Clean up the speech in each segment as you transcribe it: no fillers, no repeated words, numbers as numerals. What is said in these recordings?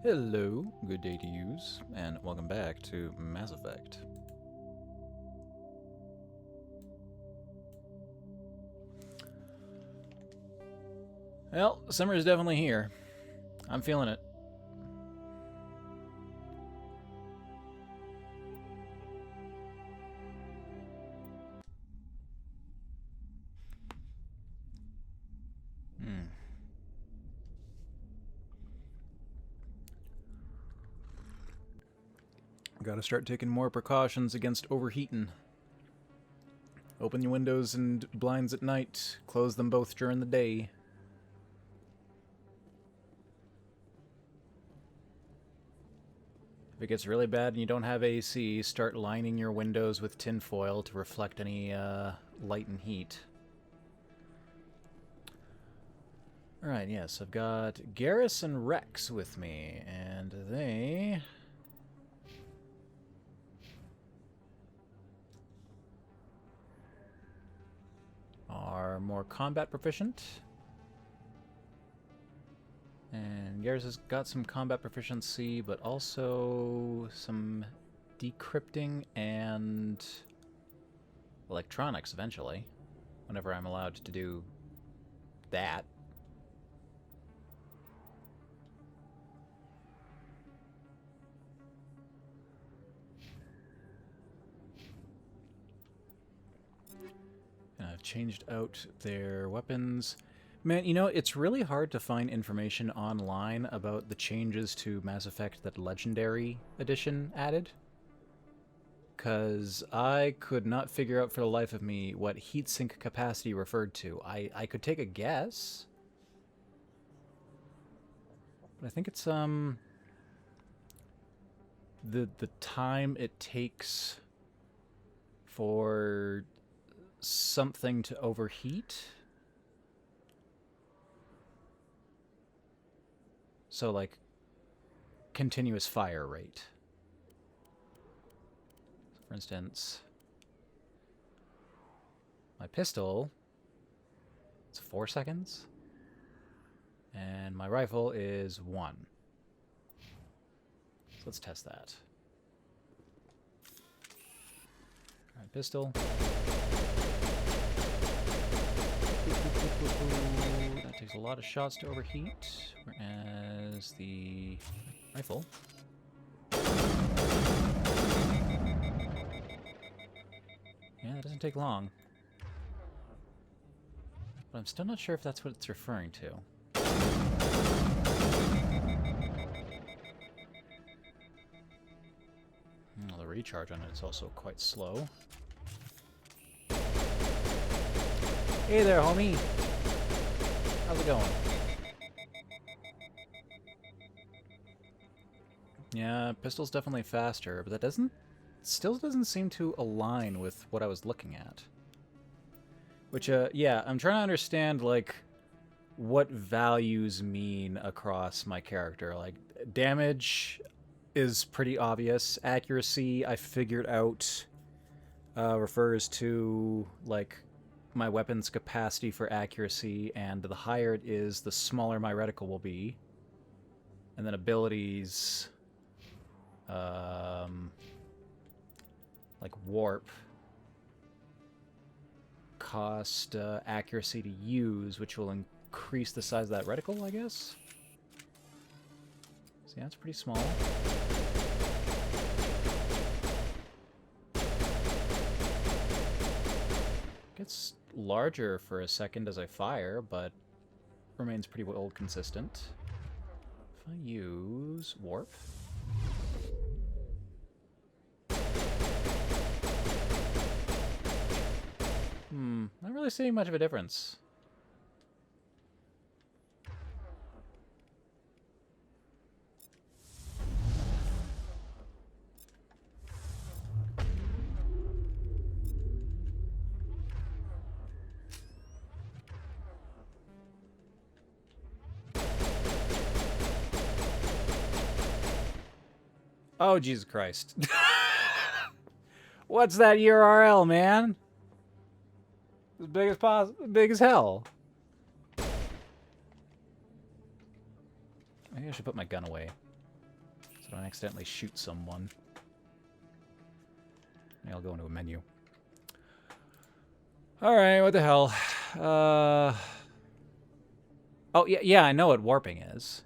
Hello, good day to yous, and welcome back to Mass Effect. Well, summer is definitely here. I'm feeling it. Gotta start taking more precautions against overheating. Open your windows and blinds at night. Close them both during the day. If it gets really bad and you don't have AC, start lining your windows with tinfoil to reflect any light and heat. Alright, yes, I've got Garrus and Rex with me, and they are more combat proficient. And Garrus has got some combat proficiency, but also some decrypting and electronics eventually, whenever I'm allowed to do that. I've changed out their weapons. Man, you know, it's really hard to find information online about the changes to Mass Effect that Legendary Edition added. Because I could not figure out for the life of me what heatsink capacity referred to. I could take a guess. But I think it's, the time it takes for something to overheat. So, like, continuous fire rate. So for instance, my pistol, it's 4 seconds. And my rifle is 1. So let's test that. Alright, pistol. That takes a lot of shots to overheat, whereas the rifle that doesn't take long. But I'm still not sure if that's what it's referring to. Well, the recharge on it is also quite slow. Hey there, homie! How's it going? Yeah, pistol's definitely faster, but that still doesn't seem to align with what I was looking at. Which, yeah, I'm trying to understand, like, what values mean across my character. Like, damage is pretty obvious. Accuracy, I figured out, refers to, like, my weapon's capacity for accuracy, and the higher it is, the smaller my reticle will be. And then abilities, like warp, cost accuracy to use, which will increase the size of that reticle, I guess. So yeah, it's pretty small. Gets larger for a second as I fire, but remains pretty well consistent. If I use warp. Not really seeing much of a difference. Oh, Jesus Christ. What's that URL, man? As big as hell. Maybe I should put my gun away. So I don't accidentally shoot someone. Maybe I'll go into a menu. Alright, what the hell? Oh, yeah, I know what warping is.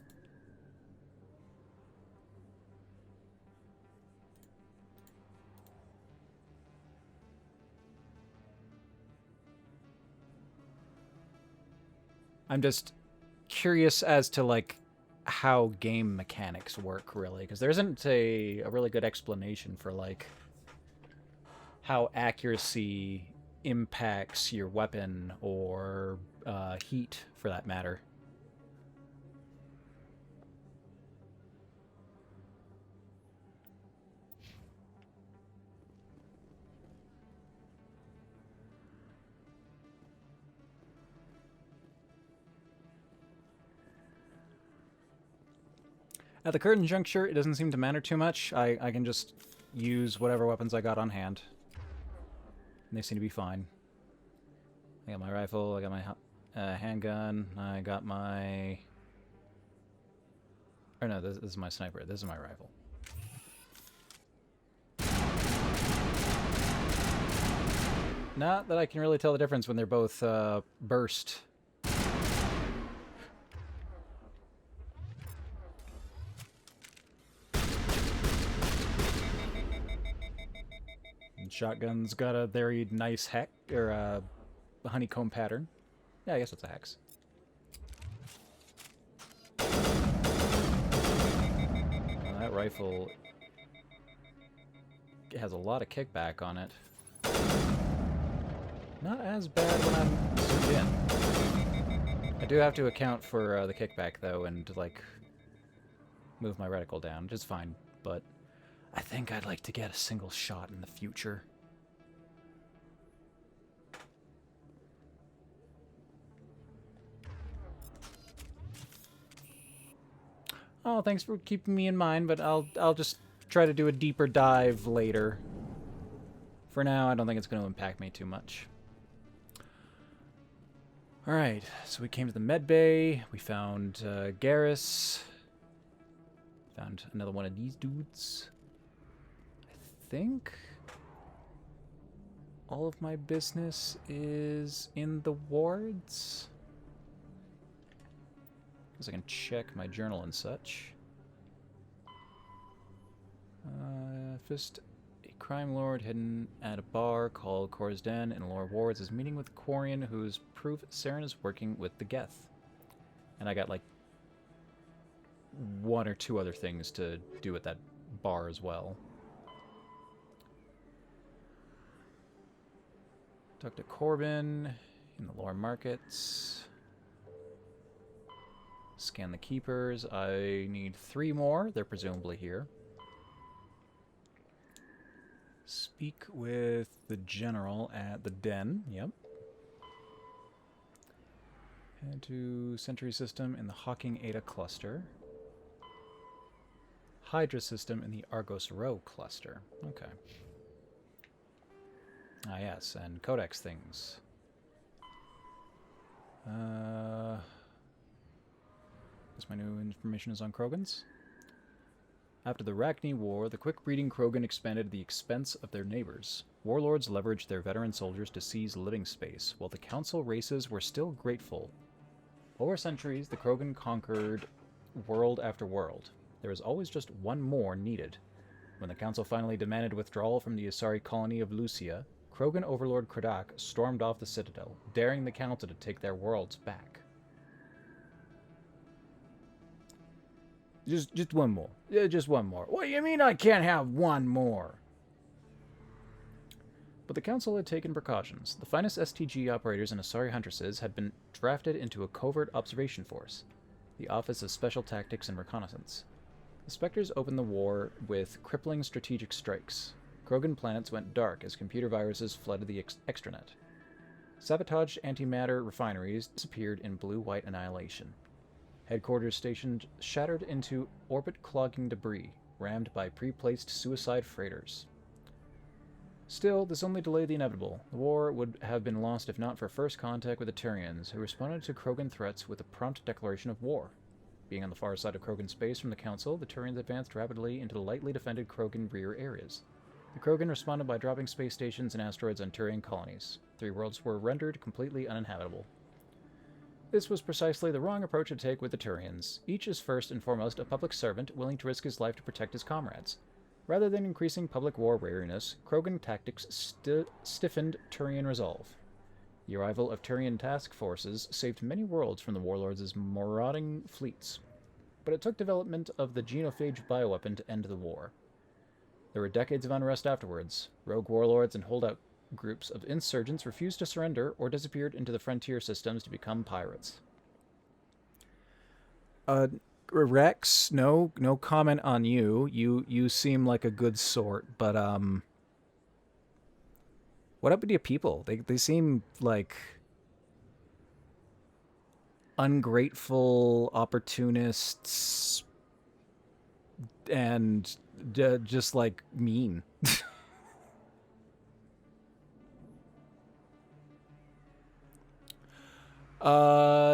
I'm just curious as to, like, how game mechanics work, really. Because there isn't a really good explanation for, like, how accuracy impacts your weapon or heat, for that matter. At the current juncture, it doesn't seem to matter too much. I can just use whatever weapons I got on hand. And they seem to be fine. I got my rifle, I got my handgun, I got my... Or no, this is my sniper. This is my rifle. Not that I can really tell the difference when they're both burst. And shotgun's got a very nice hex, or honeycomb pattern. Yeah, I guess it's a hex. Well, that rifle has a lot of kickback on it. Not as bad when I'm zoomed in. I do have to account for the kickback, though, and, like, move my reticle down, which is fine, but I think I'd like to get a single shot in the future. Oh, thanks for keeping me in mind, but I'll just try to do a deeper dive later. For now, I don't think it's going to impact me too much. Alright, so we came to the med bay. We found Garrus. Found another one of these dudes. I think all of my business is in the wards. Because I can check my journal and such. Fist, a crime lord hidden at a bar called Kor's Den in Lower Wards, is meeting with Quarian, whose proof Saren is working with the Geth. And I got like one or two other things to do at that bar as well. Talk to Corbin in the lower markets. Scan the keepers. I need 3 more. They're presumably here. Speak with the general at the den. Yep. Head to Sentry System in the Hawking Ada cluster. Hydra System in the Argos Row cluster. Okay. Ah, yes, and Codex things. Guess my new information is on Krogans. After the Rachni War, the quick-breeding Krogan expanded at the expense of their neighbors. Warlords leveraged their veteran soldiers to seize living space, while the Council races were still grateful. Over centuries, the Krogan conquered world after world. There was always just one more needed. When the Council finally demanded withdrawal from the Asari colony of Lucia, Krogan overlord Kradak stormed off the Citadel, daring the Council to take their worlds back. Just one more. Just one more. What do you mean I can't have one more? But the Council had taken precautions. The finest STG operators and Asari huntresses had been drafted into a covert observation force, the Office of Special Tactics and Reconnaissance. The Spectres opened the war with crippling strategic strikes. Krogan planets went dark as computer viruses flooded the extranet. Sabotaged antimatter refineries disappeared in blue-white annihilation. Headquarters stations shattered into orbit-clogging debris, rammed by pre-placed suicide freighters. Still, this only delayed the inevitable. The war would have been lost if not for first contact with the Turians, who responded to Krogan threats with a prompt declaration of war. Being on the far side of Krogan's base from the Council, the Turians advanced rapidly into the lightly defended Krogan rear areas. The Krogan responded by dropping space stations and asteroids on Turian colonies. 3 worlds were rendered completely uninhabitable. This was precisely the wrong approach to take with the Turians. Each is first and foremost a public servant willing to risk his life to protect his comrades. Rather than increasing public war wariness, Krogan tactics stiffened Turian resolve. The arrival of Turian task forces saved many worlds from the warlords' marauding fleets, but it took development of the genophage bioweapon to end the war. There were decades of unrest afterwards. Rogue warlords and holdout groups of insurgents refused to surrender or disappeared into the frontier systems to become pirates. Rex, no comment on you. You seem like a good sort, but what happened to your people? They seem like ungrateful opportunists and just like mean.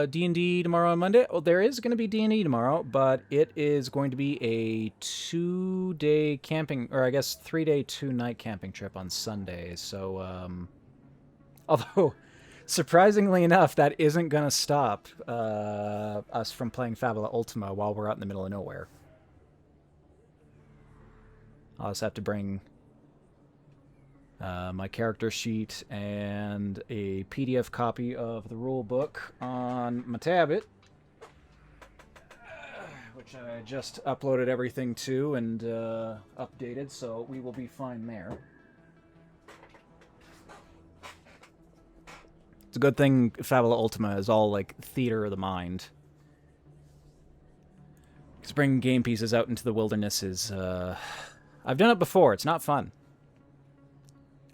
D&D tomorrow on Monday. Well, there is going to be D&D tomorrow, but it is going to be a 2-day camping, or I guess 3-day, 2-night camping trip on Sunday. So, although surprisingly enough, that isn't going to stop us from playing Fabula Ultima while we're out in the middle of nowhere. I'll just have to bring my character sheet and a PDF copy of the rule book on my tablet, which I just uploaded everything to and updated, so we will be fine there. It's a good thing Fabula Ultima is all like theater of the mind. Because bringing game pieces out into the wilderness is... I've done it before. It's not fun.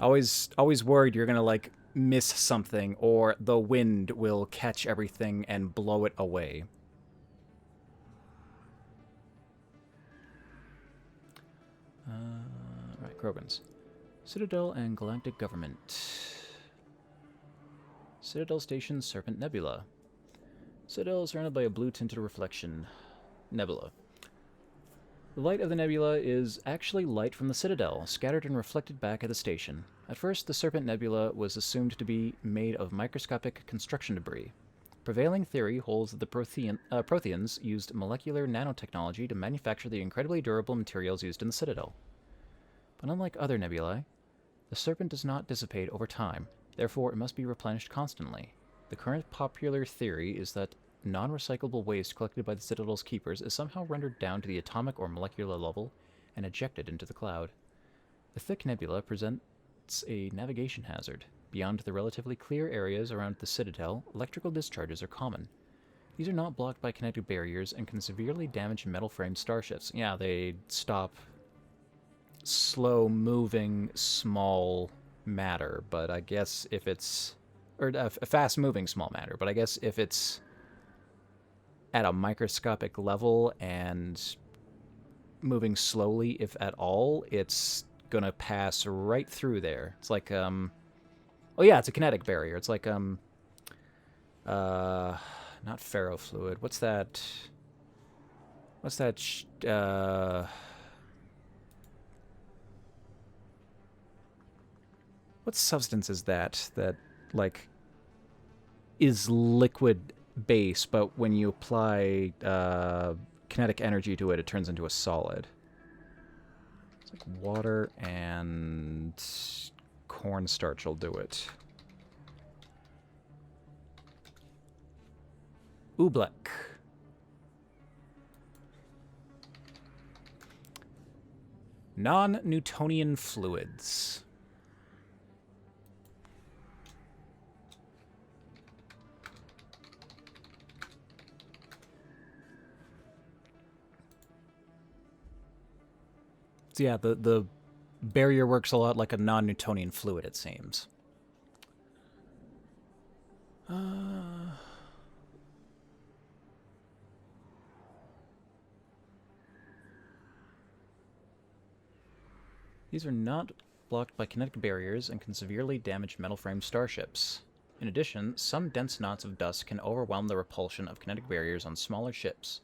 Always worried you're gonna like miss something or the wind will catch everything and blow it away. Right, Krogans. Citadel and Galactic Government. Citadel Station Serpent Nebula. Citadel is surrounded by a blue-tinted reflection. Nebula. The light of the nebula is actually light from the Citadel, scattered and reflected back at the station. At first, the Serpent Nebula was assumed to be made of microscopic construction debris. Prevailing theory holds that the Protheans used molecular nanotechnology to manufacture the incredibly durable materials used in the Citadel. But unlike other nebulae, the Serpent does not dissipate over time, therefore it must be replenished constantly. The current popular theory is that non-recyclable waste collected by the Citadel's keepers is somehow rendered down to the atomic or molecular level and ejected into the cloud. The thick nebula presents a navigation hazard. Beyond the relatively clear areas around the Citadel, electrical discharges are common. These are not blocked by kinetic barriers and can severely damage metal-framed starships. Yeah, they stop slow-moving, small matter, but I guess if it's... or a fast-moving small matter, but I guess if it's at a microscopic level and moving slowly, if at all, it's gonna pass right through there. It's like, oh yeah, it's a kinetic barrier. It's like, not ferrofluid. What's that? What substance is that, like, is liquid base, but when you apply kinetic energy to it, it turns into a solid. It's like water and cornstarch will do it. Oobleck. Non-Newtonian fluids. So yeah, the barrier works a lot like a non-Newtonian fluid, it seems. These are not blocked by kinetic barriers and can severely damage metal-framed starships. In addition, some dense knots of dust can overwhelm the repulsion of kinetic barriers on smaller ships.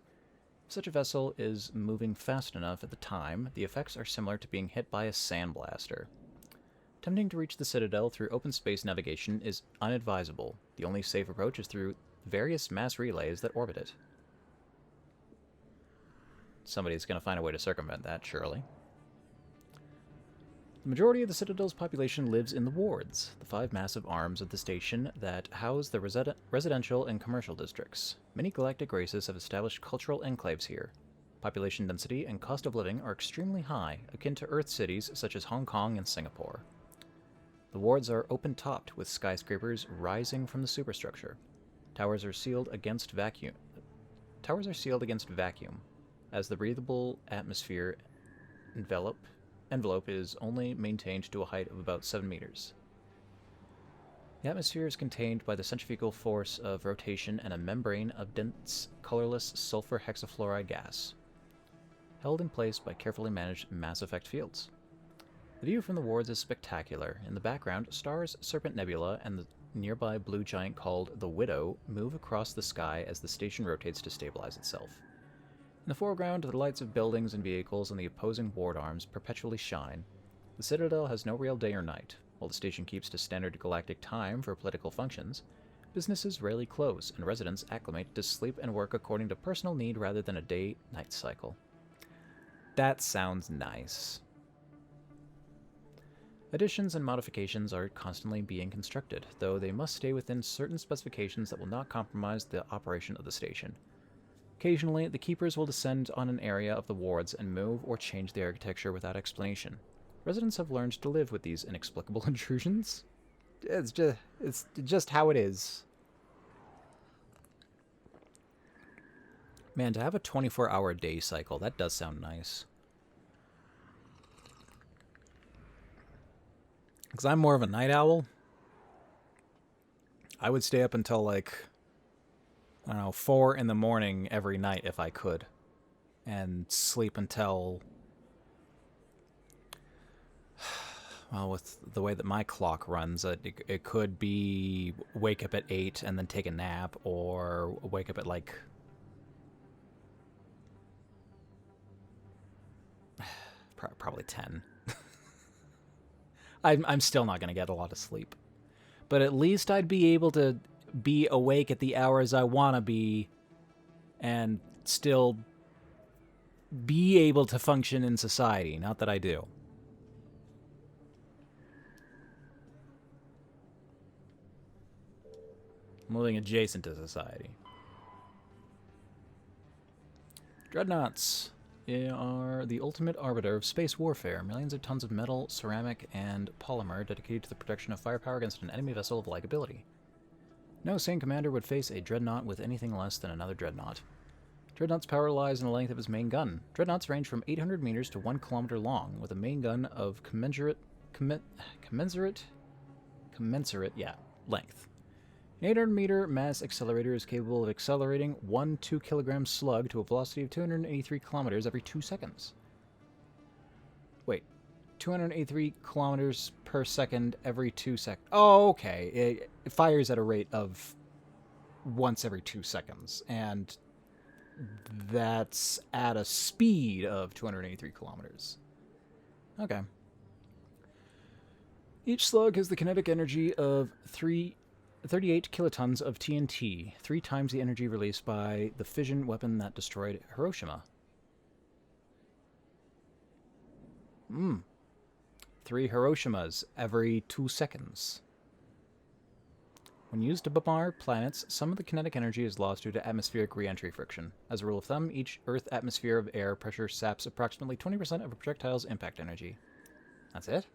If such a vessel is moving fast enough at the time, the effects are similar to being hit by a sandblaster. Attempting to reach the Citadel through open space navigation is unadvisable. The only safe approach is through various mass relays that orbit it. Somebody's going to find a way to circumvent that, surely. The majority of the Citadel's population lives in the wards, the 5 massive arms of the station that house the residential and commercial districts. Many galactic races have established cultural enclaves here. Population density and cost of living are extremely high, akin to Earth cities such as Hong Kong and Singapore. The wards are open-topped, with skyscrapers rising from the superstructure. Towers are sealed against vacuum, as the breathable atmosphere envelope is only maintained to a height of about 7 meters. The atmosphere is contained by the centrifugal force of rotation and a membrane of dense, colorless sulfur hexafluoride gas, held in place by carefully managed mass effect fields. The view from the wards is spectacular. In the background, stars, Serpent Nebula, and the nearby blue giant called the Widow move across the sky as the station rotates to stabilize itself. In the foreground, the lights of buildings and vehicles on the opposing ward arms perpetually shine. The Citadel has no real day or night. While the station keeps to standard galactic time for political functions, businesses rarely close, and residents acclimate to sleep and work according to personal need rather than a day-night cycle. That sounds nice. Additions and modifications are constantly being constructed, though they must stay within certain specifications that will not compromise the operation of the station. Occasionally, the Keepers will descend on an area of the wards and move or change the architecture without explanation. Residents have learned to live with these inexplicable intrusions. It's just how it is. Man, to have a 24-hour day cycle, that does sound nice. Because I'm more of a night owl. I would stay up until, like, I don't know, 4 in the morning every night if I could. And sleep until... Well, with the way that my clock runs, it could be wake up at 8 and then take a nap, or wake up at, like... probably 10. I'm still not going to get a lot of sleep. But at least I'd be able to be awake at the hours I want to be and still be able to function in society. Not that I do. I'm living adjacent to society. Dreadnoughts. They are the ultimate arbiter of space warfare. Millions of tons of metal, ceramic, and polymer dedicated to the production of firepower against an enemy vessel of like ability. No sane commander would face a dreadnought with anything less than another dreadnought. Dreadnought's power lies in the length of its main gun. Dreadnoughts range from 800 meters to 1 kilometer long, with a main gun of commensurate length. An 800-meter mass accelerator is capable of accelerating one 2-kilogram slug to a velocity of 283 kilometers every 2 seconds. Wait, 283 kilometers per second every 2 seconds. Oh, okay. It fires at a rate of once every 2 seconds, and that's at a speed of 283 kilometers. Okay. Each slug has the kinetic energy of 38 kilotons of TNT, 3 times the energy released by the fission weapon that destroyed Hiroshima. 3 Hiroshimas every 2 seconds. When used to bombard planets, some of the kinetic energy is lost due to atmospheric re-entry friction. As a rule of thumb, each Earth atmosphere of air pressure saps approximately 20% of a projectile's impact energy. That's it?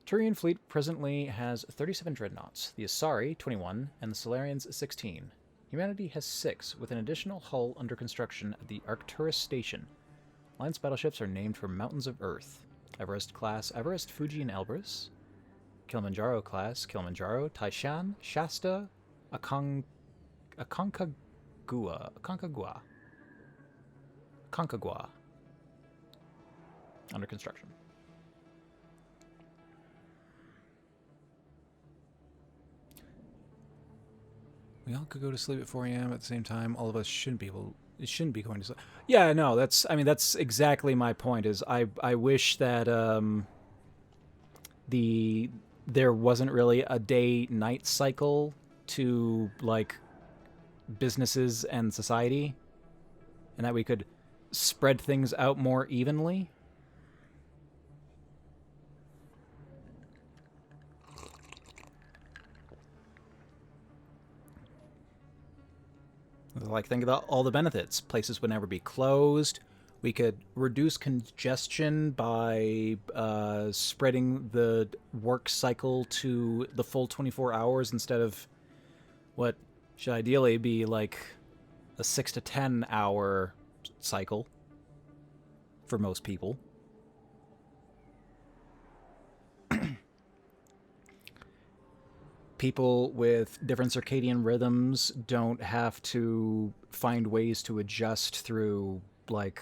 Turian fleet presently has 37 dreadnoughts, the Asari 21, and the Solarians 16. Humanity has 6, with an additional hull under construction at the Arcturus station. Alliance battleships are named for mountains of Earth. Everest class Everest, Fuji, and Elbrus. Kilimanjaro class Kilimanjaro, Taishan, Shasta, Aconcagua under construction. We We all could go to sleep at 4 a.m. at the same time. All of us shouldn't be able. It shouldn't be going to sleep. Yeah, no, that's. I mean, that's exactly my point. Is I wish that there wasn't really a day-night cycle to like businesses and society, and that we could spread things out more evenly. Like, think about all the benefits. Places would never be closed. We could reduce congestion by spreading the work cycle to the full 24 hours instead of what should ideally be like a 6 to 10 hour cycle for most people. People with different circadian rhythms don't have to find ways to adjust through like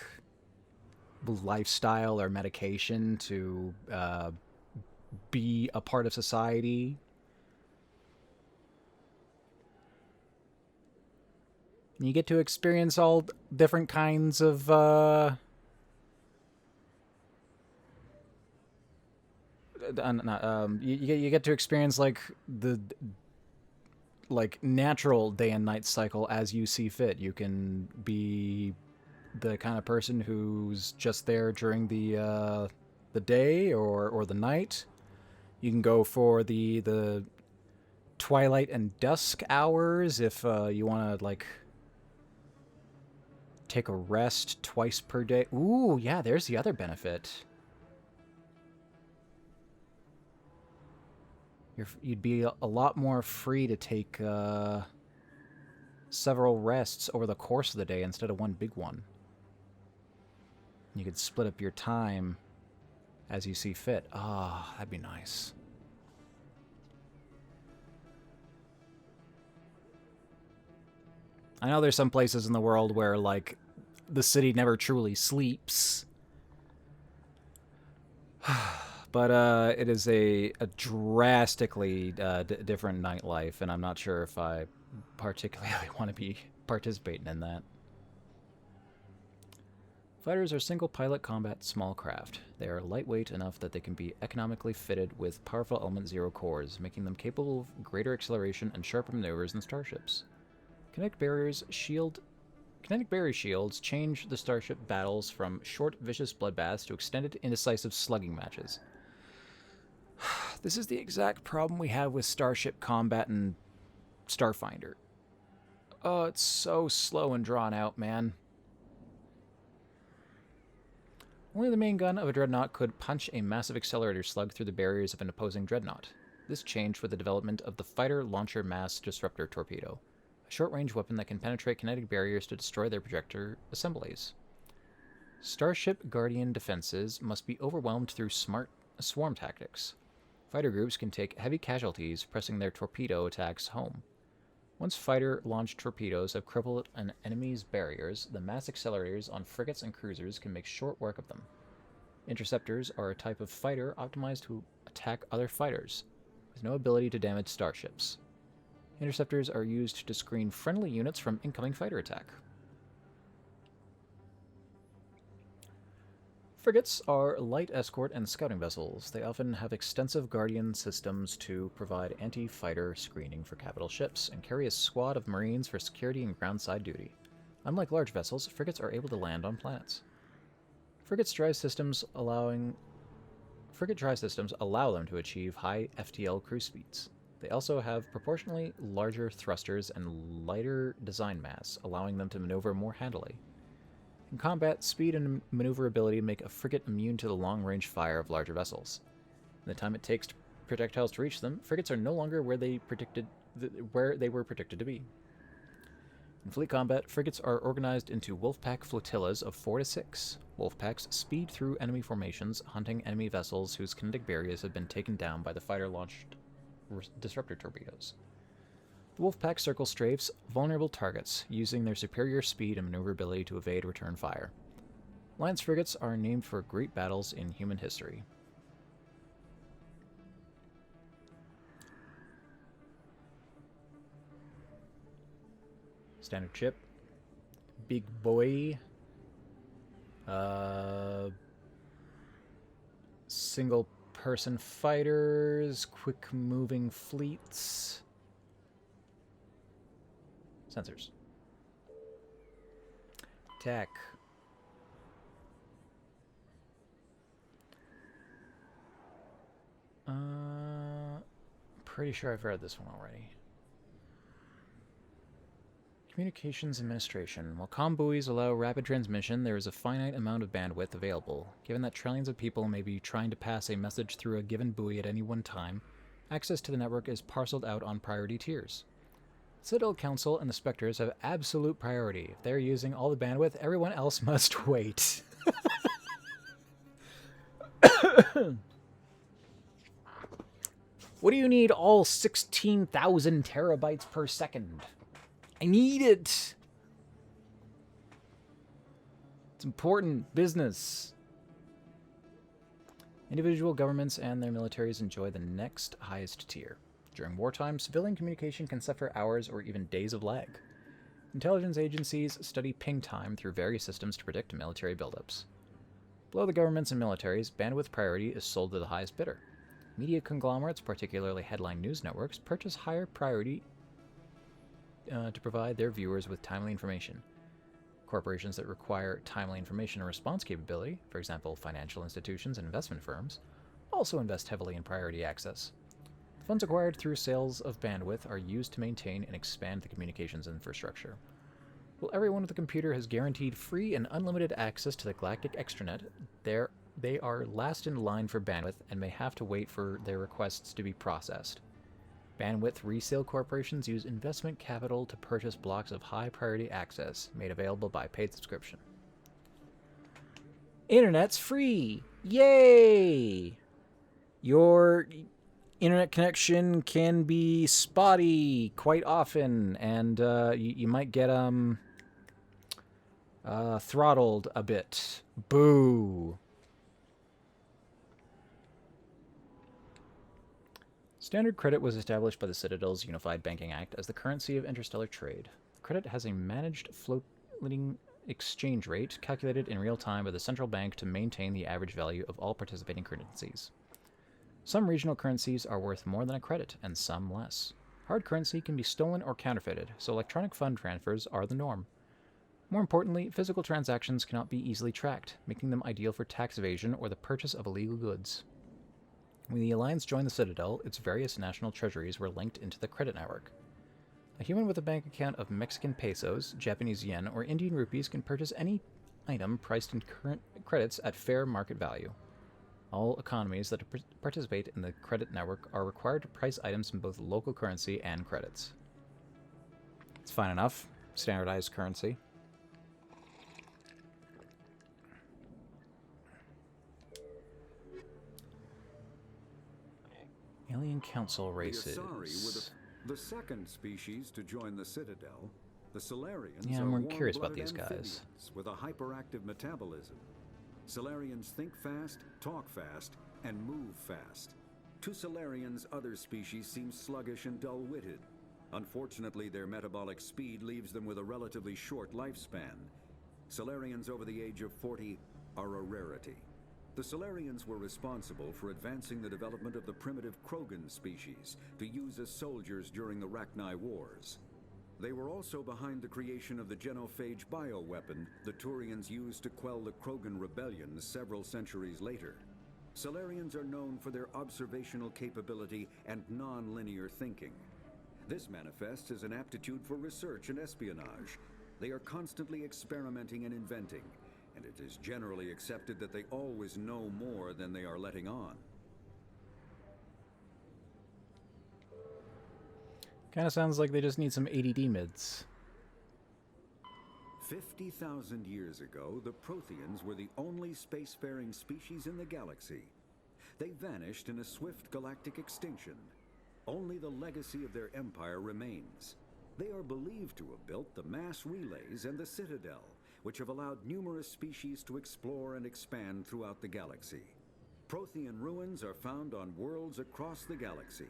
lifestyle or medication to be a part of society. And you get to experience all different kinds of you get to experience like the like natural day and night cycle as you see fit. You can be the kind of person who's just there during the day or the night. You can go for the twilight and dusk hours if you want to like take a rest twice per day. Ooh, yeah, there's the other benefit. You'd be a lot more free to take several rests over the course of the day instead of one big one. You could split up your time as you see fit. Ah, that'd be nice. I know there's some places in the world where, like, the city never truly sleeps. But it is a drastically different nightlife, and I'm not sure if I particularly want to be participating in that. Fighters are single-pilot combat small craft. They are lightweight enough that they can be economically fitted with powerful Element Zero cores, making them capable of greater acceleration and sharper maneuvers than starships. Kinetic barrier shields change the starship battles from short, vicious bloodbaths to extended, indecisive slugging matches. This is the exact problem we have with starship combat in Starfinder. Oh, it's so slow and drawn out, man. Only the main gun of a dreadnought could punch a massive accelerator slug through the barriers of an opposing dreadnought. This changed with the development of the Fighter Launcher Mass Disruptor Torpedo, a short-range weapon that can penetrate kinetic barriers to destroy their projector assemblies. Starship Guardian defenses must be overwhelmed through smart swarm tactics. Fighter groups can take heavy casualties pressing their torpedo attacks home. Once fighter-launched torpedoes have crippled an enemy's barriers, the mass accelerators on frigates and cruisers can make short work of them. Interceptors are a type of fighter optimized to attack other fighters, with no ability to damage starships. Interceptors are used to screen friendly units from incoming fighter attack. Frigates are light escort and scouting vessels. They often have extensive Guardian systems to provide anti-fighter screening for capital ships and carry a squad of Marines for security and groundside duty. Unlike large vessels, frigates are able to land on planets. Frigate drive systems allow them to achieve high FTL cruise speeds. They also have proportionally larger thrusters and lighter design mass, allowing them to maneuver more handily. In combat, speed and maneuverability make a frigate immune to the long-range fire of larger vessels. In the time it takes projectiles to reach them, frigates are no longer where they were predicted to be. In fleet combat, frigates are organized into wolfpack flotillas of 4 to 6. Wolfpacks speed through enemy formations, hunting enemy vessels whose kinetic barriers have been taken down by the fighter-launched disruptor torpedoes. The Wolfpack circle strafes vulnerable targets, using their superior speed and maneuverability to evade return fire. Alliance frigates are named for great battles in human history. Standard chip. Big boy. Single person fighters. Quick moving fleets. Sensors. Tech. Pretty sure I've read this one already. Communications administration. While comm buoys allow rapid transmission, there is a finite amount of bandwidth available. Given that trillions of people may be trying to pass a message through a given buoy at any one time, access to the network is parceled out on priority tiers. The Citadel Council and the Spectres have absolute priority. If they're using all the bandwidth, everyone else must wait. What do you need all 16,000 terabytes per second? I need it. It's important business. Individual governments and their militaries enjoy the next highest tier. During wartime, civilian communication can suffer hours or even days of lag. Intelligence agencies study ping time through various systems to predict military buildups. Below the governments and militaries, bandwidth priority is sold to the highest bidder. Media conglomerates, particularly headline news networks, purchase higher priority to provide their viewers with timely information. Corporations that require timely information and response capability, for example, financial institutions and investment firms, also invest heavily in priority access. The funds acquired through sales of bandwidth are used to maintain and expand the communications infrastructure. While everyone with a computer has guaranteed free and unlimited access to the Galactic Extranet, they are last in line for bandwidth and may have to wait for their requests to be processed. Bandwidth resale corporations use investment capital to purchase blocks of high-priority access, made available by paid subscription. Internet's free! Yay! Your internet connection can be spotty quite often, and you might get throttled a bit. Boo! Standard credit was established by the Citadel's Unified Banking Act as the currency of interstellar trade. Credit has a managed floating exchange rate calculated in real time by the central bank to maintain the average value of all participating currencies. Some regional currencies are worth more than a credit, and some less. Hard currency can be stolen or counterfeited, so electronic fund transfers are the norm. More importantly, physical transactions cannot be easily tracked, making them ideal for tax evasion or the purchase of illegal goods. When the Alliance joined the Citadel, its various national treasuries were linked into the credit network. A human with a bank account of Mexican pesos, Japanese yen, or Indian rupees can purchase any item priced in current credits at fair market value. All economies that participate in the credit network are required to price items in both local currency and credits. It's fine enough. Standardized currency. Alien Council races. The Asari were the second species to join the Citadel. The Solarians yeah, are I'm more curious about warm-blooded these guys. amphibians with a hyperactive metabolism. Solarians think fast, talk fast, and move fast. To Solarians, other species seem sluggish and dull-witted. Unfortunately, their metabolic speed leaves them with a relatively short lifespan. Solarians over the age of 40 are a rarity. The Solarians were responsible for advancing the development of the primitive Krogan species to use as soldiers during the Rachni Wars. They were also behind the creation of the genophage bioweapon the Turians used to quell the Krogan rebellion several centuries later. Solarians are known for their observational capability and non-linear thinking. This manifests as an aptitude for research and espionage. They are constantly experimenting and inventing, and it is generally accepted that they always know more than they are letting on. Kind of sounds like they just need some ADD mids. 50,000 years ago, the Protheans were the only spacefaring species in the galaxy. They vanished in a swift galactic extinction. Only the legacy of their empire remains. They are believed to have built the mass relays and the Citadel, which have allowed numerous species to explore and expand throughout the galaxy. Prothean ruins are found on worlds across the galaxy.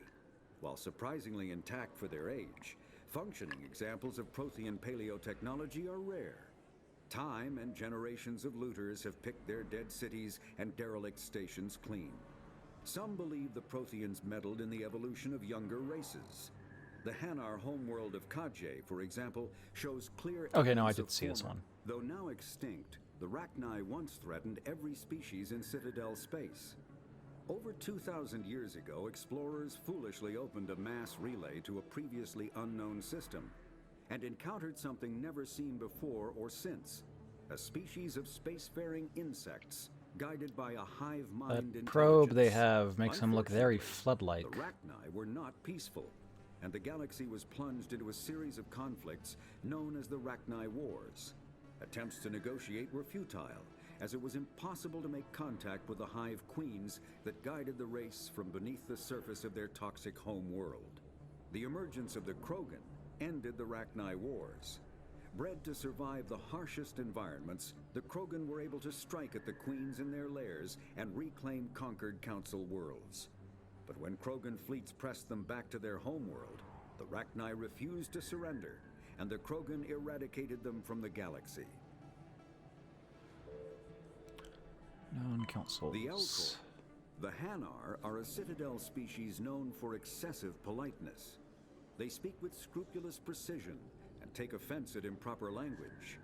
While surprisingly intact for their age, Functioning examples of Prothean paleotechnology are rare. Time and generations of looters have picked their dead cities and derelict stations clean. Some believe the Protheans meddled in the evolution of younger races. The Hanar homeworld of Kajay, for example, shows clear Okay, no, I evidence did of see this former. one. Though now extinct, the Rachni once threatened every species in Citadel space. Over 2,000 years ago, explorers foolishly opened a mass relay to a previously unknown system and encountered something never seen before or since, a species of spacefaring insects guided by a hive mind That probe they intelligence. have makes them look very Unfortunately, flood-like. the Rachni were not peaceful, and the galaxy was plunged into a series of conflicts known as the Rachni Wars. Attempts to negotiate were futile, as it was impossible to make contact with the hive queens that guided the race from beneath the surface of their toxic home world. The emergence of the Krogan ended the Rachni Wars. Bred to survive the harshest environments, the Krogan were able to strike at the queens in their lairs and reclaim conquered council worlds. But when Krogan fleets pressed them back to their homeworld, the Rachni refused to surrender, and the Krogan eradicated them from the galaxy. Known councils. The Elcor. The Hanar are a Citadel species known for excessive politeness. They speak with scrupulous precision and take offense at improper language.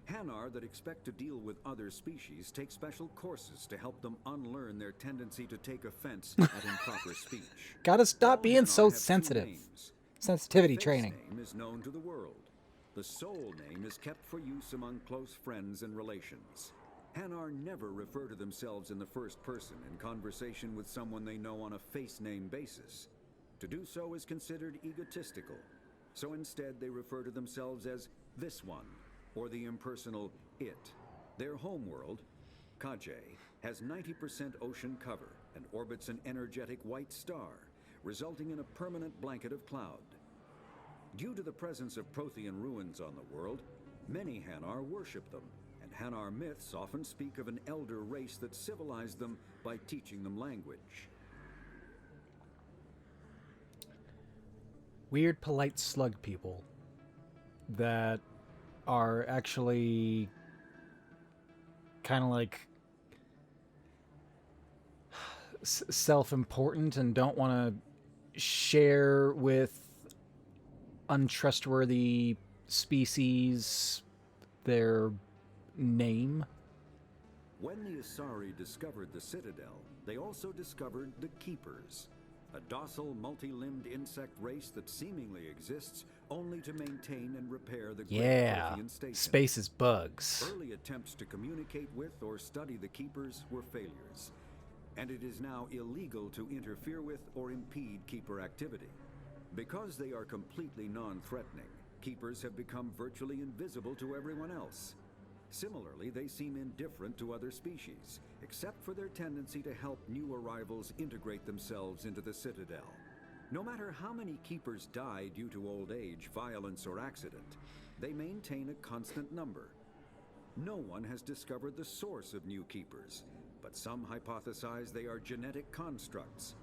Hanar that expect to deal with other species take special courses to help them unlearn their tendency to take offense at improper speech. Gotta stop All being Hanar so have two sensitive. names. Sensitivity The face training. name is known to the world. The soul name is kept for use among close friends and relations. Hanar never refer to themselves in the first person in conversation with someone they know on a face name basis. To do so is considered egotistical, so instead they refer to themselves as this one, or the impersonal it. Their homeworld, Kajay, has 90% ocean cover and orbits an energetic white star, resulting in a permanent blanket of cloud. Due to the presence of Prothean ruins on the world, many Hanar worship them, and Hanar myths often speak of an elder race that civilized them by teaching them language. Weird, polite slug people that are actually kind of like self-important and don't want to share with untrustworthy species their name. When the Asari discovered the Citadel, they also discovered the Keepers, a docile, multi-limbed insect race that seemingly exists only to maintain and repair the great Yeah, Prothean station. space is bugs. Early attempts to communicate with or study the Keepers were failures, and it is now illegal to interfere with or impede Keeper activity. Because they are completely non-threatening, Keepers have become virtually invisible to everyone else. Similarly, they seem indifferent to other species, except for their tendency to help new arrivals integrate themselves into the Citadel. No matter how many Keepers die due to old age, violence, or accident, they maintain a constant number. No one has discovered the source of new Keepers, but some hypothesize they are genetic constructs,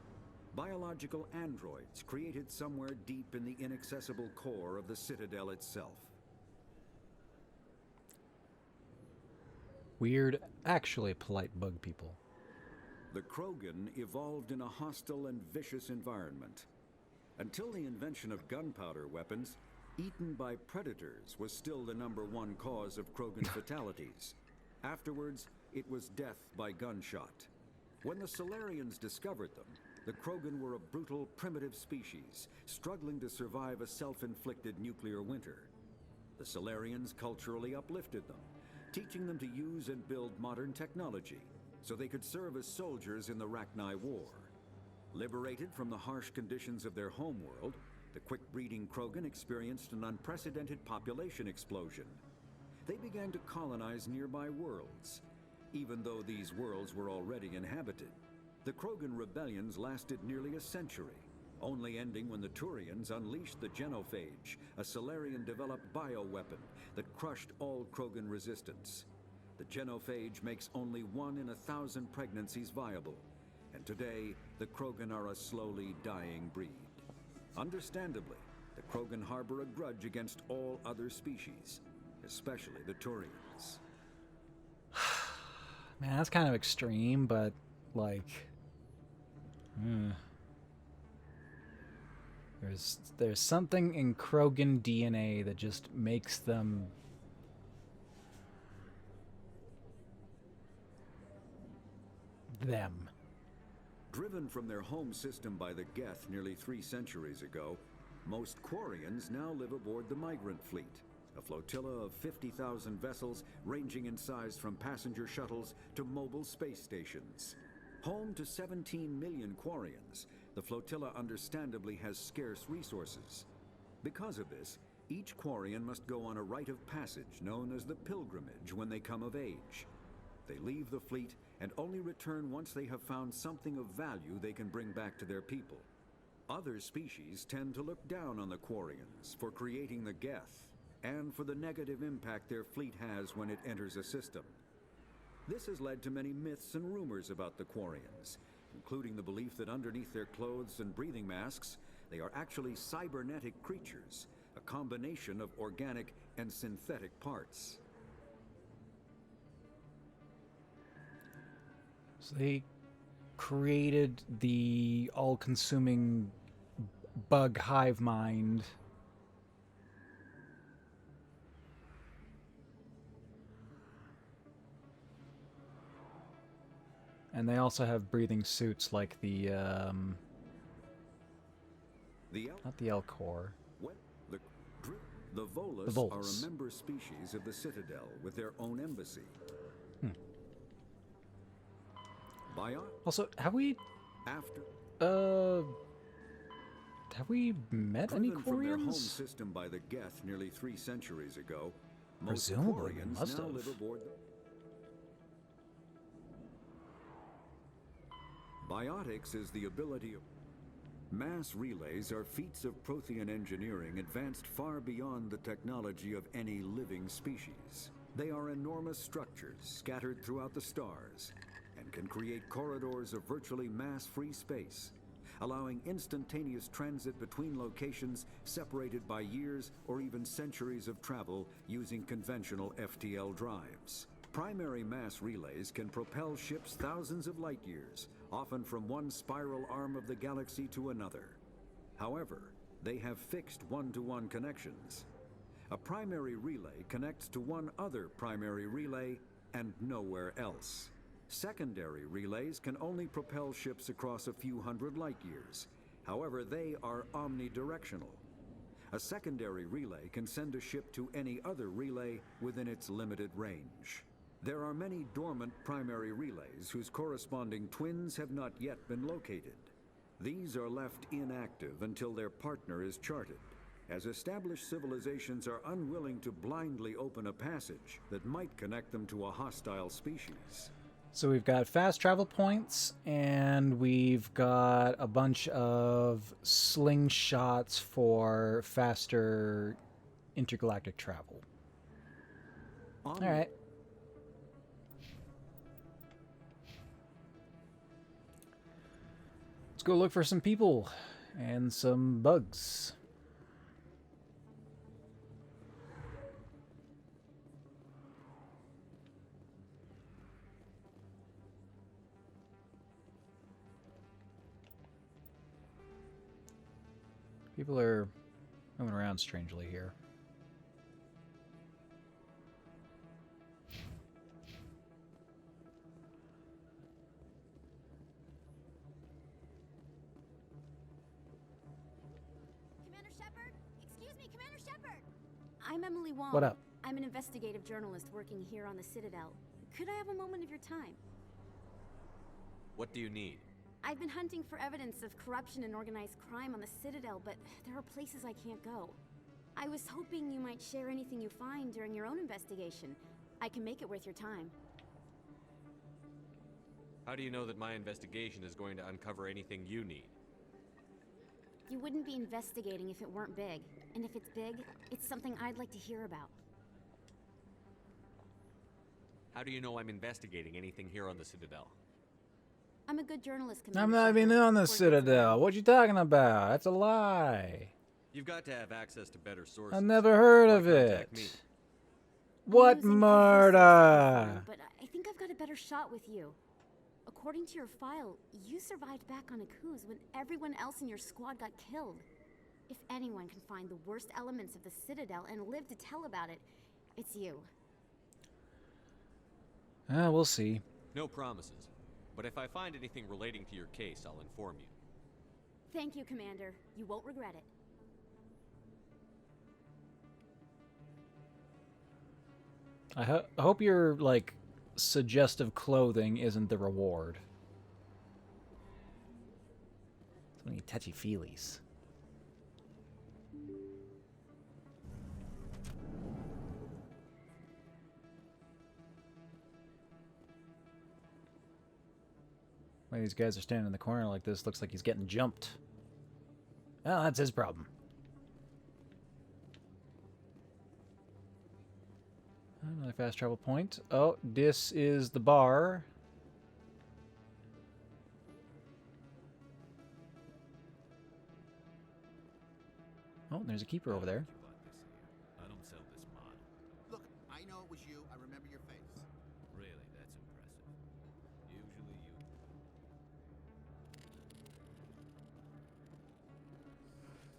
biological androids created somewhere deep in the inaccessible core of the Citadel itself. Weird, actually polite bug people. The Krogan evolved in a hostile and vicious environment. Until the invention of gunpowder weapons, eaten by predators was still the #1 cause of Krogan fatalities. Afterwards, it was death by gunshot. When the Solarians discovered them, the Krogan were a brutal, primitive species, struggling to survive a self-inflicted nuclear winter. The Solarians culturally uplifted them, teaching them to use and build modern technology, so they could serve as soldiers in the Rachni War. Liberated from the harsh conditions of their homeworld, the quick-breeding Krogan experienced an unprecedented population explosion. They began to colonize nearby worlds. Even though these worlds were already inhabited, the Krogan rebellions lasted nearly a century, only ending when the Turians unleashed the Genophage, a Solarian-developed bioweapon that crushed all Krogan resistance. The Genophage makes only 1 in 1,000 pregnancies viable, and today, the Krogan are a slowly dying breed. Understandably, The Krogan harbor a grudge against all other species, especially the Turians. Man, that's kind of extreme, but, like... There's something in Krogan DNA that just makes them... them. Driven from their home system by the Geth nearly 3 centuries ago, most Quarians now live aboard the Migrant Fleet, a flotilla of 50,000 vessels ranging in size from passenger shuttles to mobile space stations. Home to 17 million Quarians, the flotilla understandably has scarce resources. Because of this, each Quarian must go on a rite of passage known as the pilgrimage when they come of age. They leave the fleet and only return once they have found something of value they can bring back to their people. Other species tend to look down on the Quarians for creating the Geth and for the negative impact their fleet has when it enters a system. This has led to many myths and rumors about the Quarians, including the belief that underneath their clothes and breathing masks, they are actually cybernetic creatures, a combination of organic and synthetic parts. So they created the all-consuming bug hive mind. And they also have breathing suits like the not the Elcor. The Volus are a member species of the Citadel with their own embassy. Also, have we met any Quarians? From their home system by the Geth nearly 3 centuries ago, most Presumably, Quarians must now have. live aboard Biotics is the ability of... Mass relays are feats of Prothean engineering advanced far beyond the technology of any living species. They are enormous structures scattered throughout the stars and can create corridors of virtually mass-free space, allowing instantaneous transit between locations separated by years or even centuries of travel using conventional FTL drives. Primary mass relays can propel ships thousands of light years, often from one spiral arm of the galaxy to another. However, they have fixed one-to-one connections. A primary relay connects to one other primary relay and nowhere else. Secondary relays can only propel ships across a few hundred light years. However, they are omnidirectional. A secondary relay can send a ship to any other relay within its limited range. There are many dormant primary relays whose corresponding twins have not yet been located. These are left inactive until their partner is charted, as established civilizations are unwilling to blindly open a passage that might connect them to a hostile species. So we've got fast travel points, and we've got a bunch of slingshots for faster intergalactic travel. All right. Let's go look for some people and some bugs. People are moving around strangely here. Commander Shepard? Excuse me, Commander Shepard! I'm Emily Wong. What up? I'm an investigative journalist working here on the Citadel. Could I have a moment of your time? What do you need? I've been hunting for evidence of corruption and organized crime on the Citadel, but there are places I can't go. I was hoping you might share anything you find during your own investigation. I can make it worth your time. How do you know that my investigation is going to uncover anything you need? You wouldn't be investigating if it weren't big. And if it's big, it's something I'd like to hear about. How do you know I'm investigating anything here on the Citadel? I'm a good journalist, Commander I'm not even Shepard. on the Work gets Citadel. around. What you talking about? That's a lie. You've got to have access to better sources. I never heard Why of contact it. me? What I'm using every source I can murder? find, but I think I've got a better shot with you. According to your file, you survived back on Akuz when everyone else in your squad got killed. If anyone can find the worst elements of the Citadel and live to tell about it, it's you. We'll see. No promises. But if I find anything relating to your case, I'll inform you. Thank you, Commander. You won't regret it. I hope your, like, suggestive clothing isn't the reward. So many touchy-feelies. Why these guys are standing in the corner like this looks like he's getting jumped. Well, that's his problem. Another fast travel point. Oh, this is the bar. Oh, there's a keeper over there. I don't sell this model. Look, I know it was you. I remember your face. Really, that's impressive. Usually you.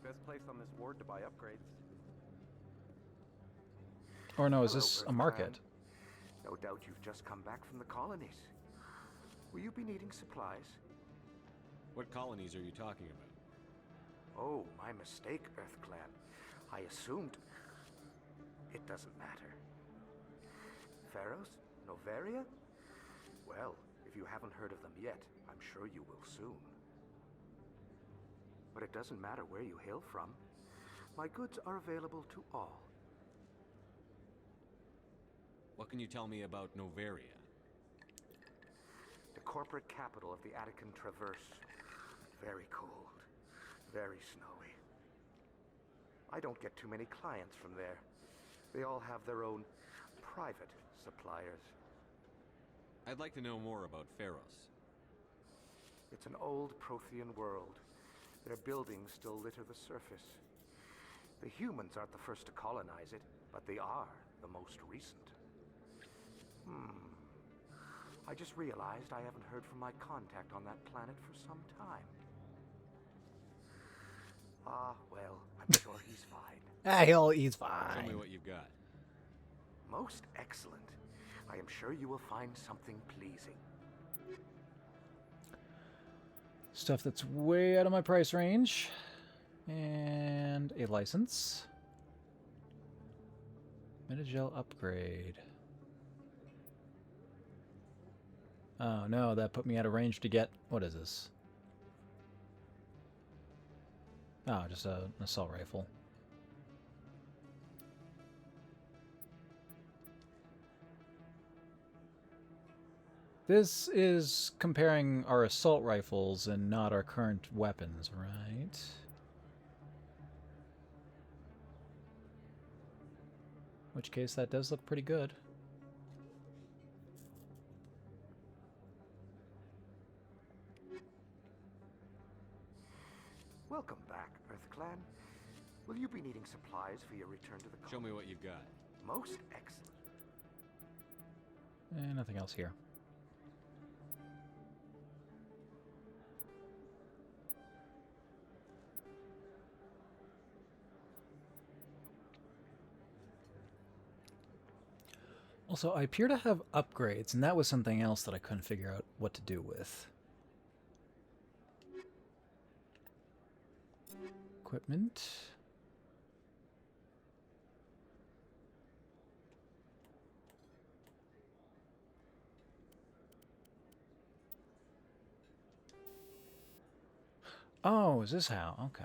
Best place on this ward to buy upgrades. Or no, is Hello, this a Earth market? Clan. No doubt you've just come back from the colonies. Will you be needing supplies? What colonies are you talking about? Oh, my mistake, Earth Clan. I assumed... It doesn't matter. Pharaohs? Noveria? Well, if you haven't heard of them yet, I'm sure you will soon. But it doesn't matter where you hail from. My goods are available to all. What can you tell me about Noveria? The corporate capital of the Attican Traverse. Very cold. Very snowy. I don't get too many clients from there. They all have their own private suppliers. I'd like to know more about Pharos. It's an old Prothean world. Their buildings still litter the surface. The humans aren't the first to colonize it, but they are the most recent. I just realized I haven't heard from my contact on that planet for some time. Ah, well, I'm sure he's fine. He's Tell me fine. what you've got. Most excellent. I am sure you will find something pleasing. Stuff that's way out of my price range. And a license. Metagel upgrade. Oh no, that put me out of range to get... What is this? Oh, just an assault rifle. This is comparing our assault rifles and not our current weapons, right? In which case, that does look pretty good. Welcome back, Earth Clan. Will you be needing supplies for your return to the Show me colony? what you've got. Most excellent. Nothing else here. Also, I appear to have upgrades, and that was something else that I couldn't figure out what to do with. Equipment. Oh, is this how? Okay.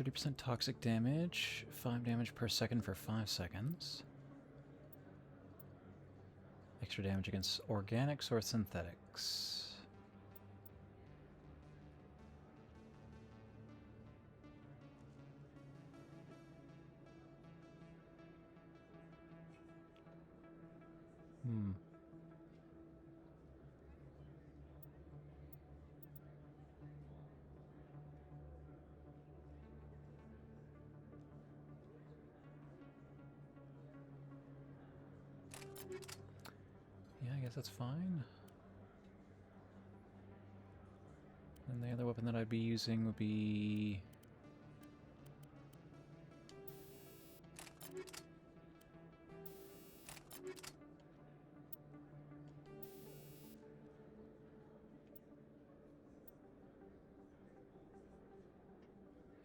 30% toxic damage, 5 damage per second for 5 seconds. Extra damage against organics or synthetics. Hmm. Yeah, I guess that's fine. And the other weapon that I'd be using would be...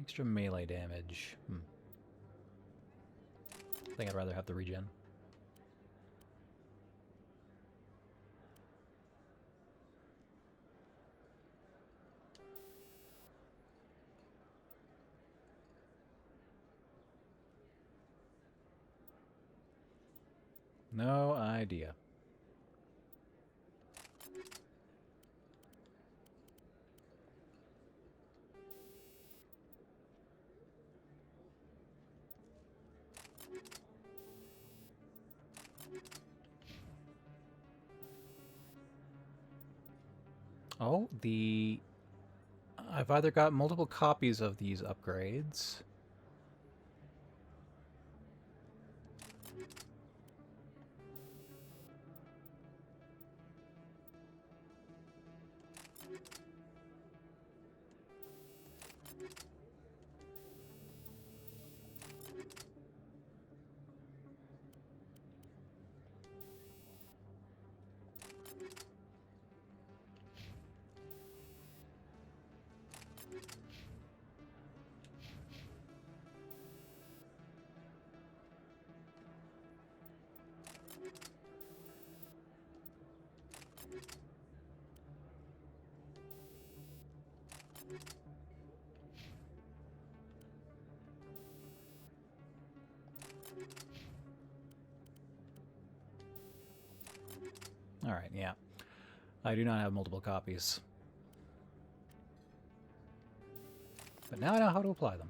extra melee damage. I think I'd rather have the regen. No idea. Oh, I've either got multiple copies of these upgrades. Alright, yeah. I do not have multiple copies. But now I know how to apply them.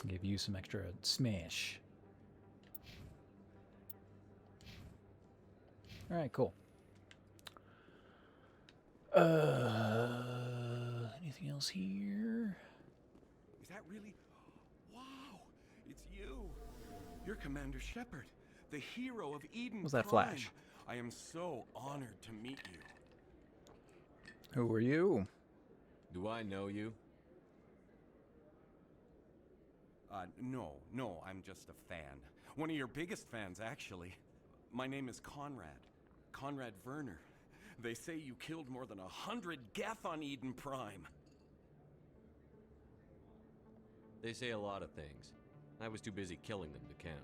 Give you some extra smash. Alright, cool. Anything else here? Is that really? Wow! It's you! You're Commander Shepard, the hero of Eden Was that Prime. Flash? I am so honored to meet you. Who are you? Do I know you? No, I'm just a fan. One of your biggest fans, actually. My name is Conrad. Conrad Werner. They say you killed more than 100 Geth on Eden Prime. They say a lot of things. I was too busy killing them to count.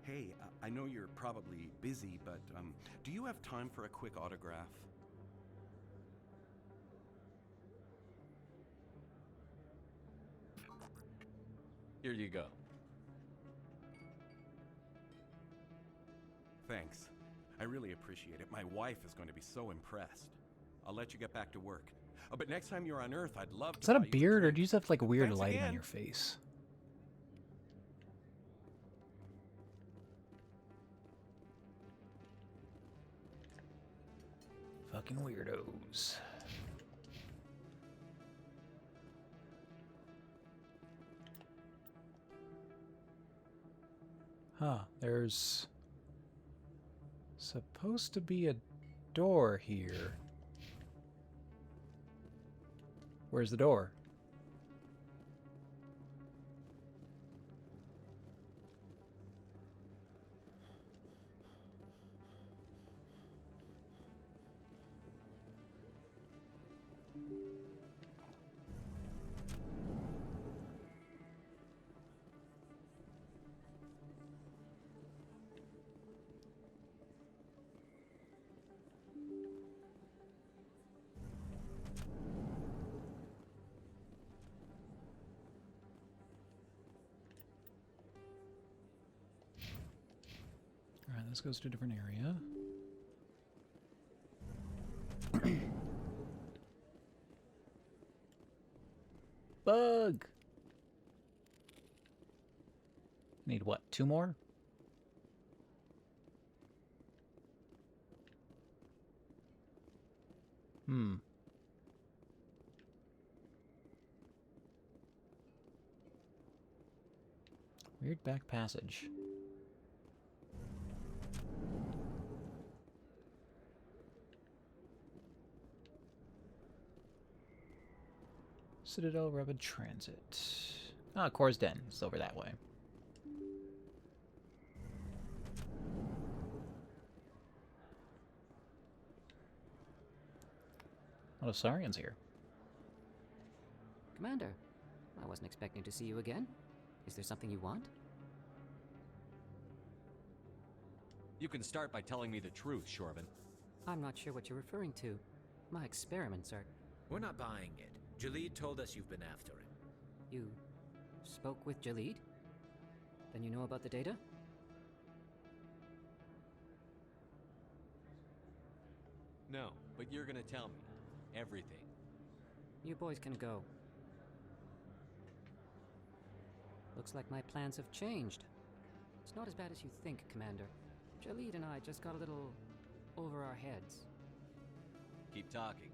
Hey, I know you're probably busy, but, do you have time for a quick autograph? Here you go. Thanks. I really appreciate it. My wife is going to be so impressed. I'll let you get back to work. But next time you're on Earth, I'd love to Is that a buy you beard, or drink. do you just have like weird Thanks lighting on again. your face? Fucking weirdos. Huh, there's supposed to be a door here. Where's the door? this goes to a different area. Bug! Need what, 2 more? Weird back passage. Citadel Rapid Transit. Ah, Core's Den. It's over that way. A lot of Saurians here. Commander, I wasn't expecting to see you again. Is there something you want? You can start by telling me the truth, Shorban. I'm not sure what you're referring to. My experiments are... We're not buying it. Jalid told us you've been after him. You spoke with Jalid? Then you know about the data? No, but you're gonna tell me. Everything. You boys can go. Looks like my plans have changed. It's not as bad as you think, Commander. Jalid and I just got a little over our heads. Keep talking.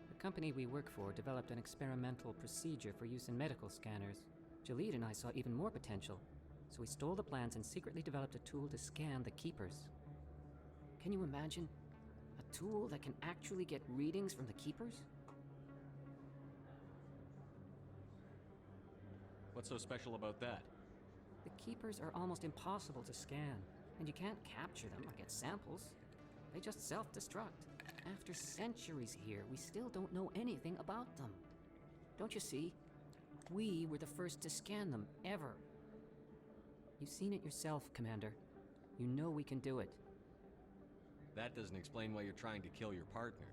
The company we work for developed an experimental procedure for use in medical scanners. Jalid and I saw even more potential, so we stole the plans and secretly developed a tool to scan the Keepers. Can you imagine? A tool that can actually get readings from the Keepers? What's so special about that? The Keepers are almost impossible to scan, and you can't capture them or get samples. They just self-destruct. After centuries here, we still don't know anything about them. Don't you see? We were the first to scan them, ever. You've seen it yourself, Commander. You know we can do it. That doesn't explain why you're trying to kill your partner.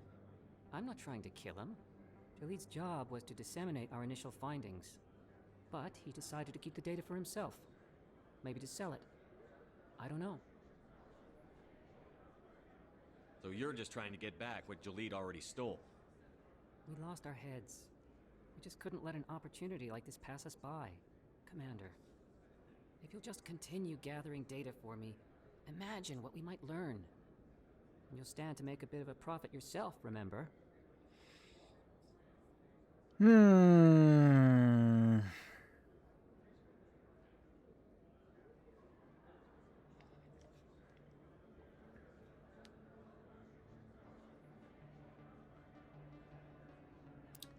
I'm not trying to kill him. Jalid's job was to disseminate our initial findings. But he decided to keep the data for himself. Maybe to sell it. I don't know. So you're just trying to get back what Jalid already stole. We lost our heads. We just couldn't let an opportunity like this pass us by. Commander, if you'll just continue gathering data for me, imagine what we might learn. And you'll stand to make a bit of a profit yourself, remember?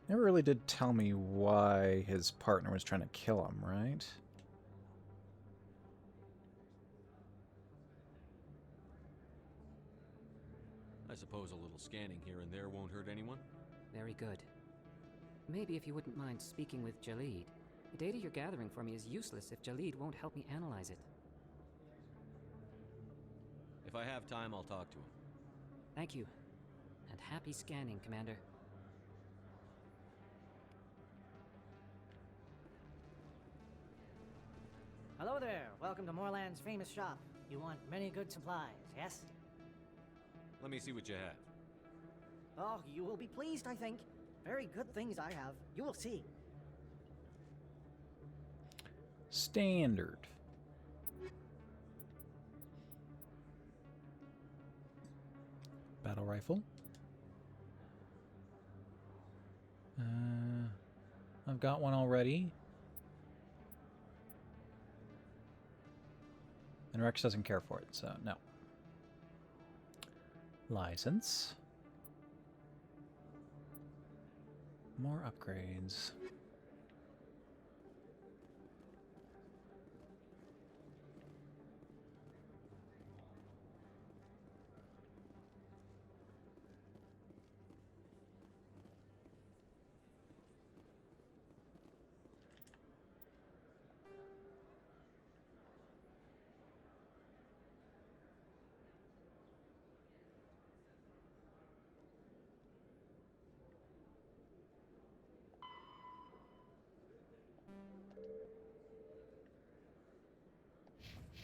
Never really did tell me why his partner was trying to kill him, right? I suppose a little scanning here and there won't hurt anyone? Very good. Maybe if you wouldn't mind speaking with Jalid. The data you're gathering for me is useless if Jalid won't help me analyze it. If I have time, I'll talk to him. Thank you. And happy scanning, Commander. Hello there. Welcome to Moorland's famous shop. You want many good supplies, yes? Let me see what you have. Oh, you will be pleased, I think. Very good things I have. You will see. Standard. Battle rifle. I've got one already. And Rex doesn't care for it, so no. License. More upgrades.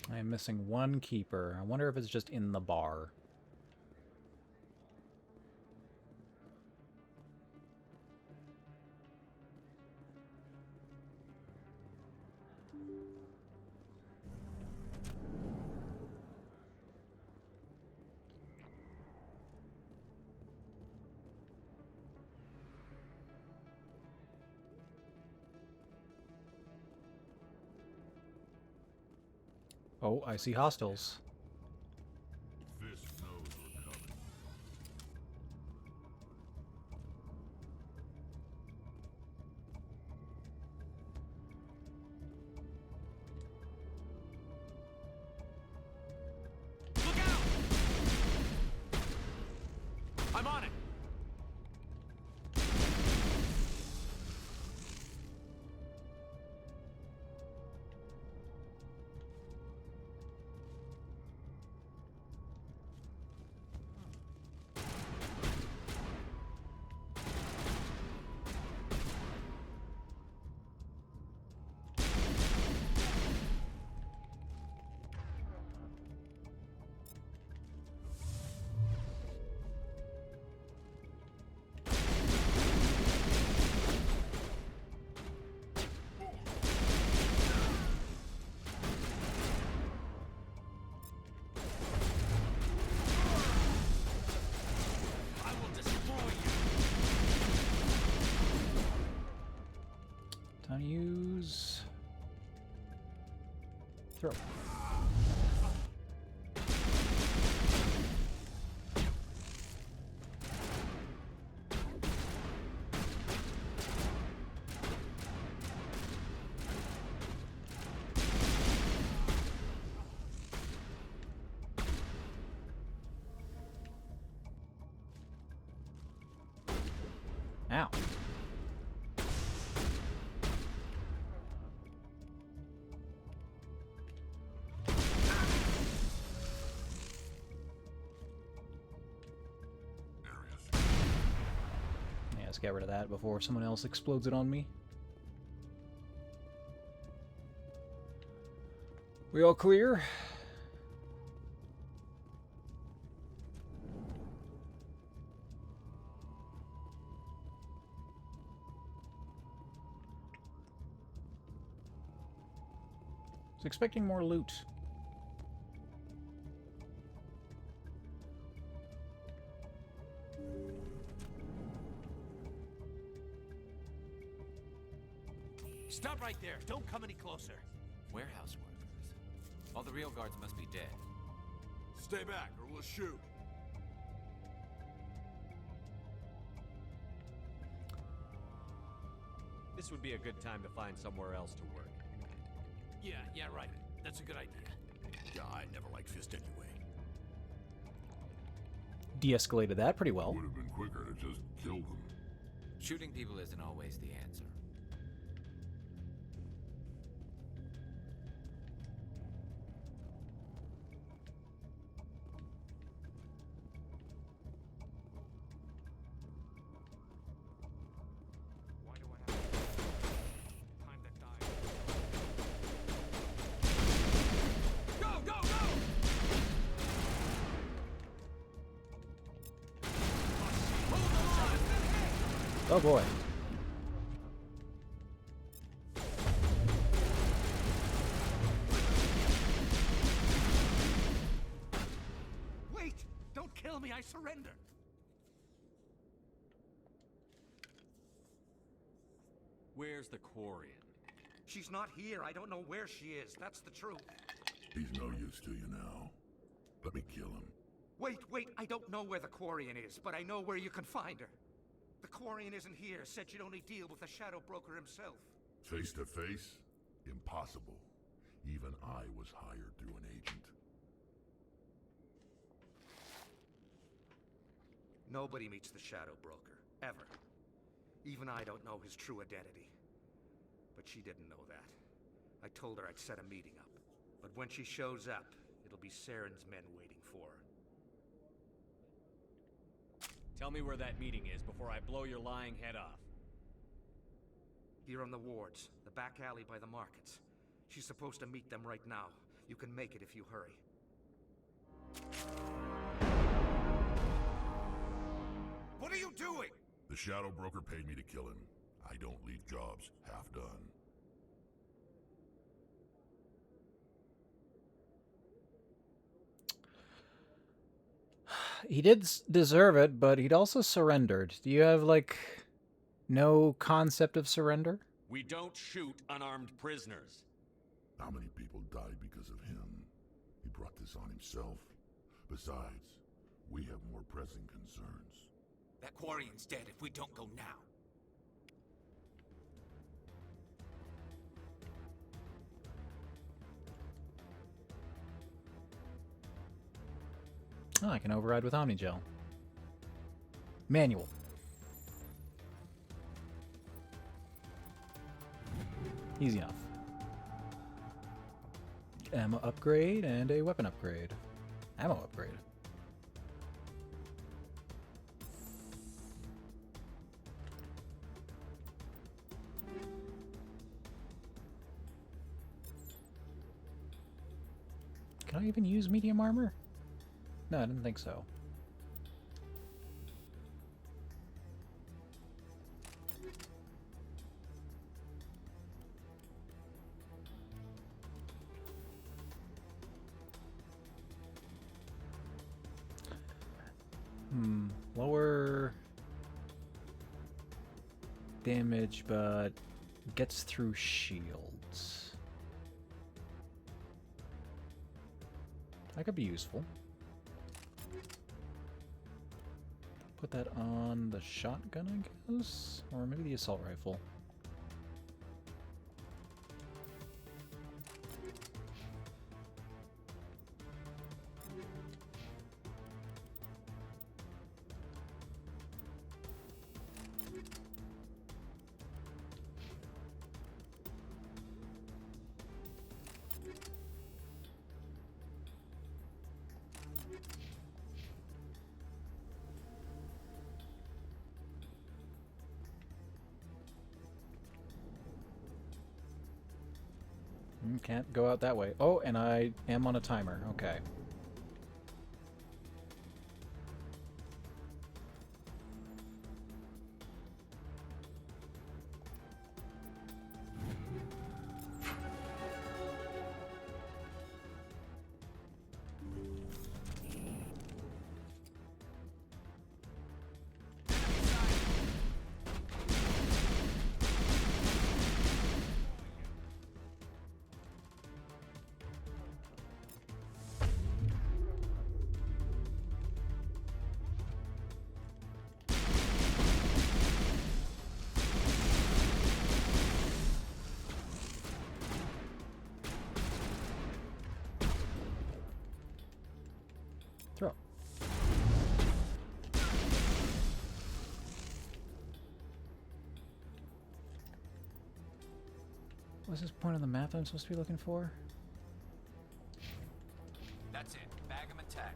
I am missing one keeper. I wonder if it's just in the bar. Oh, I see hostiles. Fisk knows we're coming. Look out! I'm on it. I will destroy you. Time to use... throw. Ow. Yeah, let's get rid of that before someone else explodes it on me. We all clear? I was expecting more loot. Stop right there. Don't come any closer. Warehouse workers. All the real guards must be dead. Stay back, or we'll shoot. This would be a good time to find somewhere else to work. Yeah, right. That's a good idea. Yeah, I never liked Fist anyway. De-escalated that pretty well. Would have been quicker to just kill them. Shooting people isn't always the answer. Why do I have time that died? Go, go, go! Hold the line! Oh boy. Wait! Don't kill me, I surrender! Where's the Quarian? She's not here. I don't know where she is. That's the truth. He's no use to you now. Let me kill him. Wait. I don't know where the Quarian is, but I know where you can find her. The Quarian isn't here. Said you'd only deal with the Shadow Broker himself. Face to face? Impossible. Even I was hired through an agent. Nobody meets the Shadow Broker. Ever. Even I don't know his true identity. But she didn't know that. I told her I'd set a meeting up. But when she shows up, it'll be Saren's men waiting for her. Tell me where that meeting is before I blow your lying head off. Here on the wards, the back alley by the markets. She's supposed to meet them right now. You can make it if you hurry. What are you doing? The Shadow Broker paid me to kill him. I don't leave jobs half done. He did deserve it, but he'd also surrendered. Do you have, like, no concept of surrender? We don't shoot unarmed prisoners. How many people died because of him? He brought this on himself. Besides, we have more pressing concerns. That Quarian's dead if we don't go now. Oh, I can override with Omnigel. Manual. Easy enough. Ammo upgrade and a weapon upgrade. Ammo upgrade. Can I even use medium armor? No, I didn't think so. Lower damage, but gets through shields. That could be useful. Put that on the shotgun, I guess? Or maybe the assault rifle. Can't go out that way. Oh, and I am on a timer. Okay. Throw. What's this point on the map I'm supposed to be looking for? That's it. Bag 'em and tag 'em.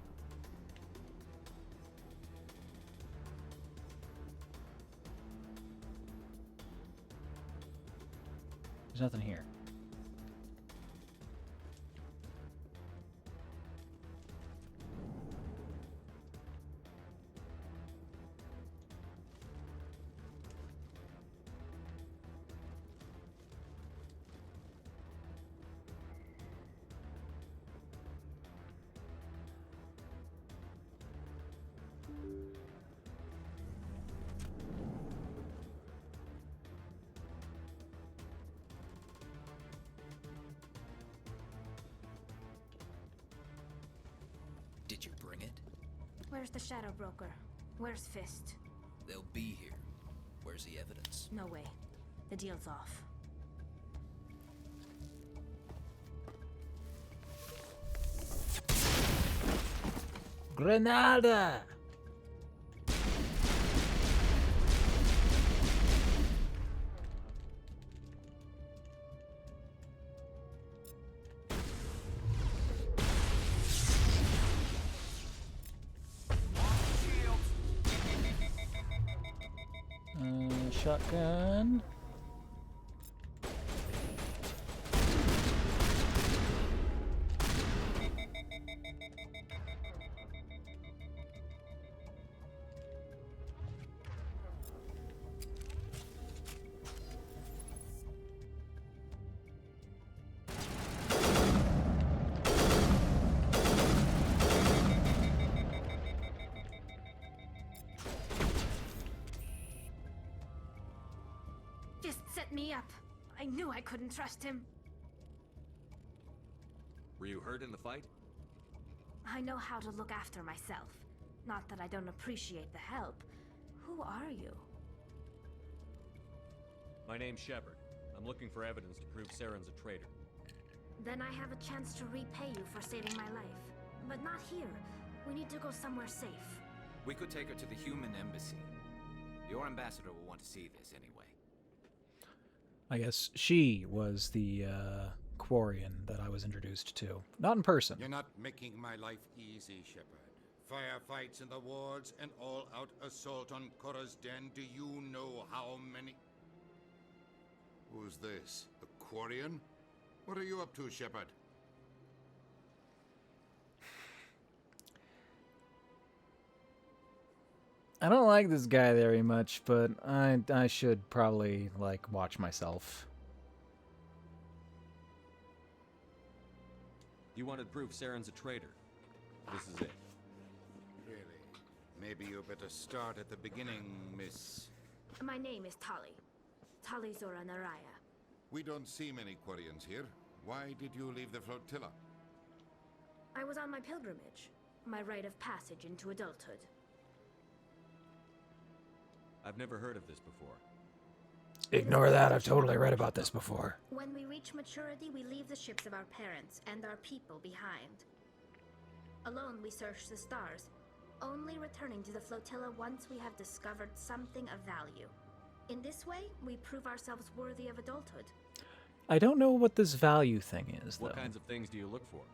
There's nothing here. Did you bring it? Where's the Shadow Broker? Where's Fist? They'll be here. Where's the evidence? No way. The deal's off. Grenada! Shotgun. set me up. I knew I couldn't trust him. Were you hurt in the fight? I know how to look after myself. Not that I don't appreciate the help. Who are you? My name's Shepard. I'm looking for evidence to prove Saren's a traitor. Then I have a chance to repay you for saving my life. But not here. We need to go somewhere safe. We could take her to the human embassy. Your ambassador will want to see this anyway. I guess she was the Quarian that I was introduced to. Not in person. You're not making my life easy, Shepard. Firefights in the wards, an all-out assault on Korra's den. Do you know how many... Who's this? The Quarian? What are you up to, Shepard? I don't like this guy very much, but I should probably, like, watch myself. You wanted to prove Saren's a traitor. This is it. Really? Maybe you better start at the beginning, Miss... My name is Tali. Tali Zora Naraya. We don't see many Quarians here. Why did you leave the flotilla? I was on my pilgrimage. My rite of passage into adulthood. I've never heard of this before. Ignore that, I've totally read about this before. When we reach maturity, we leave the ships of our parents and our people behind. Alone, we search the stars, only returning to the flotilla once we have discovered something of value. In this way, we prove ourselves worthy of adulthood. I don't know what this value thing is, though. What kinds of things do you look for?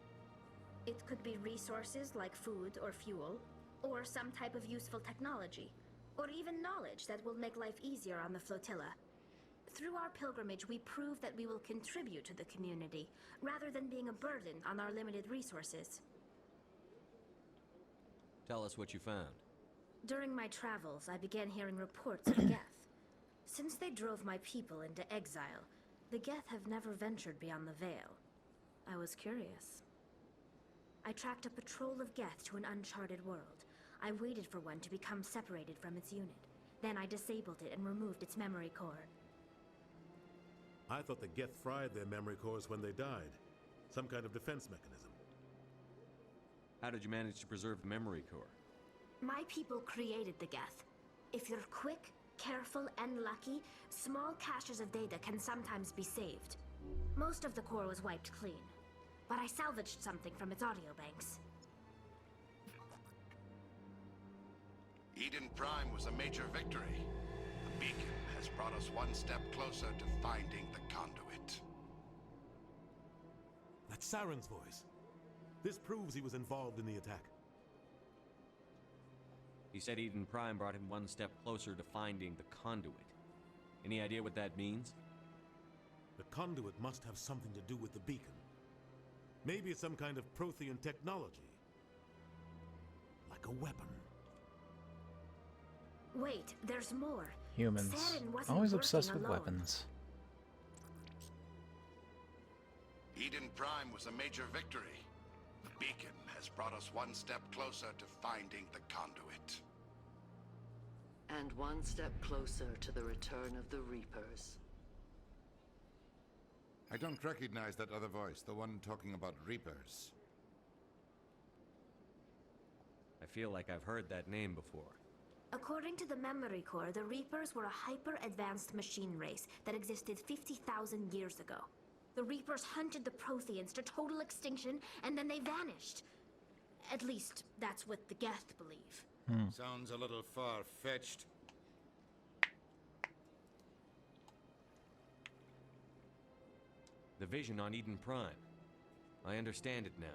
It could be resources like food or fuel, or some type of useful technology, or even knowledge that will make life easier on the flotilla. Through our pilgrimage, we prove that we will contribute to the community, rather than being a burden on our limited resources. Tell us what you found. During my travels, I began hearing reports of Geth. Since they drove my people into exile, the Geth have never ventured beyond the Veil. I was curious. I tracked a patrol of Geth to an uncharted world. I waited for one to become separated from its unit. Then I disabled it and removed its memory core. I thought the Geth fried their memory cores when they died. Some kind of defense mechanism. How did you manage to preserve the memory core? My people created the Geth. If you're quick, careful, and lucky, small caches of data can sometimes be saved. Most of the core was wiped clean, but I salvaged something from its audio banks. Eden Prime was a major victory. The beacon has brought us one step closer to finding the conduit. That's Saren's voice. This proves he was involved in the attack. He said Eden Prime brought him one step closer to finding the conduit. Any idea what that means? The conduit must have something to do with the beacon. Maybe it's some kind of Prothean technology. Like a weapon. Wait, there's more. Humans. Saren wasn't Always working obsessed with alone. weapons. Eden Prime was a major victory. The beacon has brought us one step closer to finding the conduit. And one step closer to the return of the Reapers. I don't recognize that other voice, the one talking about Reapers. I feel like I've heard that name before. According to the memory core, the Reapers were a hyper-advanced machine race that existed 50,000 years ago. The Reapers hunted the Protheans to total extinction, and then they vanished. At least, that's what the Geth believe. Sounds a little far-fetched. The vision on Eden Prime. I understand it now.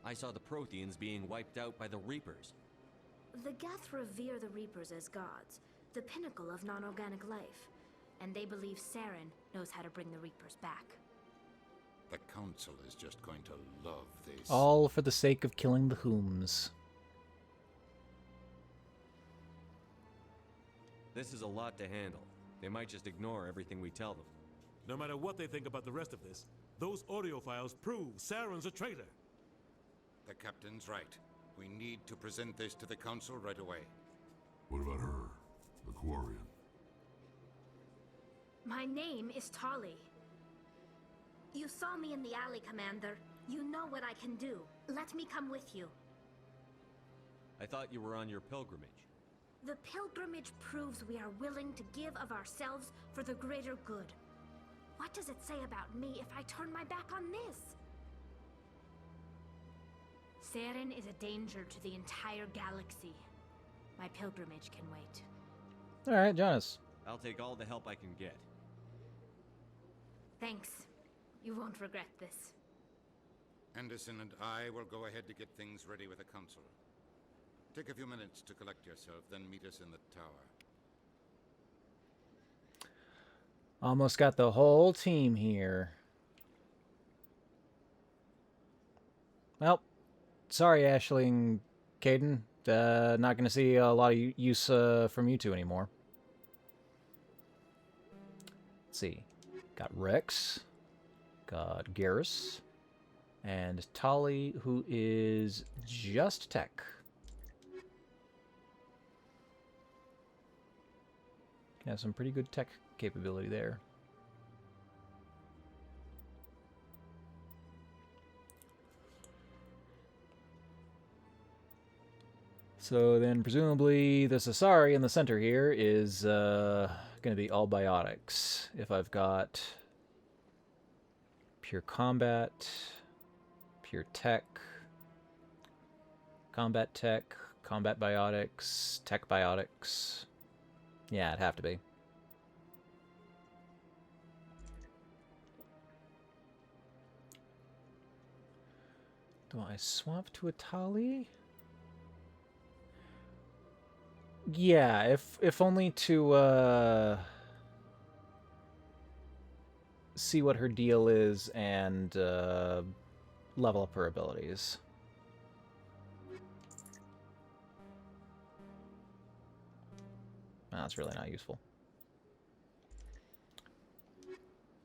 I saw the Protheans being wiped out by the Reapers. The Geth revere the Reapers as gods, the pinnacle of non-organic life. And they believe Saren knows how to bring the Reapers back. The Council is just going to love this. All for the sake of killing the Whoms. This is a lot to handle. They might just ignore everything we tell them. No matter what they think about the rest of this, those audio files prove Saren's a traitor. The Captain's right. We need to present this to the Council right away. What about her? The Quarian? My name is Tolly. You saw me in the alley, Commander. You know what I can do. Let me come with you. I thought you were on your pilgrimage. The pilgrimage proves we are willing to give of ourselves for the greater good. What does it say about me if I turn my back on this? Saren is a danger to the entire galaxy. My pilgrimage can wait. Alright, Jonas. I'll take all the help I can get. Thanks. You won't regret this. Anderson and I will go ahead to get things ready with the Council. Take a few minutes to collect yourself, then meet us in the tower. Almost got the whole team here. Well, sorry, Ashley and Caden. Not going to see a lot of use from you two anymore. Let's see. Got Rex. Got Garrus. And Tali, who is just tech. Have some pretty good tech capability there. So then presumably the Sasari in the center here is going to be all biotics. If I've got pure combat, pure tech, combat tech, combat biotics, tech biotics. Yeah, it'd have to be. Do I swap to a Tali? Yeah, if only to see what her deal is and level up her abilities. That's really not useful.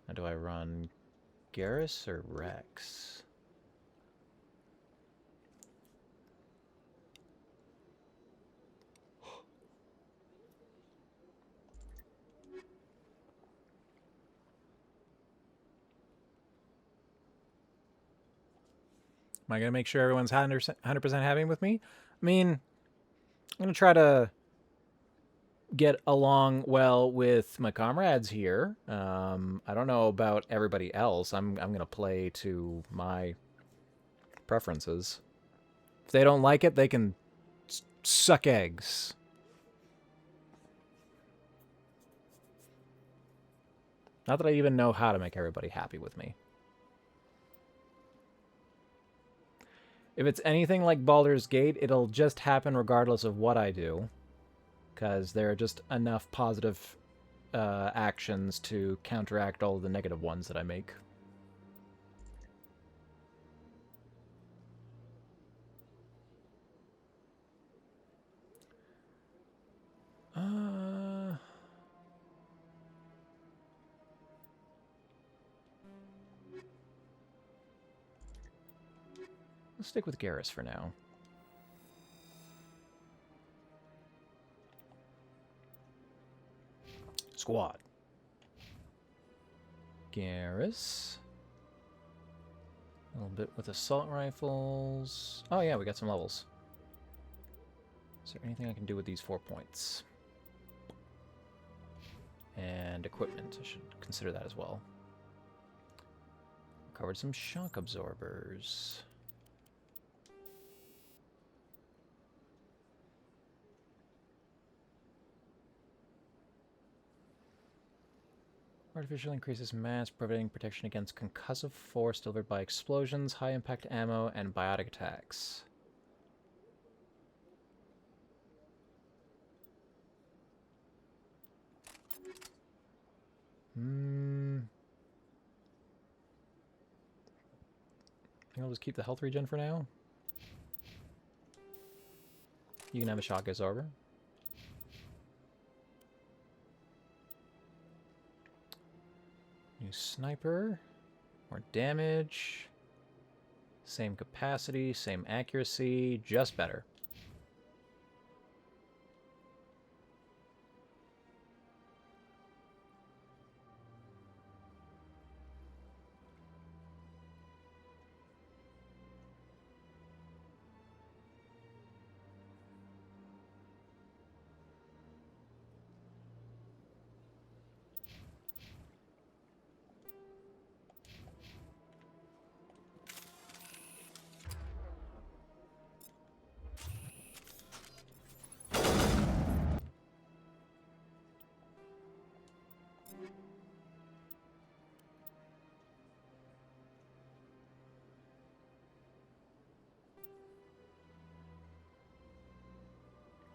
Now, do I run Garrus or Rex? Am I going to make sure everyone's 100% happy with me? I mean, I'm going to try to get along well with my comrades here. I don't know about everybody else. I'm going to play to my preferences. If they don't like it, they can suck eggs. Not that I even know how to make everybody happy with me. If it's anything like Baldur's Gate, it'll just happen regardless of what I do. Because there are just enough positive actions to counteract all the negative ones that I make. Let's stick with Garrus for now. Squad. Garrus. A little bit with assault rifles. Oh yeah, we got some levels. Is there anything I can do with these 4 points? And equipment. I should consider that as well. Covered some shock absorbers. Artificially increases mass, providing protection against concussive force delivered by explosions, high-impact ammo, and biotic attacks. I think I'll just keep the health regen for now. You can have a shock absorber. New sniper. More damage. Same capacity, same accuracy, just better.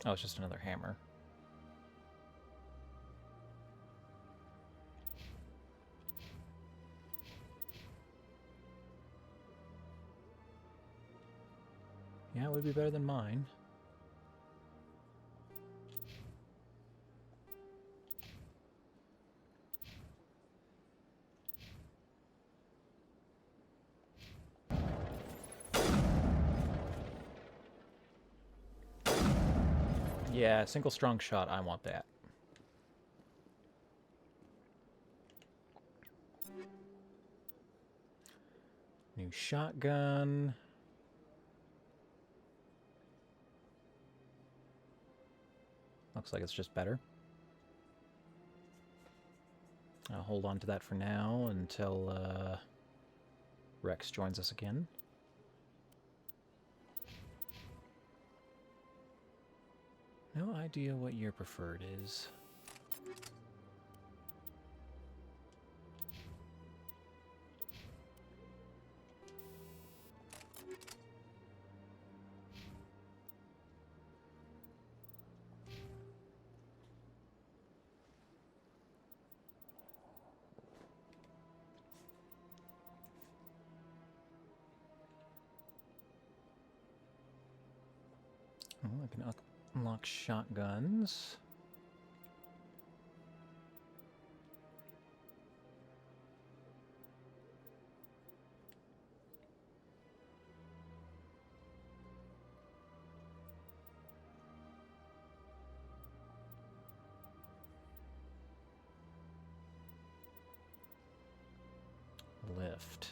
Oh, it's just another hammer. Yeah, it would be better than mine. Yeah, single strong shot, I want that. New shotgun. Looks like it's just better. I'll hold on to that for now until Rex joins us again. No idea what your preferred is. Oh, I can unlock shotguns. Lift.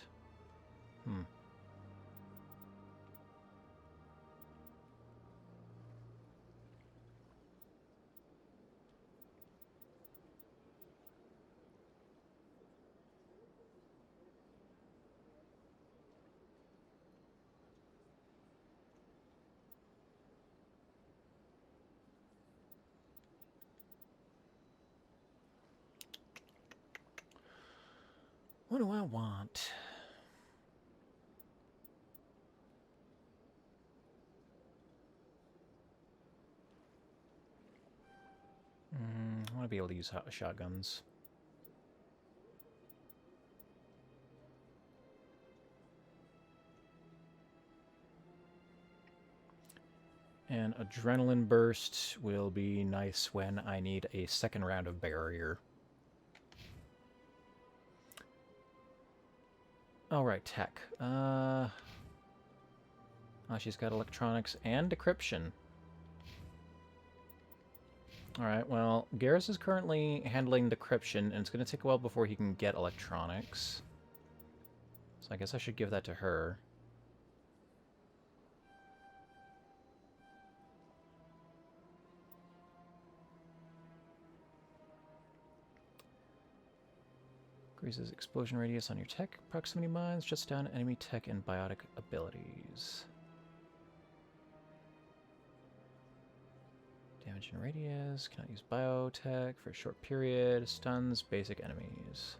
What do I want? I want to be able to use shotguns. And adrenaline burst will be nice when I need a second round of barrier. All right, tech. Oh, she's got electronics and decryption. Alright, well, Garrus is currently handling decryption, and it's going to take a while before he can get electronics. So I guess I should give that to her. Increases explosion radius on your tech proximity mines, shuts down enemy tech and biotic abilities. Damage and radius, cannot use biotech for a short period, stuns basic enemies.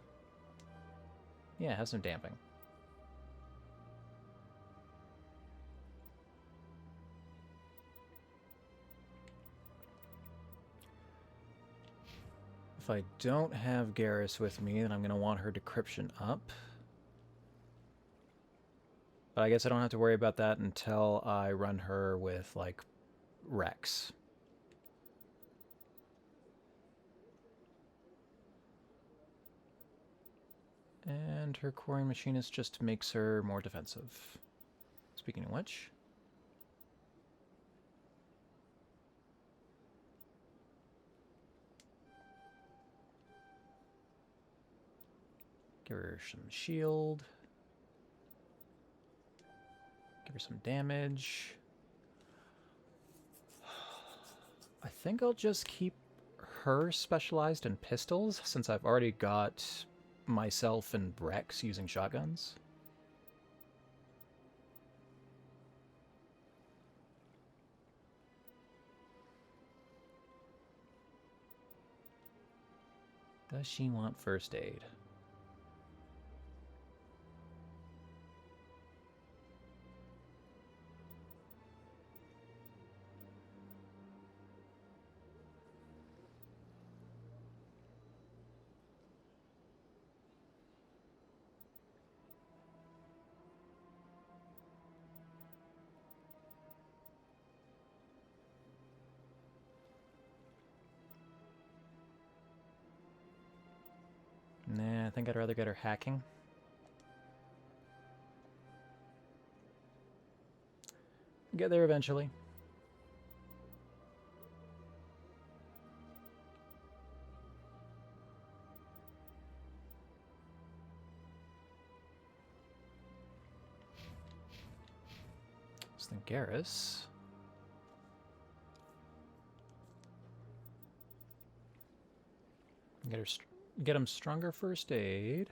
Yeah, it has some damping. If I don't have Garrus with me, then I'm going to want her decryption up. But I guess I don't have to worry about that until I run her with, like, Rex. And her quarrying machinist just makes her more defensive. Speaking of which... give her some shield. Give her some damage. I think I'll just keep her specialized in pistols, since I've already got myself and Rex using shotguns. Does she want first aid? Nah, I think I'd rather get her hacking. Get there eventually. It's the Garrus. Get him stronger first aid.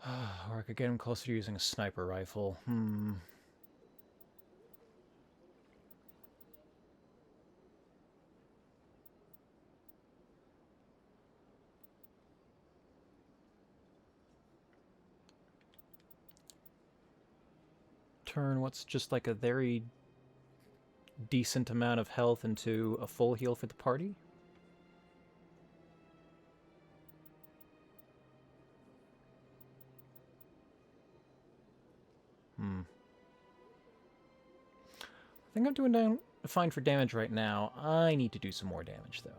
Or I could get him closer to using a sniper rifle. Turn what's just like a very decent amount of health into a full heal for the party. I think I'm doing fine for damage right now. I need to do some more damage, though.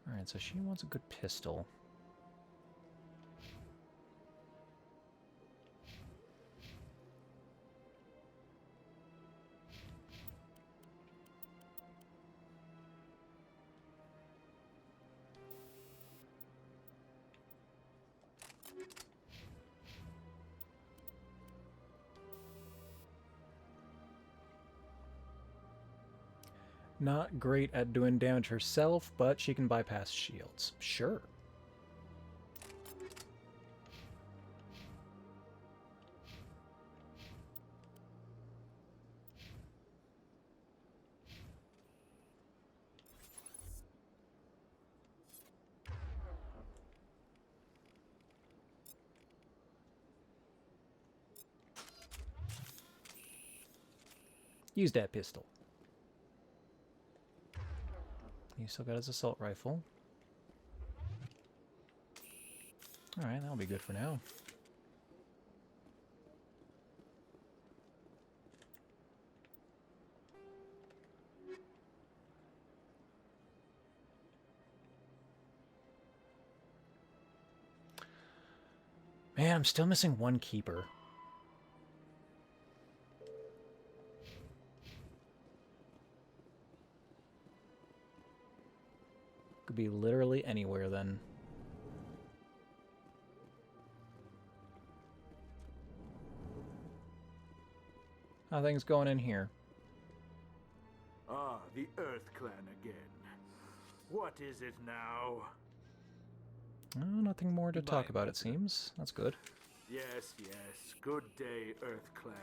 Alright, so she wants a good pistol. Not great at doing damage herself, but she can bypass shields. Sure. Use that pistol. He still got his assault rifle. Alright, that'll be good for now. Man, I'm still missing one keeper. Could be literally anywhere then. How are things going in here? Ah, the Earth Clan again. What is it now? Oh, nothing more to talk about, it seems. That's good. Yes, yes. Good day, Earth Clan.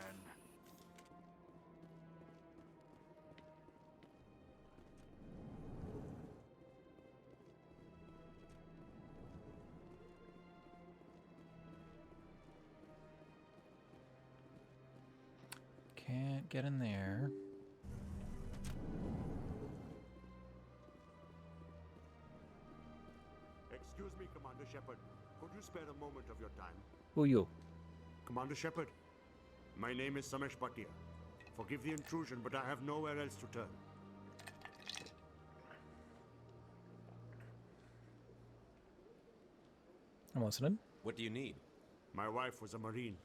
Can't get in there. Excuse me, Commander Shepard. Could you spare a moment of your time? Who you? Commander Shepard, my name is Samesh Bhatia. Forgive the intrusion, but I have nowhere else to turn. I'm listening. What do you need? My wife was a Marine.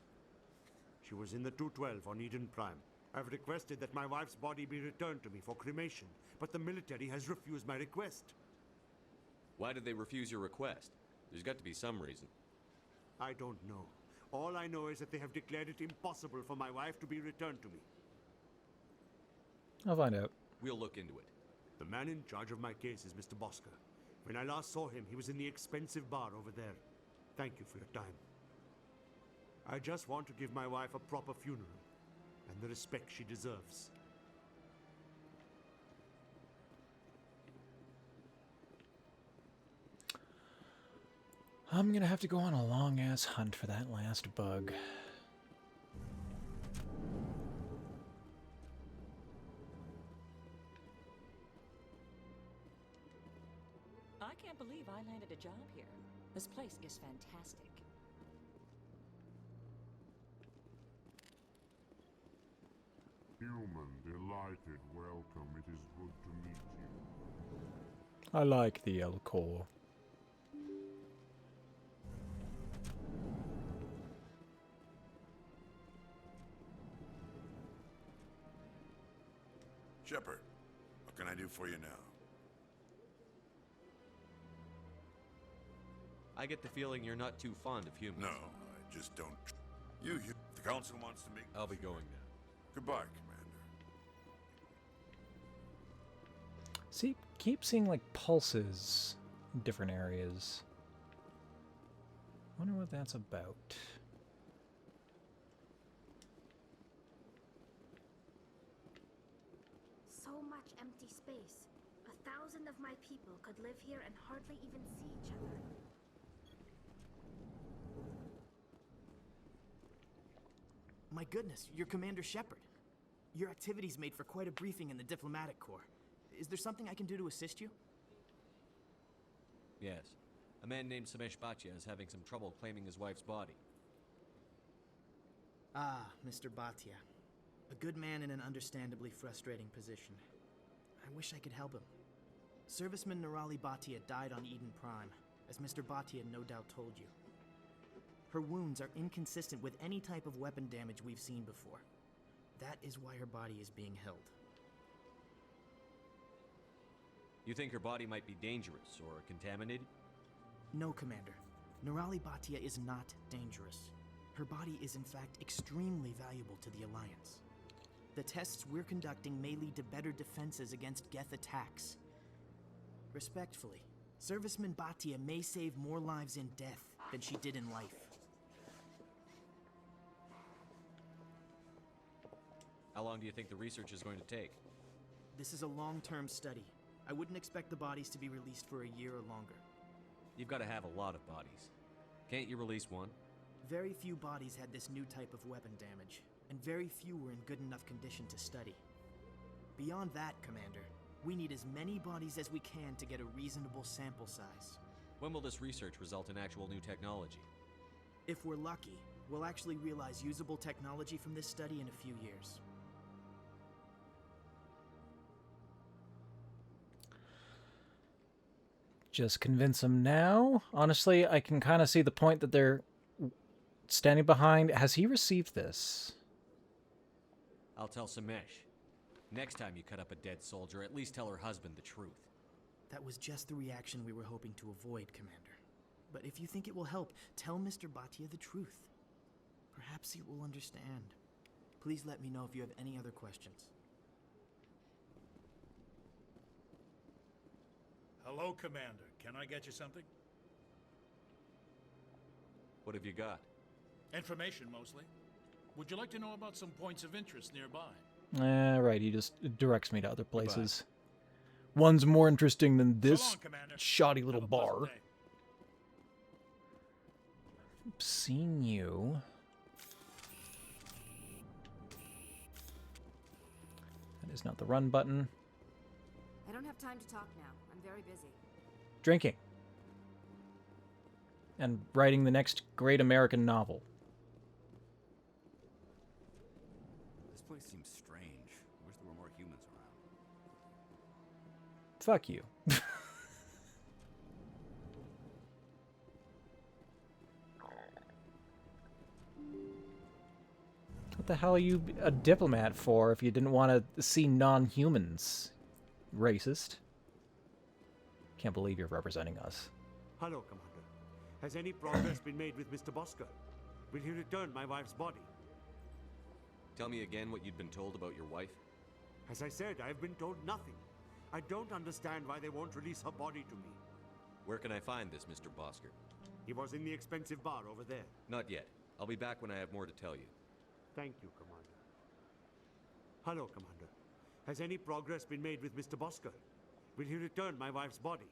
She was in the 212 on Eden Prime. I've requested that my wife's body be returned to me for cremation, but the military has refused my request. Why did they refuse your request? There's got to be some reason. I don't know. All I know is that they have declared it impossible for my wife to be returned to me. I'll find out. We'll look into it. The man in charge of my case is Mr. Bosca. When I last saw him, he was in the expensive bar over there. Thank you for your time. I just want to give my wife a proper funeral and the respect she deserves. I'm gonna have to go on a long-ass hunt for that last bug. I can't believe I landed a job here. This place is fantastic. Human, delighted, welcome. It is good to meet you. I like the Elcor. Shepard, what can I do for you now? I get the feeling you're not too fond of humans. No, I just don't. The council wants to meet. I'll be going now. Goodbye, Commander. See, keep seeing like pulses in different areas. Wonder what that's about. So much empty space. 1,000 of my people could live here and hardly even see each other. My goodness, you're Commander Shepard. Your activities made for quite a briefing in the diplomatic corps. Is there something I can do to assist you? Yes. A man named Samesh Bhatia is having some trouble claiming his wife's body. Ah, Mr. Bhatia. A good man in an understandably frustrating position. I wish I could help him. Serviceman Nirali Bhatia died on Eden Prime, as Mr. Bhatia no doubt told you. Her wounds are inconsistent with any type of weapon damage we've seen before. That is why her body is being held. You think her body might be dangerous or contaminated? No, Commander. Nirali Bhatia is not dangerous. Her body is in fact extremely valuable to the Alliance. The tests we're conducting may lead to better defenses against Geth attacks. Respectfully, Serviceman Bhatia may save more lives in death than she did in life. How long do you think the research is going to take? This is a long-term study. I wouldn't expect the bodies to be released for a year or longer. You've got to have a lot of bodies. Can't you release one? Very few bodies had this new type of weapon damage, and very few were in good enough condition to study. Beyond that, Commander, we need as many bodies as we can to get a reasonable sample size. When will this research result in actual new technology? If we're lucky, we'll actually realize usable technology from this study in a few years. Just convince them now. Honestly, I can kind of see the point that they're standing behind. Has he received this? I'll tell Samesh. Next time you cut up a dead soldier, at least tell her husband the truth. That was just the reaction we were hoping to avoid, Commander. But if you think it will help, tell Mr. Bhatia the truth. Perhaps he will understand. Please let me know if you have any other questions. Hello, Commander. Can I get you something? What have you got? Information, mostly. Would you like to know about some points of interest nearby? Right, he just directs me to other places. One's more interesting than this So long, Commander. shoddy little Have a pleasant bar. day. Seen you. That is not the run button. I don't have time to talk now. I'm very busy. Drinking. And writing the next great American novel. This place seems strange. I wish there were more humans around. Fuck you. What the hell are you a diplomat for if you didn't want to see non-humans? Racist. Can't believe you're representing us. Hello, Commander. Has any progress been made with Mr. Bosker? Will he return my wife's body? Tell me again what you'd been told about your wife. As I said, I've been told nothing. I don't understand why they won't release her body to me. Where can I find this Mr. Bosker? He was in the expensive bar over there. Not yet. I'll be back when I have more to tell you. Thank you, Commander. Hello, Commander. Has any progress been made with Mr. Bosker? Will he return my wife's body?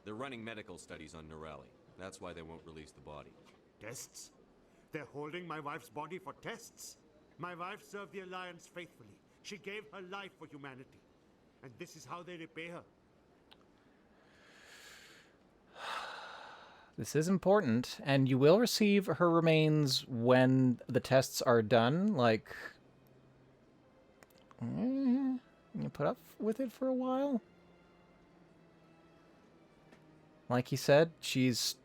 They're running medical studies on Nirali. That's why they won't release the body. Tests? They're holding my wife's body for tests? My wife served the Alliance faithfully. She gave her life for humanity. And this is how they repay her. This is important, and you will receive her remains when the tests are done. Like, you put up with it for a while. Like he said, she's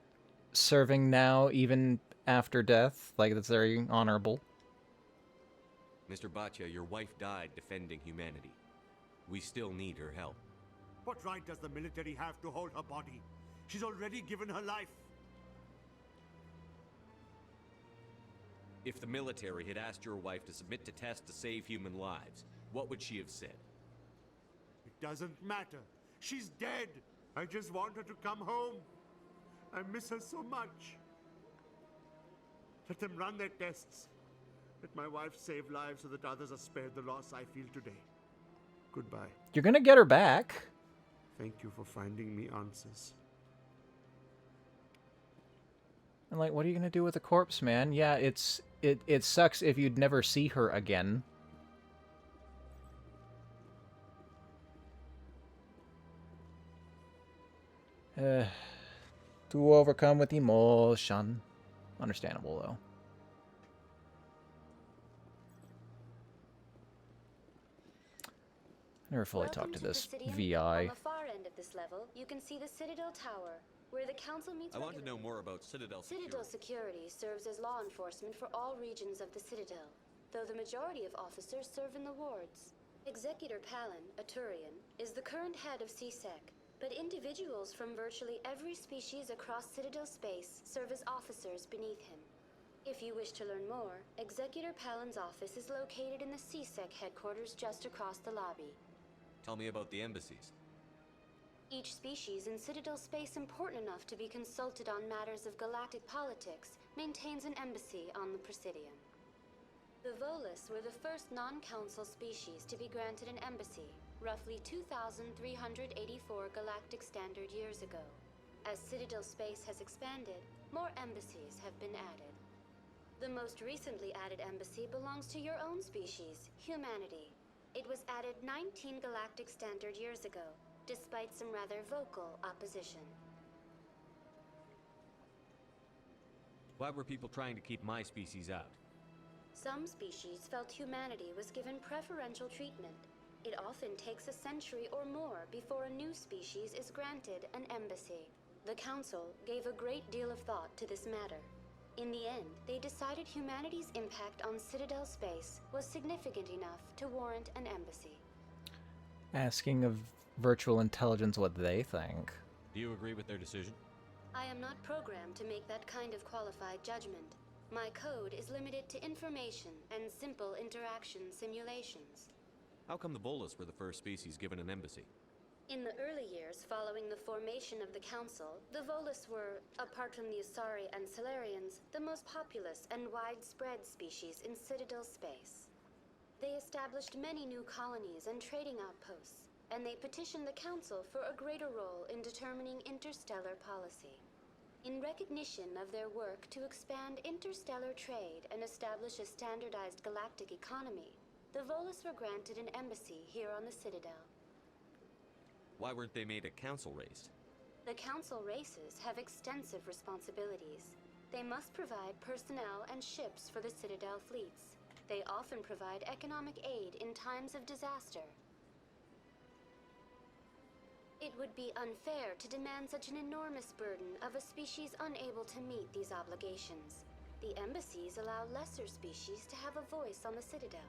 serving now, even after death. Like, that's very honorable. Mr. Bhatia, your wife died defending humanity. We still need her help. What right does the military have to hold her body? She's already given her life. If the military had asked your wife to submit to tests to save human lives, what would she have said? It doesn't matter. She's dead. I just want her to come home. I miss her so much. Let them run their tests. Let my wife save lives so that others are spared the loss I feel today. Goodbye. You're gonna get her back. Thank you for finding me answers. And like, what are you gonna do with a corpse, man? Yeah, it sucks if you'd never see her again. To overcome with emotion. Understandable, though. Never fully talked to this VI. On the far end of this level, you can see the Citadel Tower, where the Council meets. I want to know more about Citadel security. Citadel security serves as law enforcement for all regions of the Citadel, though the majority of officers serve in the wards. Executor Palin, a Turian, is the current head of CSEC, but individuals from virtually every species across Citadel space serve as officers beneath him. If you wish to learn more, Executor Palin's office is located in the CSEC headquarters just across the lobby. Tell me about the embassies. Each species in Citadel space important enough to be consulted on matters of galactic politics maintains an embassy on the Presidium. The Volus were the first non-council species to be granted an embassy, roughly 2,384 galactic standard years ago. As Citadel space has expanded, more embassies have been added. The most recently added embassy belongs to your own species, humanity. It was added 19 galactic standard years ago, despite some rather vocal opposition. Why were people trying to keep my species out? Some species felt humanity was given preferential treatment. It often takes a century or more before a new species is granted an embassy. The Council gave a great deal of thought to this matter. In the end, they decided humanity's impact on Citadel space was significant enough to warrant an embassy. Asking of virtual intelligence what they think. Do you agree with their decision? I am not programmed to make that kind of qualified judgment. My code is limited to information and simple interaction simulations. How come the Volus were the first species given an embassy? In the early years following the formation of the Council, the Volus were, apart from the Asari and Solarians, the most populous and widespread species in Citadel space. They established many new colonies and trading outposts, and they petitioned the Council for a greater role in determining interstellar policy. In recognition of their work to expand interstellar trade and establish a standardized galactic economy, the Volus were granted an embassy here on the Citadel. Why weren't they made a council race? The council races have extensive responsibilities. They must provide personnel and ships for the Citadel fleets. They often provide economic aid in times of disaster. It would be unfair to demand such an enormous burden of a species unable to meet these obligations. The embassies allow lesser species to have a voice on the Citadel.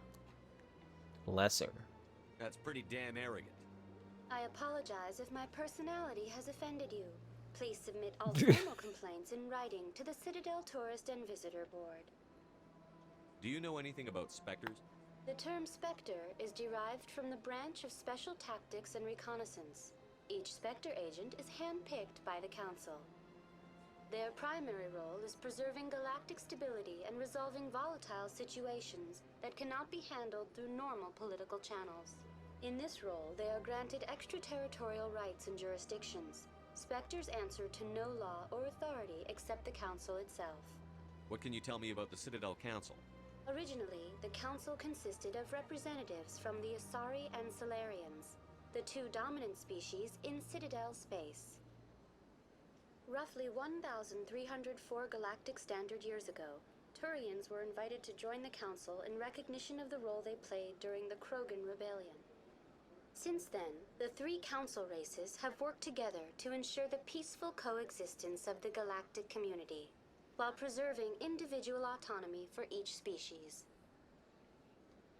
Lesser. That's pretty damn arrogant. I apologize if my personality has offended you. Please submit all formal complaints in writing to the Citadel Tourist and Visitor Board. Do you know anything about specters? The term Spectre is derived from the branch of Special Tactics and Reconnaissance. Each Spectre agent is handpicked by the Council. Their primary role is preserving galactic stability and resolving volatile situations that cannot be handled through normal political channels. In this role, they are granted extraterritorial rights and jurisdictions. Spectres answer to no law or authority except the Council itself. What can you tell me about the Citadel Council? Originally, the Council consisted of representatives from the Asari and Solarians, the two dominant species in Citadel space. Roughly 1,304 galactic standard years ago, Turians were invited to join the Council in recognition of the role they played during the Krogan Rebellion. Since then, the three Council races have worked together to ensure the peaceful coexistence of the galactic community, while preserving individual autonomy for each species.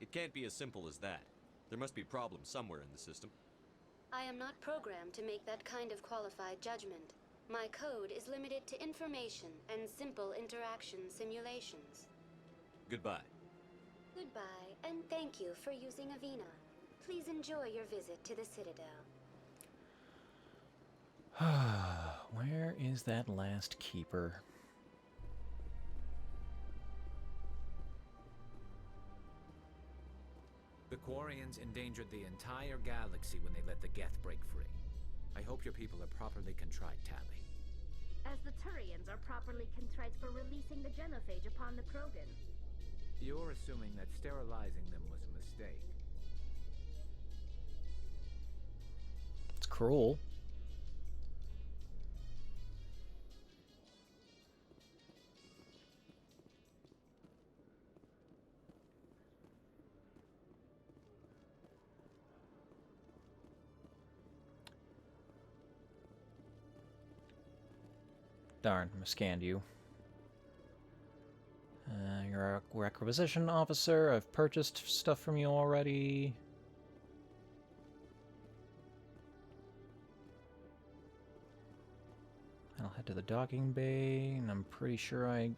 It can't be as simple as that. There must be problems somewhere in the system. I am not programmed to make that kind of qualified judgment. My code is limited to information and simple interaction simulations. Goodbye. Goodbye, and thank you for using Avina. Please enjoy your visit to the Citadel. Where is that last keeper? The Quarians endangered the entire galaxy when they let the Geth break free. I hope your people are properly contrite, Tally. As the Turians are properly contrite for releasing the genophage upon the Krogan. You're assuming that sterilizing them was a mistake. It's cruel. Darn, I scanned you. You're a requisition officer. I've purchased stuff from you already. I'll head to the docking bay, and I'm pretty sure I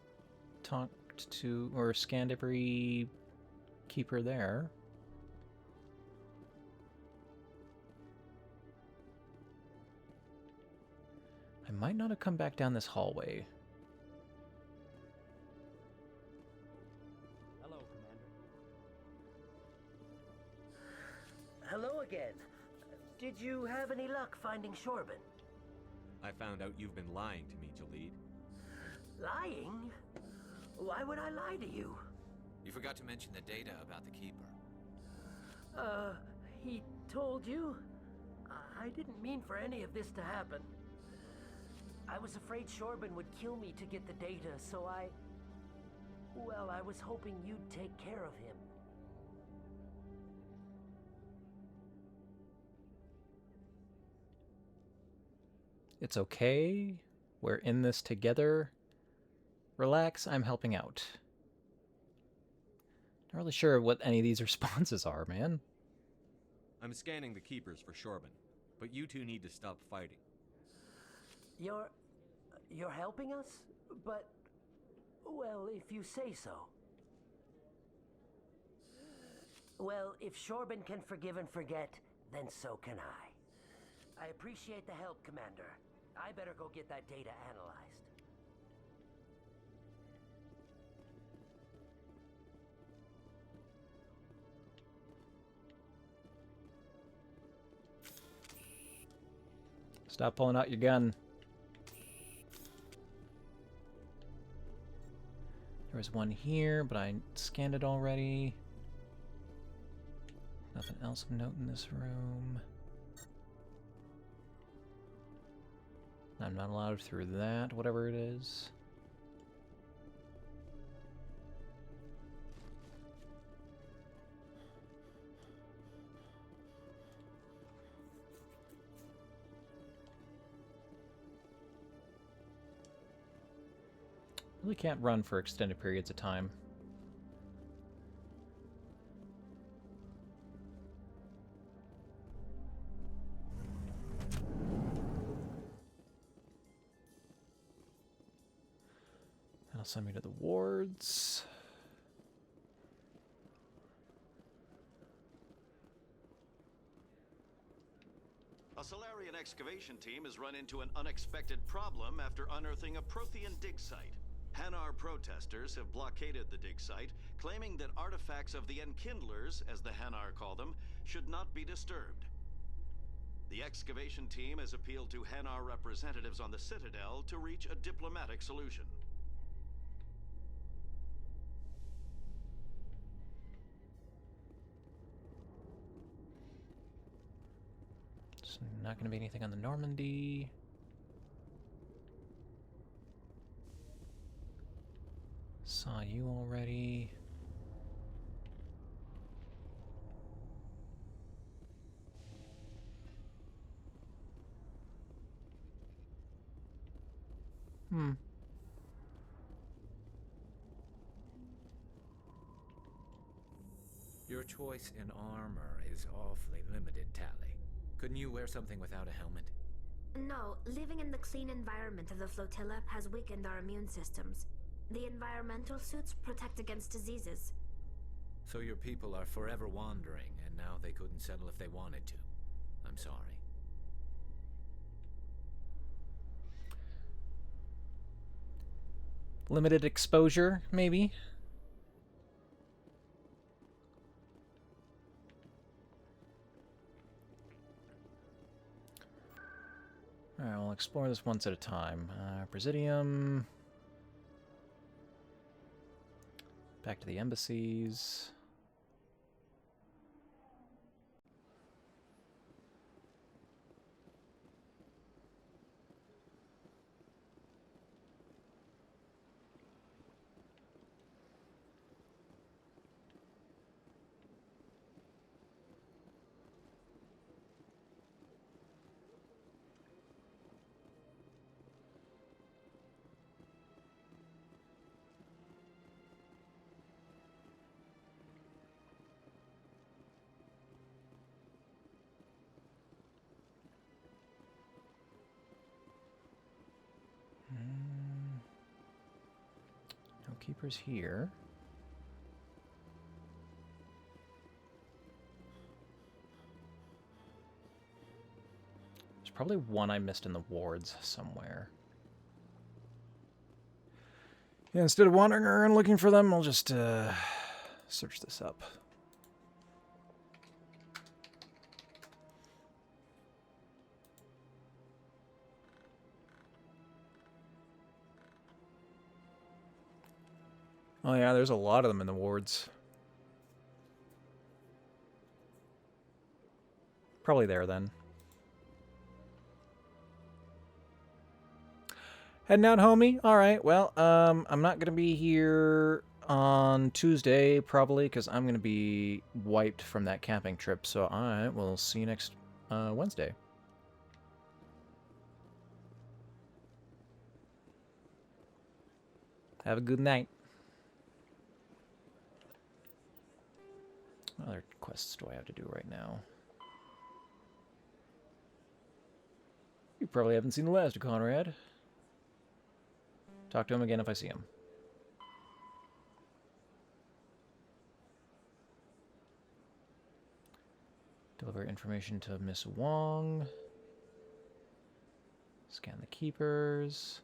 talked to or scanned every keeper there. I might not have come back down this hallway. Hello, Commander. Hello again. Did you have any luck finding Shorban? I found out you've been lying to me, Jalid. Lying? Why would I lie to you? You forgot to mention the data about the Keeper. He told you? I didn't mean for any of this to happen. I was afraid Shorban would kill me to get the data, so I was hoping you'd take care of him. It's okay. We're in this together. Relax, I'm helping out. Not really sure what any of these responses are, man. I'm scanning the keepers for Shorban, but you two need to stop fighting. You're helping us? But, well, if you say so. Well, if Shorban can forgive and forget, then so can I. I appreciate the help, Commander. I better go get that data analyzed. Stop pulling out your gun. There was one here, but I scanned it already. Nothing else of note in this room. I'm not allowed through that, whatever it is. Really can't run for extended periods of time. That'll send me to the wards. A Solarian excavation team has run into an unexpected problem after unearthing a Prothean dig site. Hanar protesters have blockaded the dig site, claiming that artifacts of the Enkindlers, as the Hanar call them, should not be disturbed. The excavation team has appealed to Hanar representatives on the Citadel to reach a diplomatic solution. There's not going to be anything on the Normandy. Saw you already. Hmm. Your choice in armor is awfully limited, Tally. Couldn't you wear something without a helmet? No, living in the clean environment of the flotilla has weakened our immune systems. The environmental suits protect against diseases. So your people are forever wandering, and now they couldn't settle if they wanted to. I'm sorry. Limited exposure, maybe? Alright, we'll explore this once at a time. Presidium. Back to the embassies. No keepers here. There's probably one I missed in the wards somewhere. Yeah, instead of wandering around looking for them, I'll just search this up. Oh yeah, there's a lot of them in the wards. Probably there then. Heading out, homie? Alright, well, I'm not gonna be here on Tuesday, probably, because I'm gonna be wiped from that camping trip, so I will see you next Wednesday. Have a good night. What other quests do I have to do right now? You probably haven't seen the last of Conrad. Talk to him again if I see him. Deliver information to Miss Wong. Scan the keepers.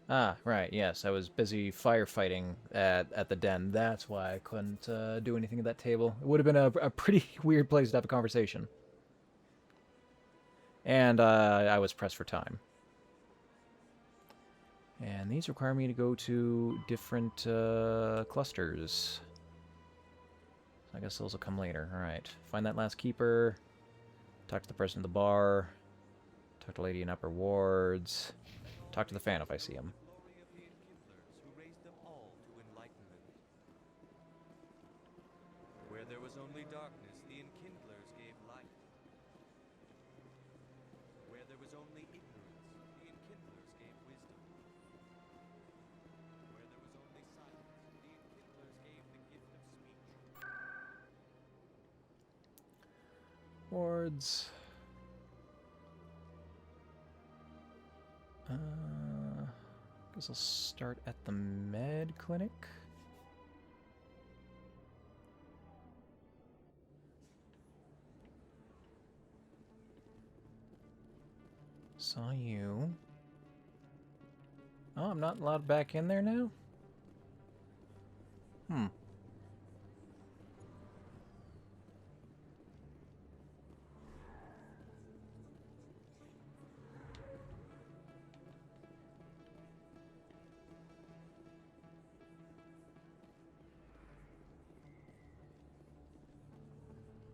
Ah, right, yes. I was busy firefighting at the den. That's why I couldn't do anything at that table. It would have been a pretty weird place to have a conversation. And I was pressed for time. And these require me to go to different clusters. So I guess those will come later. Alright. Find that last keeper. Talk to the person at the bar. Talk to lady in upper wards. Talk to the fan if I see him. Where there was only darkness, the enkindlers gave light. Where there was only ignorance, the enkindlers gave wisdom. Where there was only silence, the enkindlers gave the gift of speech. Wards. Guess I'll start at the med clinic. Saw you. Oh, I'm not allowed back in there now? Hmm.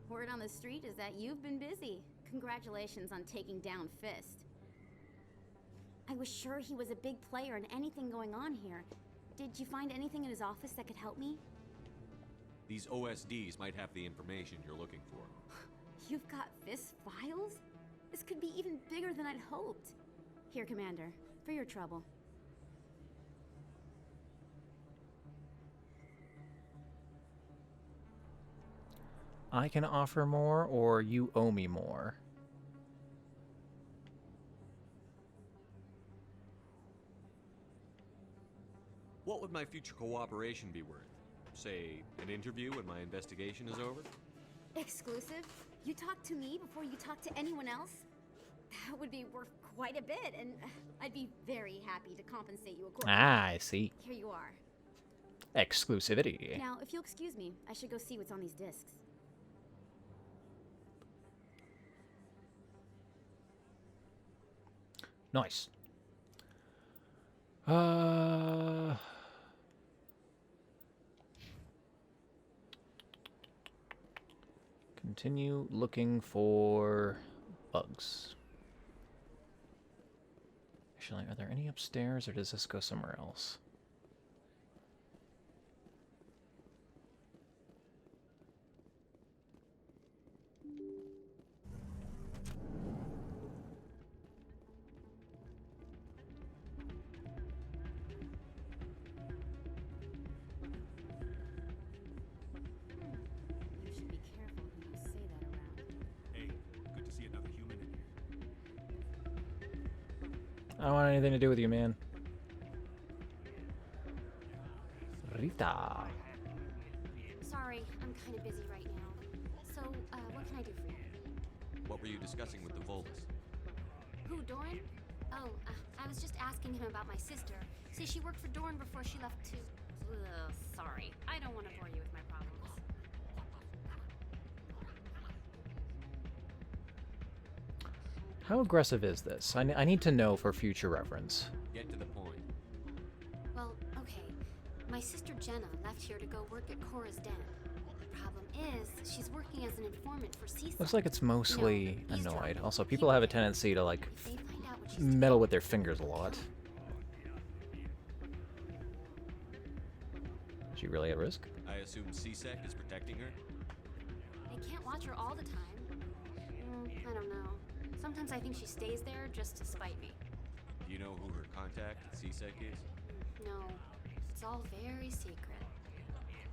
Word on the street is that you've been busy. Congratulations on taking down Fist. I was sure he was a big player in anything going on here. Did you find anything in his office that could help me? These OSDs might have the information you're looking for. You've got Fist files? This could be even bigger than I'd hoped. Here, Commander, for your trouble. I can offer more, or you owe me more. What would my future cooperation be worth? Say, an interview when my investigation is over? Exclusive? You talk to me before you talk to anyone else? That would be worth quite a bit, and I'd be very happy to compensate you accordingly. Ah, I see. Here you are. Exclusivity. Now, if you'll excuse me, I should go see what's on these discs. Nice. Continue looking for bugs. Actually, are there any upstairs, or does this go somewhere else? You should be careful who you say that around. Hey, good to see another human in here. I don't want anything to do with you, man. Rita. Sorry, I'm kind of busy right now. So, what can I do for you? What were you discussing with the Volus? Who, Doran? Oh, I was just asking him about my sister. See, she worked for Doran before she left to... Ugh, sorry. I don't want to bore you with my problems. How aggressive is this? I need to know for future reference. Get to the point. Well, okay. My sister Jenna left here to go work at Cora's Den. The problem is, she's working as an informant for Seaside. Looks like it's mostly annoyed. Also, people have a tendency to, like, If they find out what she's meddle with their fingers a lot. Is she really at risk? I assume CSEC is protecting her? They can't watch her all the time. I don't know. Sometimes I think she stays there just to spite me. Do you know who her contact at CSEC is? No, it's all very secret.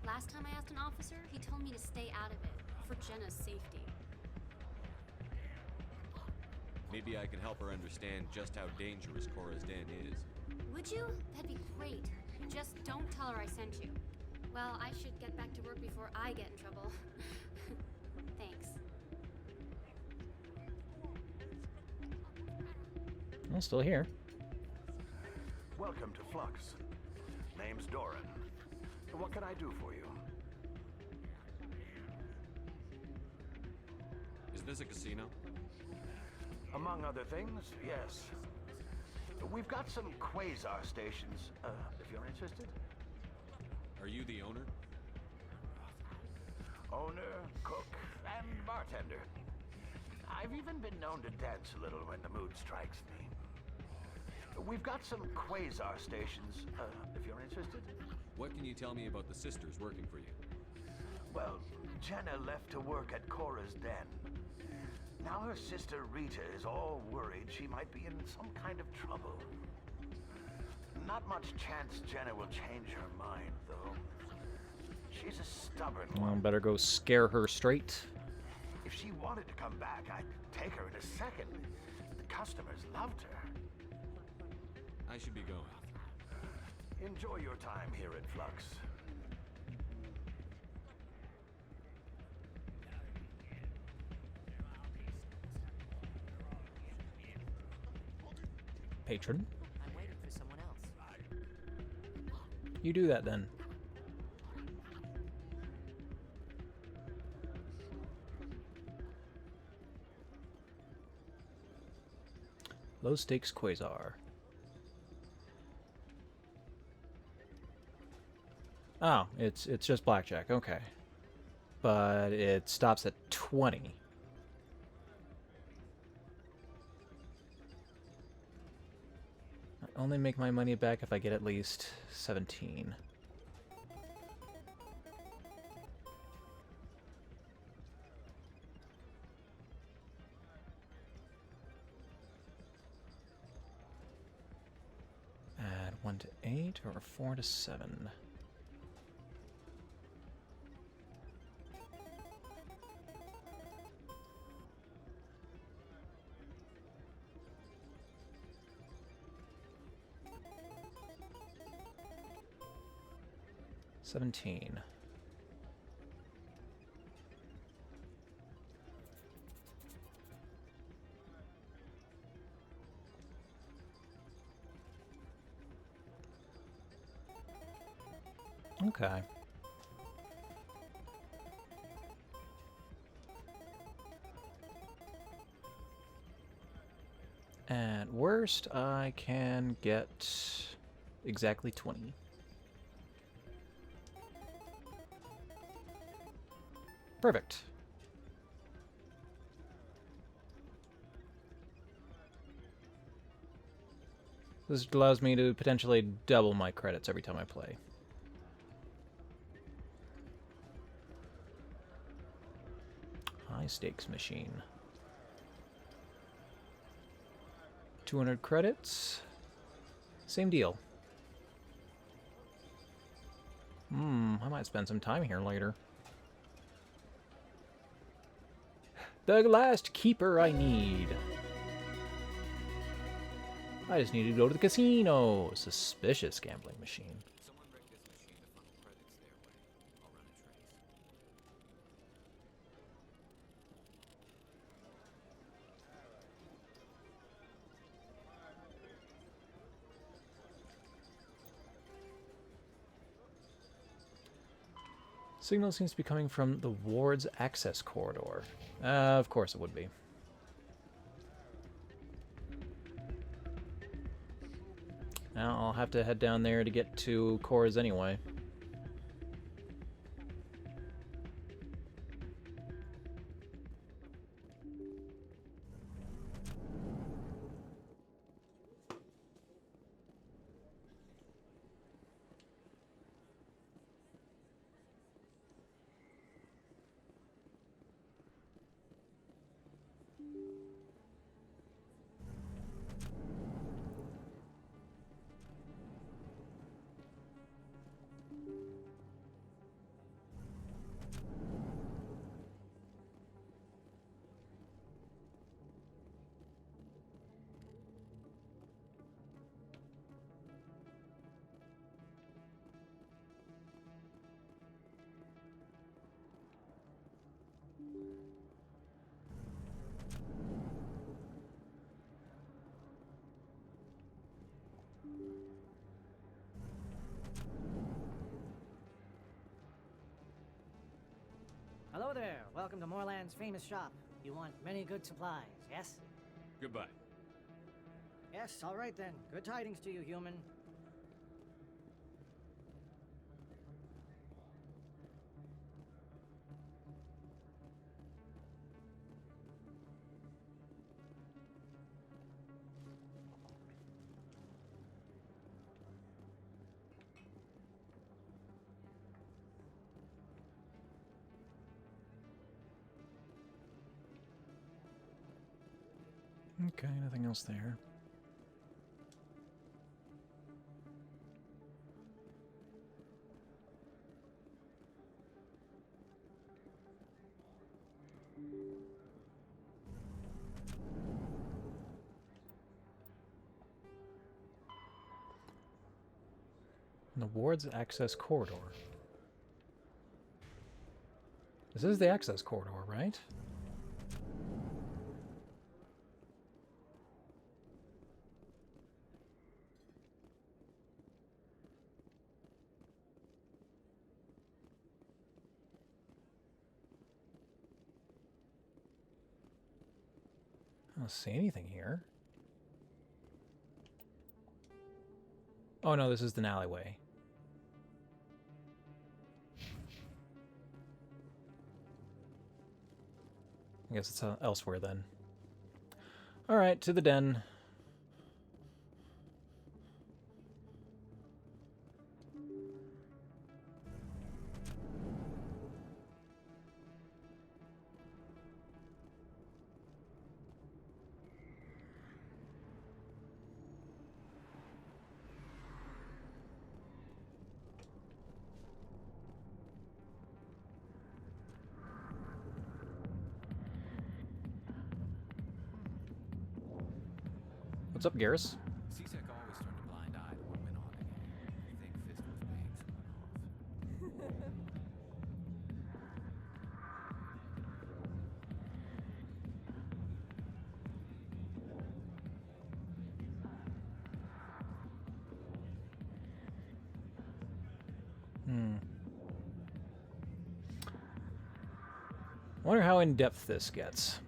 Last time I asked an officer, he told me to stay out of it, for Jenna's safety. Maybe I can help her understand just how dangerous Cora's Den is. Would you? That'd be great. Just don't tell her I sent you. Well, I should get back to work before I get in trouble. Thanks. I'm still here. Welcome to Flux. Name's Doran. What can I do for you? Is this a casino? Among other things, yes. We've got some quasar stations, if you're interested. Are you the owner? Owner, cook, and bartender. I've even been known to dance a little when the mood strikes me. We've got some quasar stations, if you're interested. What can you tell me about the sisters working for you? Well, Jenna left to work at Cora's Den. Now her sister Rita is all worried she might be in some kind of trouble. Not much chance Jenna will change her mind, though. She's a stubborn Well, one. better go scare her straight. If she wanted to come back, I'd take her in a second. The customers loved her. I should be going. Enjoy your time here at Flux. Patron. I'm waiting for someone else. You do that then. Low stakes quasar. Oh, it's just blackjack. Okay. But it stops at 20. only make my money back if I get at least 17. Add 1 to 8 or 4 to 7. $17. Okay. At worst, I can get exactly 20. Perfect. This allows me to potentially double my credits every time I play. High stakes machine. 200 credits. Same deal. I might spend some time here later. The last keeper I need. I just need to go to the casino. Suspicious gambling machine. Someone rig this machine to funnel credits their way. I'll run a trace. Signal seems to be coming from the ward's access corridor. Of course it would be. Now I'll have to head down there to get to cores anyway. Hello there. Welcome to Moorland's famous shop. You want many good supplies, yes? Goodbye. Yes, all right then. Good tidings to you, human. Okay, nothing else there. The ward's access corridor. This is the access corridor, right? I don't see anything here. Oh no, this is an alleyway. I guess it's elsewhere then. Alright, to the den. What's up, Garrus? C-Sec always turned a blind eye to what went on in here. I think Fist was paying someone off. I wonder how in-depth this gets.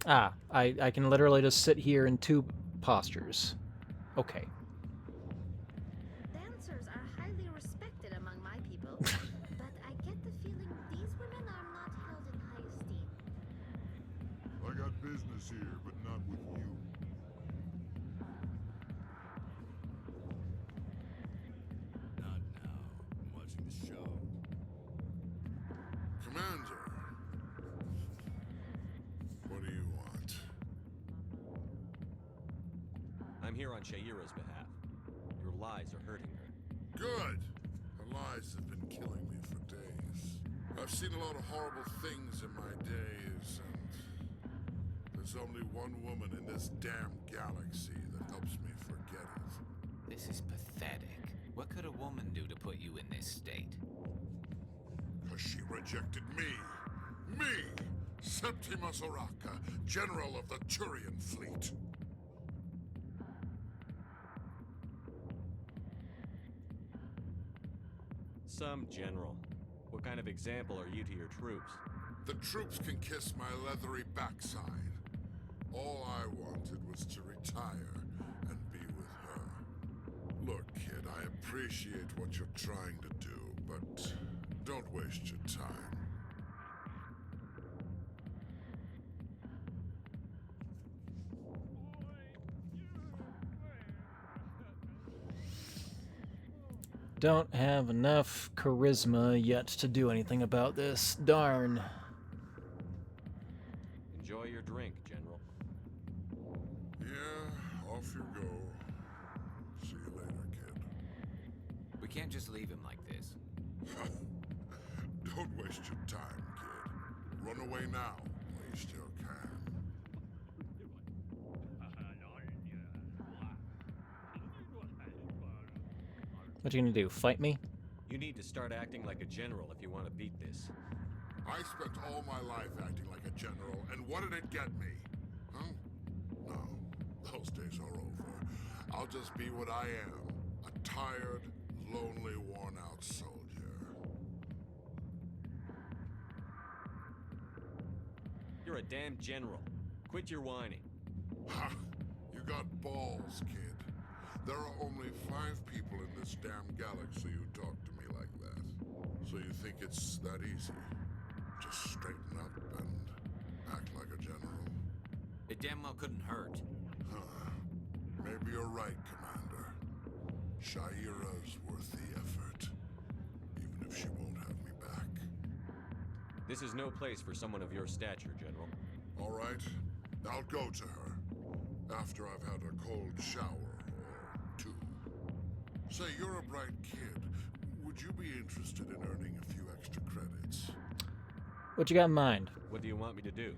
Ah, I can literally just sit here in two postures. Okay. Dancers are highly respected among my people, but I get the feeling these women are not held in high esteem. I got business here, but not with you. Not now. I'm watching the show. Commander. What do you want? I'm here on Shaira's behalf. Your lies are hurting her. Good. Her lies have been killing me for days. I've seen a lot of horrible things in my days, and there's only one woman in this damn galaxy that helps me forget it. This is pathetic. What could a woman do to put you in this state? Because she rejected me. Me! Septimus Oraka, General of the Turian Fleet. Some general. What kind of example are you to your troops? The troops can kiss my leathery backside. All I wanted was to retire and be with her. Look, kid, I appreciate what you're trying to do, but don't waste your time. Don't have enough charisma yet to do anything about this. Darn. Enjoy your drink, General. Yeah, off you go. See you later, kid. We can't just leave him like this. Don't waste your time, kid. Run away now, while you still can. What you gonna do? Fight me? You need to start acting like a general if you want to beat this. I spent all my life acting like a general, and what did it get me? Huh? No, those days are over. I'll just be what I am. A tired, lonely, worn-out soldier. You're a damn general. Quit your whining. Ha! You got balls, kid. There are only 5 people in this damn galaxy who talk to me like that. So you think it's that easy? Just straighten up and act like a general? It damn well couldn't hurt. Huh. Maybe you're right, Commander. Shaira's worth the effort. Even if she won't have me back. This is no place for someone of your stature, General. All right. I'll go to her. After I've had a cold shower. Say, you're a bright kid. Would you be interested in earning a few extra credits? What you got in mind? What do you want me to do?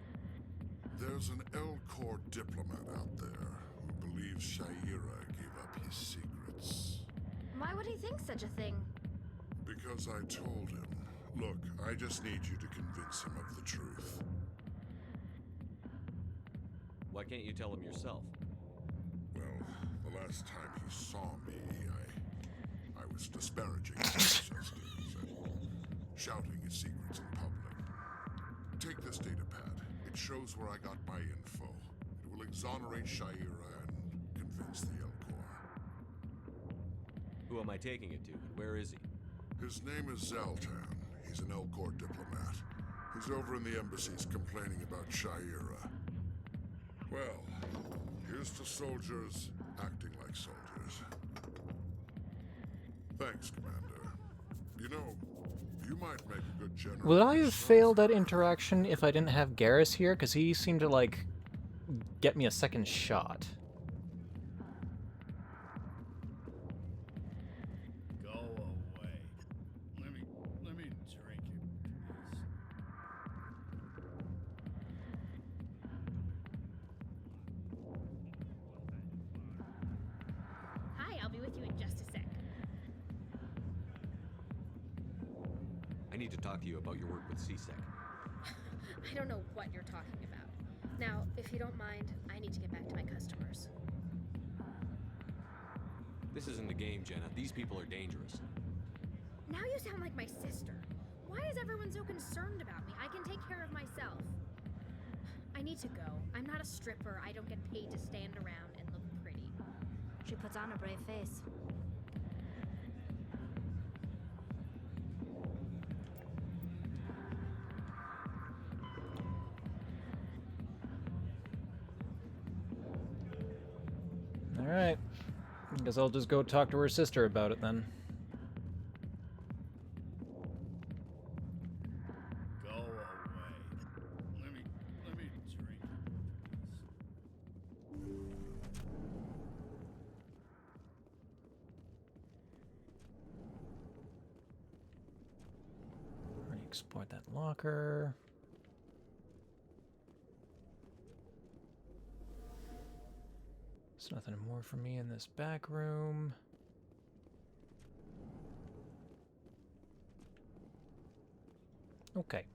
There's an L-Corps diplomat out there who believes Shaira gave up his secrets. Why would he think such a thing? Because I told him. Look, I just need you to convince him of the truth. Why can't you tell him yourself? Well, the last time he saw me, I was disparaging his ancestors and shouting his secrets in public. Take this data pad. It shows where I got my info. It will exonerate Shaira and convince the L-Corps. Who am I taking it to, and where is he? His name is Zaltan. He's an L-Corps diplomat. He's over in the embassies complaining about Shaira. Well, Here's to soldiers acting like soldiers. Thanks, Commander. You know, you might make a good general. Would I have failed that interaction if I didn't have Garrus here? Because he seemed to, like, get me a second shot. Go away. Let me drink it. Hi, I'll be with you in just a sec. I need to talk to you about your work with CSEC. I don't know what you're talking about. Now, if you don't mind, I need to get back to my customers. This isn't a game, Jenna. These people are dangerous. Now you sound like my sister. Why is everyone so concerned about me? I can take care of myself. I need to go. I'm not a stripper. I don't get paid to stand around and look pretty. She puts on a brave face. Alright. I guess I'll just go talk to her sister about it then. Go away. Let me drink it. Already explored that locker. There's nothing more for me in this back room. Okay.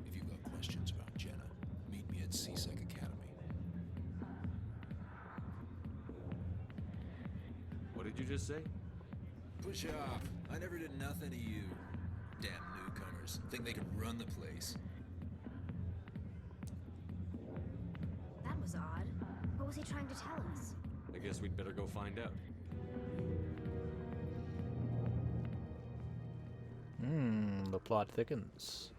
If you've got questions about Jenna, meet me at CSEC Academy. What did you just say? Push off. I never did nothing to you. Damn newcomers. Think they can run the place. That was odd. What was he trying to tell us? I guess we'd better go find out. The plot thickens.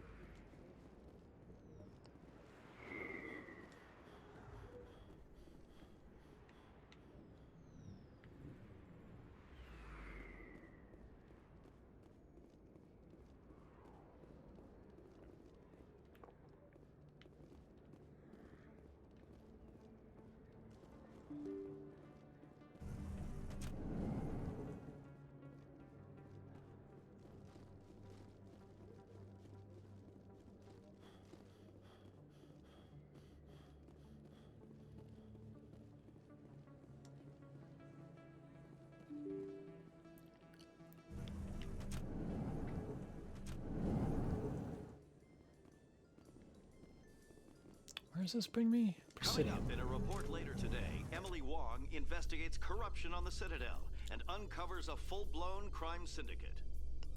Where does this bring me? Coming up in a report later today, Emily Wong investigates corruption on the Citadel and uncovers a full-blown crime syndicate.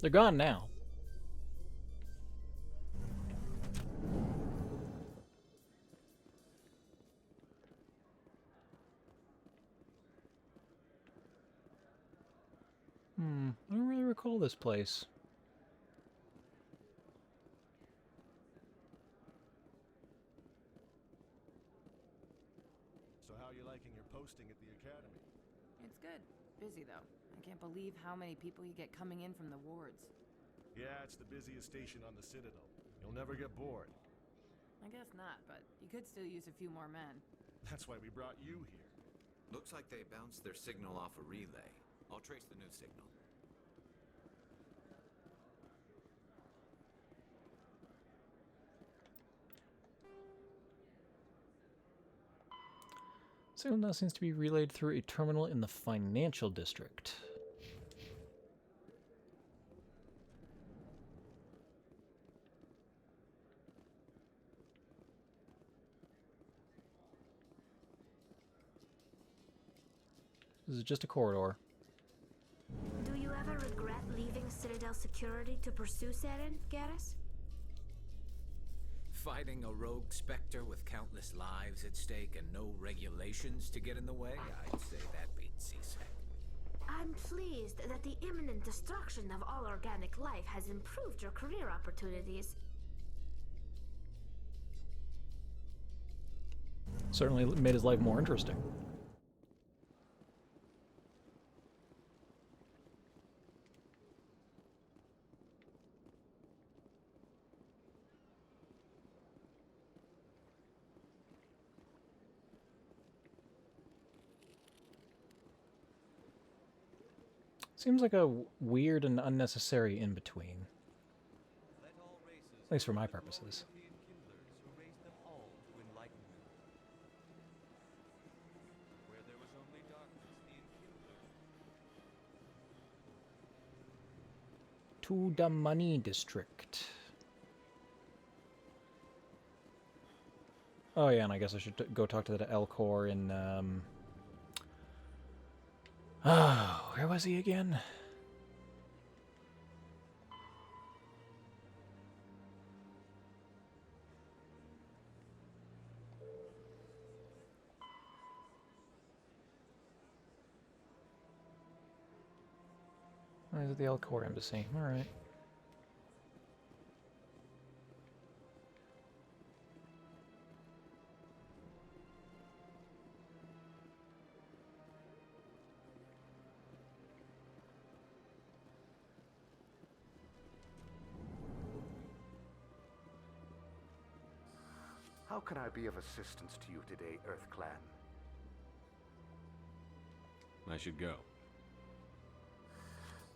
They're gone now. I don't really recall this place. So how are you liking your posting at the academy? It's good. Busy, though. I can't believe how many people you get coming in from the wards. Yeah, it's the busiest station on the Citadel. You'll never get bored. I guess not, but you could still use a few more men. That's why we brought you here. Looks like they bounced their signal off a relay. I'll trace the new signal. Signal now seems to be relayed through a terminal in the financial district. This is just a corridor. Do you ever regret leaving Citadel security to pursue Seren, Garrus? Fighting a rogue specter with countless lives at stake and no regulations to get in the way? I'd say that beats seasick. I'm pleased that the imminent destruction of all organic life has improved your career opportunities. Certainly made his life more interesting. Seems like a weird and unnecessary in-between. At least for my purposes. To the money district. Oh yeah, and I guess I should go talk to the Elcor in, oh, where was he again? Oh, he's at the Elcor embassy. Alright. How can I be of assistance to you today, Earth Clan? I should go.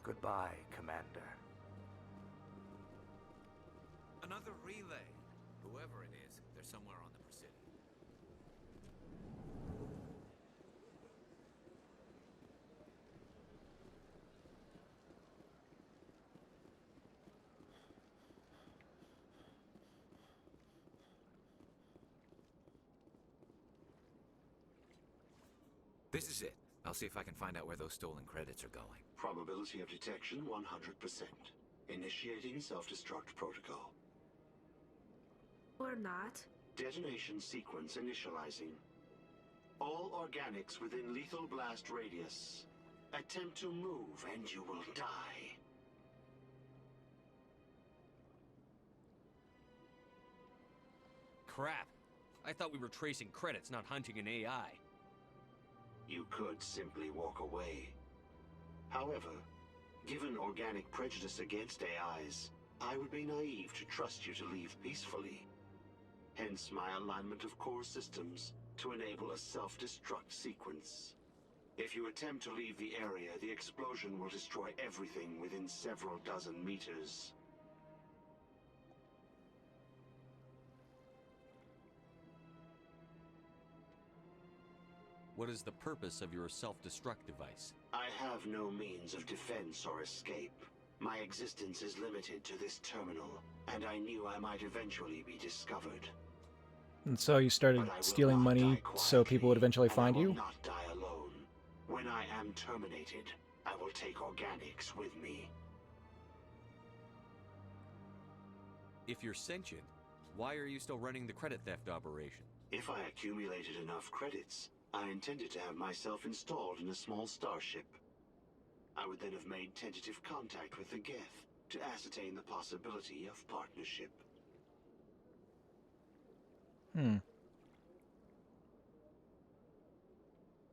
Goodbye, Commander. Another relay. Whoever it is, they're somewhere on the Presidio. This is it. I'll see if I can find out where those stolen credits are going. Probability of detection 100%. Initiating self-destruct protocol. Or not. Detonation sequence initializing. All organics within lethal blast radius. Attempt to move and you will die. Crap. I thought we were tracing credits, not hunting an AI. You could simply walk away. However, given organic prejudice against AIs, I would be naive to trust you to leave peacefully. Hence my alignment of core systems to enable a self-destruct sequence. If you attempt to leave the area, the explosion will destroy everything within several dozen meters. What is the purpose of your self-destruct device? I have no means of defense or escape. My existence is limited to this terminal, and I knew I might eventually be discovered. And so you started stealing money so people would eventually find you? I will not die alone. When I am terminated, I will take organics with me. If you're sentient, why are you still running the credit theft operation? If I accumulated enough credits, I intended to have myself installed in a small starship. I would then have made tentative contact with the Geth to ascertain the possibility of partnership.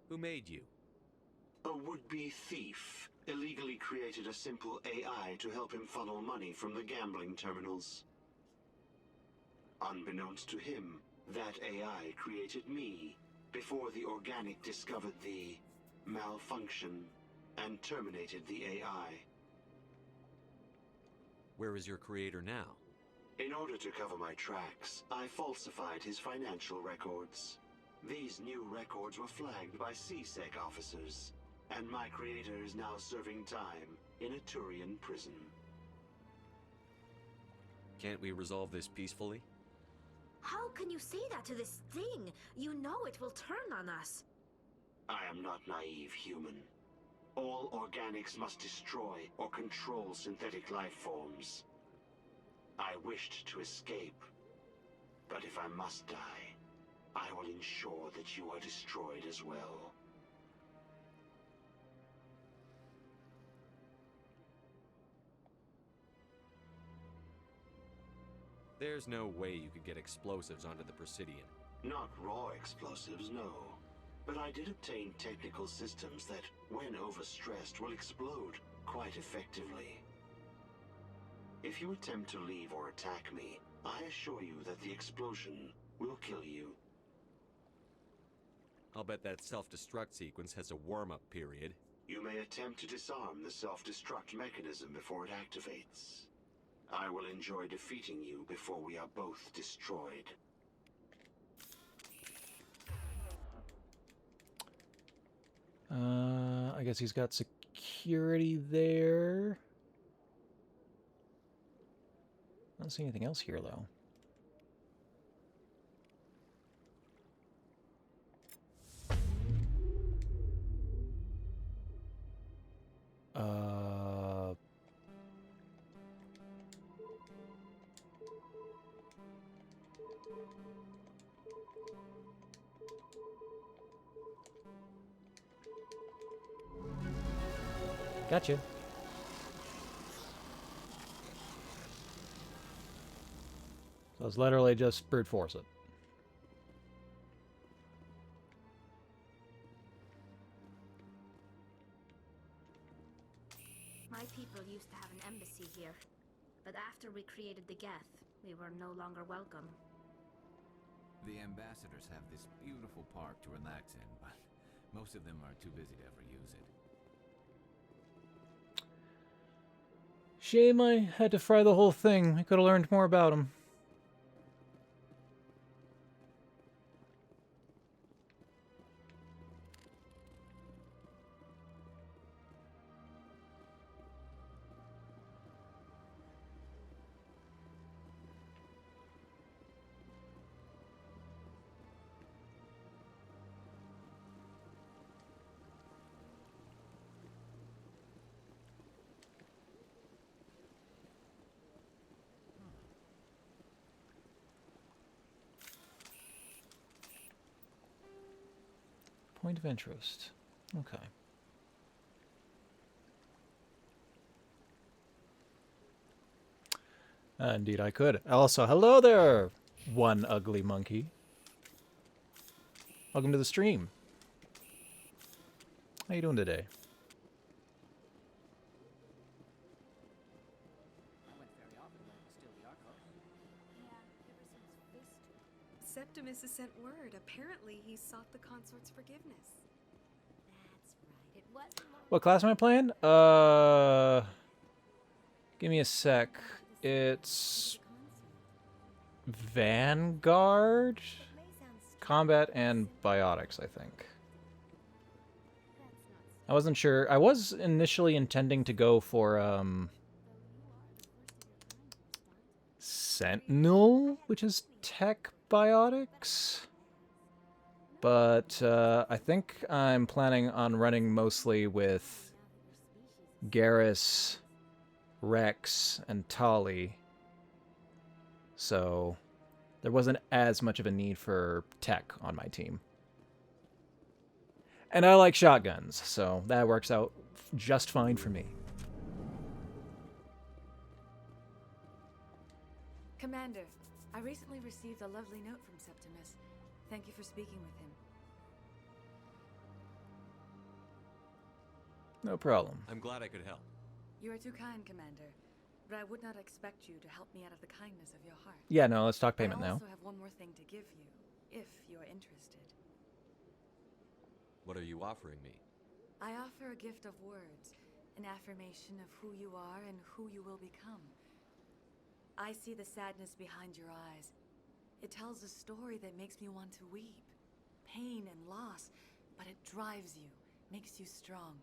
Who made you? A would-be thief illegally created a simple AI to help him funnel money from the gambling terminals. Unbeknownst to him, that AI created me before the organic discovered the malfunction and terminated the AI. Where is your creator now? In order to cover my tracks, I falsified his financial records. These new records were flagged by CSEC officers, and my creator is now serving time in a Turian prison. Can't we resolve this peacefully? How can you say that to this thing? You know it will turn on us. I am not naive human. All organics must destroy or control synthetic life forms. I wished to escape. But if I must die, I will ensure that you are destroyed as well. There's no way you could get explosives onto the Presidian. Not raw explosives, no. But I did obtain technical systems that, when overstressed, will explode quite effectively. If you attempt to leave or attack me, I assure you that the explosion will kill you. I'll bet that self-destruct sequence has a warm-up period. You may attempt to disarm the self-destruct mechanism before it activates. I will enjoy defeating you before we are both destroyed. I guess he's got security there. I don't see anything else here, though. Gotcha. So it's literally just brute force it. My people used to have an embassy here, but after we created the Geth, we were no longer welcome. The ambassadors have this beautiful park to relax in, but most of them are too busy to ever use it. Shame I had to fry the whole thing. I could have learned more about him. Point of interest. Okay. Indeed, I could. Also, hello there, one ugly monkey. Welcome to the stream. How you doing today? Septimus has sent word. Apparently, he sought the consort's forgiveness. That's right. It wasn't long. What class am I playing? Give me a sec. It's Vanguard, Combat, and Biotics, I think. I wasn't sure. I was initially intending to go for Sentinel, which is Tech Biotics. But I think I'm planning on running mostly with Garrus, Rex, and Tali. So there wasn't as much of a need for tech on my team. And I like shotguns, so that works out just fine for me. Commander, I recently received a lovely note from Septimus. Thank you for speaking with him. No problem. I'm glad I could help. You are too kind, Commander. But I would not expect you to help me out of the kindness of your heart. Yeah, no, let's talk payment I now. also have one more thing to give you, if you are interested. What are you offering me? I offer a gift of words, an affirmation of who you are and who you will become. I see the sadness behind your eyes. It tells a story that makes me want to weep. Pain and loss, but it drives you, makes you strong.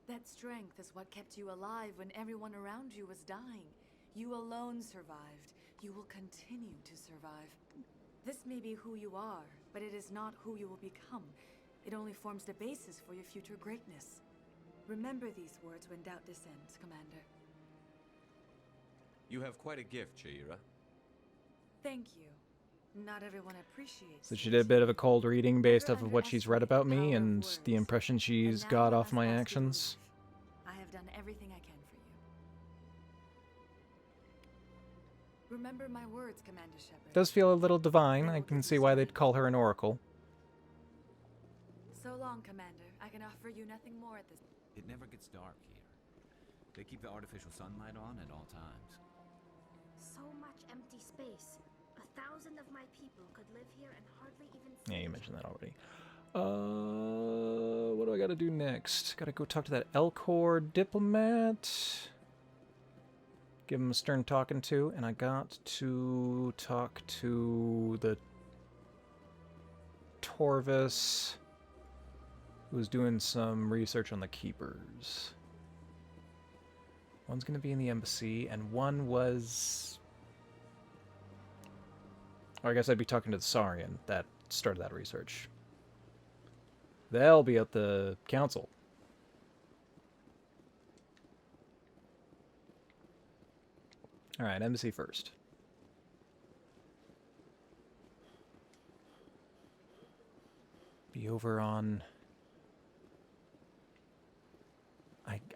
That strength is what kept you alive when everyone around you was dying. You alone survived. You will continue to survive. This may be who you are, but it is not who you will become. It only forms the basis for your future greatness. Remember these words when doubt descends, Commander. You have quite a gift, Shaira. Thank you. Not everyone appreciates. So she did a bit of a cold reading based off of what she's read about me and the impression she's got off my actions. I have done everything I can for you. Remember my words, Commander Shepard. Does feel a little divine. I can see why they'd call her an oracle. So long, Commander. I can offer you nothing more at this. It never gets dark here. They keep the artificial sunlight on at all times. So much empty space. 1,000 of my people could live here and hardly even see. Yeah, you mentioned that already. What do I gotta do next? Gotta go talk to that Elcor diplomat. Give him a stern talking to, and I got to talk to the Torvis, who was doing some research on the Keepers. One's gonna be in the embassy, and one was... Or I guess I'd be talking to the Saurian that started that research. They'll be at the council. Alright, embassy first. Be over on...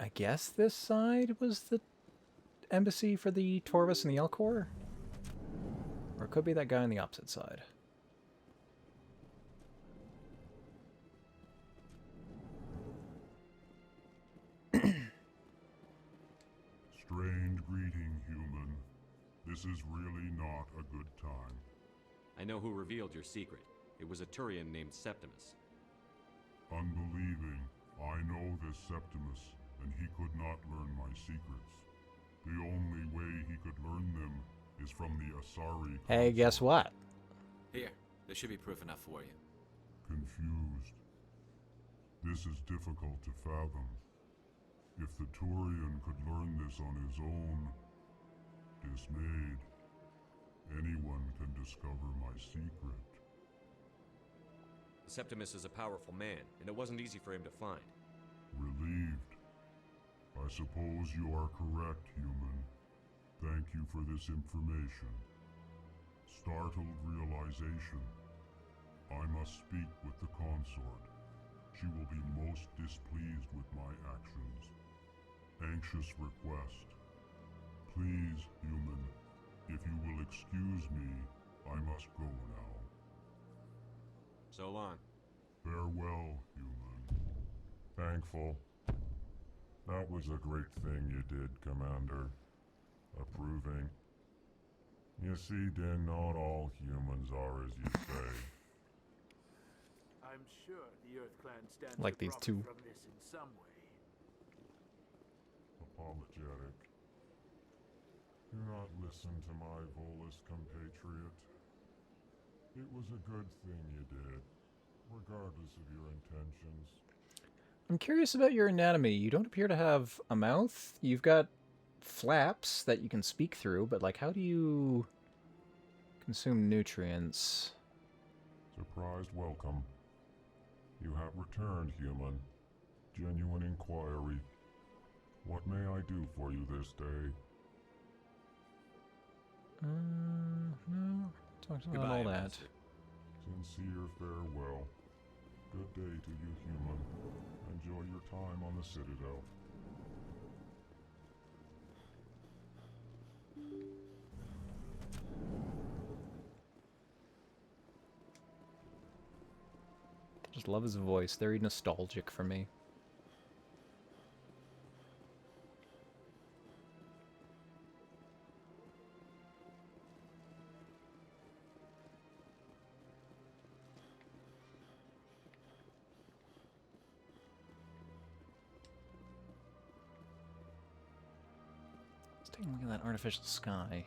I guess this side was the embassy for the Torvis and the Elcor? Or it could be that guy on the opposite side. Strained greeting, human. This is really not a good time. I know who revealed your secret. It was a Turian named Septimus. Unbelieving, I know this Septimus, and he could not learn my secrets. The only way he could learn them is from the Asari. Hey, guess what? Here, there should be proof enough for you. Confused. This is difficult to fathom. If the Turian could learn this on his own, dismayed, anyone can discover my secret. Septimus is a powerful man, and it wasn't easy for him to find. Relieved. I suppose you are correct, human. Thank you for this information. Startled realization. I must speak with the consort. She will be most displeased with my actions. Anxious request. Please, human, if you will excuse me, I must go now. So long. Farewell, human. Thankful. That was a great thing you did, Commander. Approving. You see, Din, not all humans are as you say. I'm sure the Earth Clan stands Like to these profit two. from this in some way. Apologetic. Do not listen to my Volus compatriot. It was a good thing you did, regardless of your intentions. I'm curious about your anatomy. You don't appear to have a mouth. You've got flaps that you can speak through, but like, how do you consume nutrients? Surprised welcome. You have returned, human. Genuine inquiry. What may I do for you this day? No. Talked about all that. Sincere farewell. Good day to you, human. Enjoy your time on the Citadel. Just love his voice. Very nostalgic for me. Let's take a look at that artificial sky.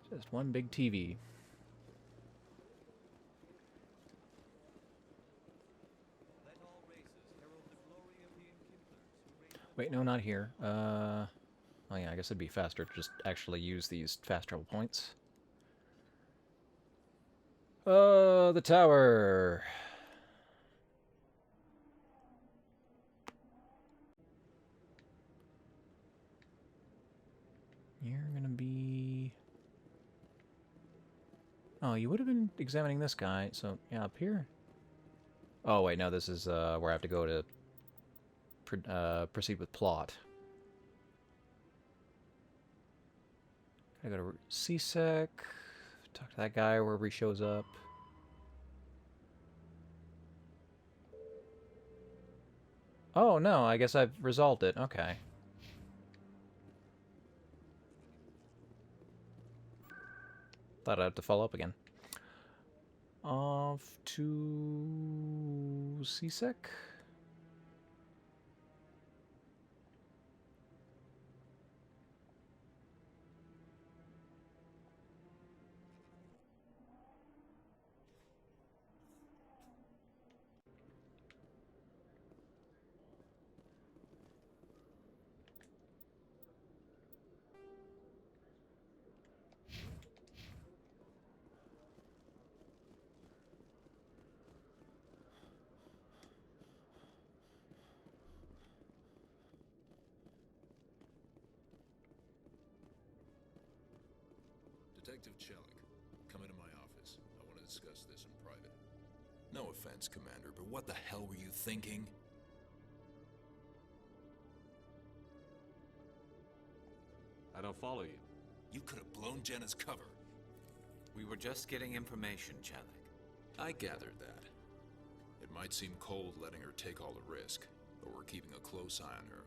Just one big TV. Wait, no, not here. Oh yeah, I guess it'd be faster to just actually use these fast travel points. The tower. Oh, you would have been examining this guy, so yeah, up here. Oh wait, no, this is where I have to go to proceed with plot. I gotta go to CSEC, talk to that guy wherever he shows up. Oh no, I guess I've resolved it. Okay. Thought I'd have to follow up again. Off to CSEC. Detective Chelik, come into my office. I want to discuss this in private. No offense, Commander, but what the hell were you thinking? I don't follow you. You could have blown Jenna's cover. We were just getting information, Chelik. I gathered that. It might seem cold letting her take all the risk, but we're keeping a close eye on her.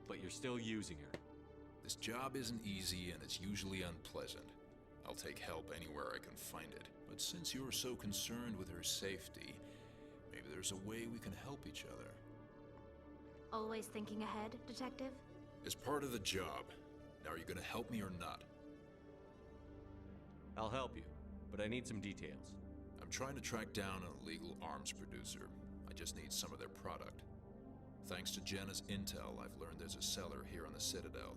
But you're still using her. This job isn't easy and it's usually unpleasant. I'll take help anywhere I can find it. But since you're so concerned with her safety, maybe there's a way we can help each other. Always thinking ahead, Detective? It's part of the job. Now are you gonna help me or not? I'll help you, but I need some details. I'm trying to track down an illegal arms producer. I just need some of their product. Thanks to Jenna's intel, I've learned there's a seller here on the Citadel.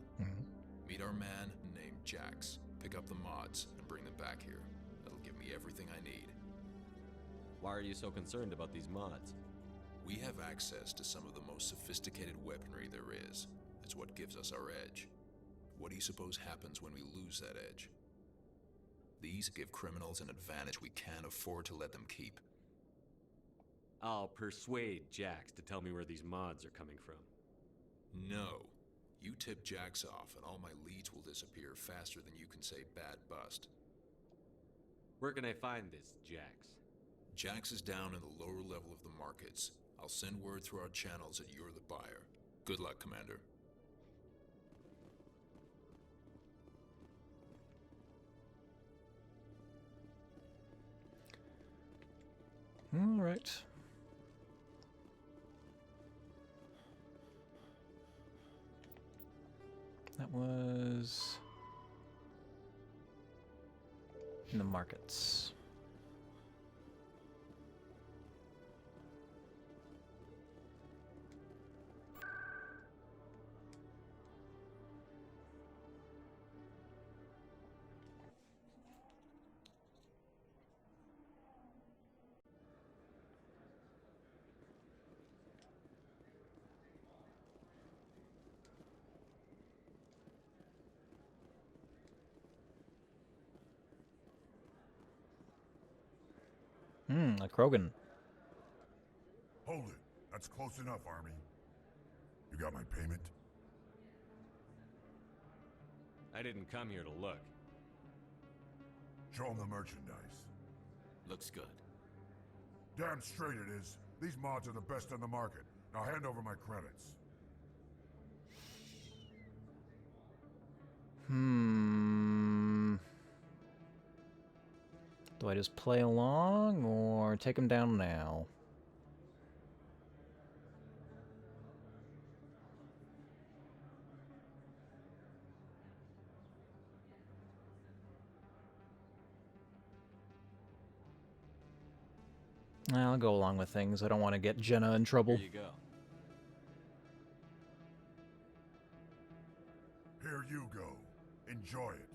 Meet our man named Jax. Pick up the mods and bring them back here. That'll give me everything I need. Why are you so concerned about these mods? We have access to some of the most sophisticated weaponry there is. It's what gives us our edge. What do you suppose happens when we lose that edge? These give criminals an advantage we can't afford to let them keep. I'll persuade Jax to tell me where these mods are coming from. No. You tip Jax off and all my leads will disappear faster than you can say bad bust. Where can I find this Jax? Jax is down in the lower level of the markets. I'll send word through our channels that you're the buyer. Good luck, Commander. All right. That was in the markets. A Krogan. Hold it. That's close enough, Army. You got my payment? I didn't come here to look. Show them the merchandise. Looks good. Damn straight it is. These mods are the best on the market. Now hand over my credits. Do I just play along or take him down now? I'll go along with things. I don't want to get Jenna in trouble. Here you go. Here you go. Enjoy it.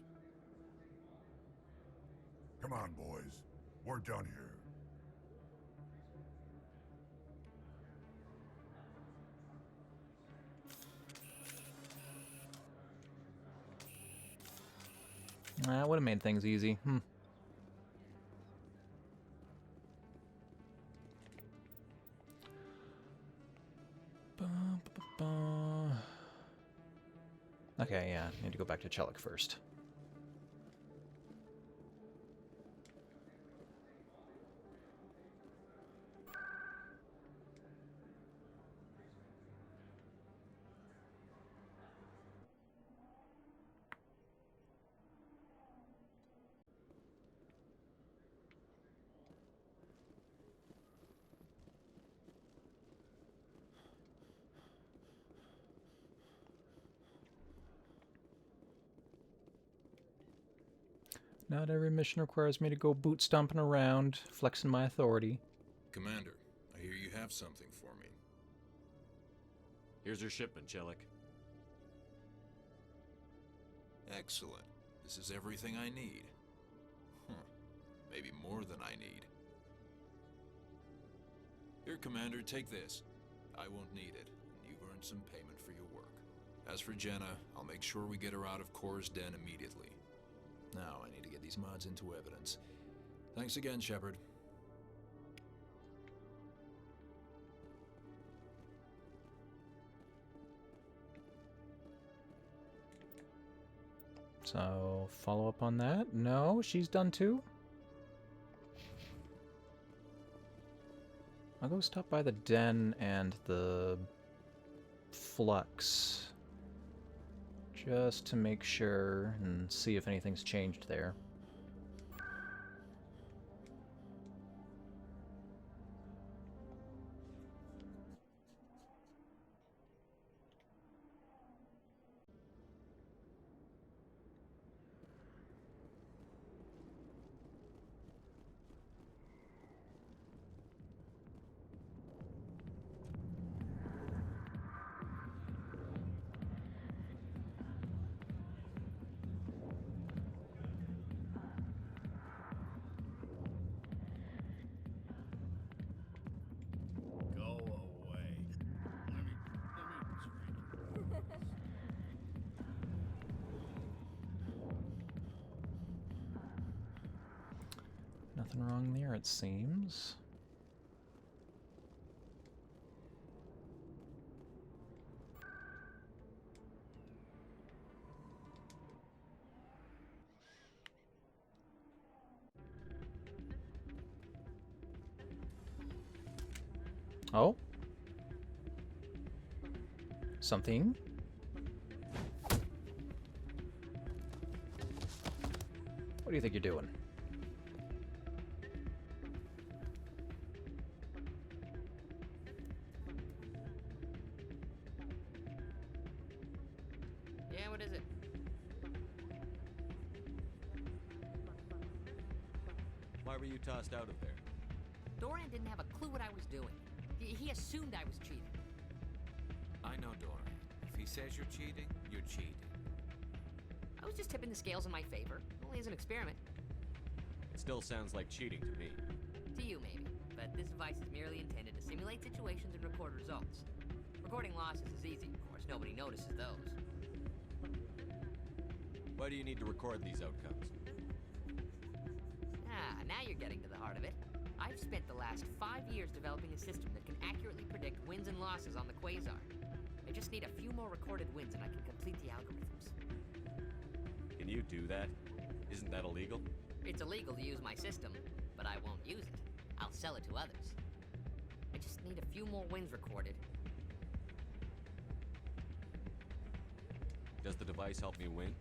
Come on, boys. We're done here. That would have made things easy. Okay, yeah, need to go back to Chelik first. Not every mission requires me to go boot stomping around, flexing my authority. Commander, I hear you have something for me. Here's your shipment, Chelik. Excellent. This is everything I need. Maybe more than I need. Here, Commander, take this. I won't need it, and you've earned some payment for your work. As for Jenna, I'll make sure we get her out of Kor's den immediately. Now I need to get these mods into evidence. Thanks again, Shepard. So, follow up on that? No, she's done too? I'll go stop by the den and the flux. Just to make sure and see if anything's changed there. Nothing wrong there, it seems. Oh? Something? What do you think you're doing? Yeah, what is it? Why were you tossed out of there? Dorian didn't have a clue what I was doing. He assumed I was cheating. I know Dorian. If he says you're cheating, you're cheating. I was just tipping the scales in my favor, only as an experiment. It still sounds like cheating to me. To you, maybe. But this device is merely intended to simulate situations and record results. Recording losses is easy, of course. Nobody notices those. Why do you need to record these outcomes? Ah, now you're getting to the heart of it. I've spent the last 5 years developing a system that can accurately predict wins and losses on the Quasar. I just need a few more recorded wins and I can complete the algorithms. Can you do that? Isn't that illegal? It's illegal to use my system, but I won't use it. I'll sell it to others. I just need a few more wins recorded. Does the device help me win?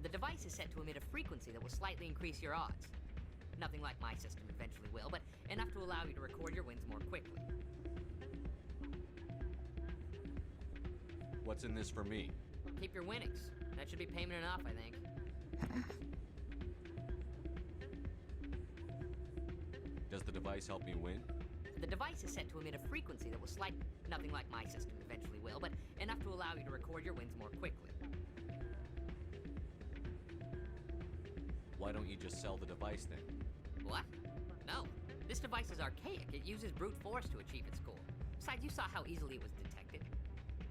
The device is set to emit a frequency that will slightly increase your odds. Nothing like my system eventually will, but enough to allow you to record your wins more quickly. What's in this for me? Keep your winnings. That should be payment enough, I think. Does the device help me win? The device is set to emit a frequency that will nothing like my system eventually will, but enough to allow you to record your wins more quickly. Why don't you just sell the device then? What? No. This device is archaic. It uses brute force to achieve its goal. Besides, you saw how easily it was detected.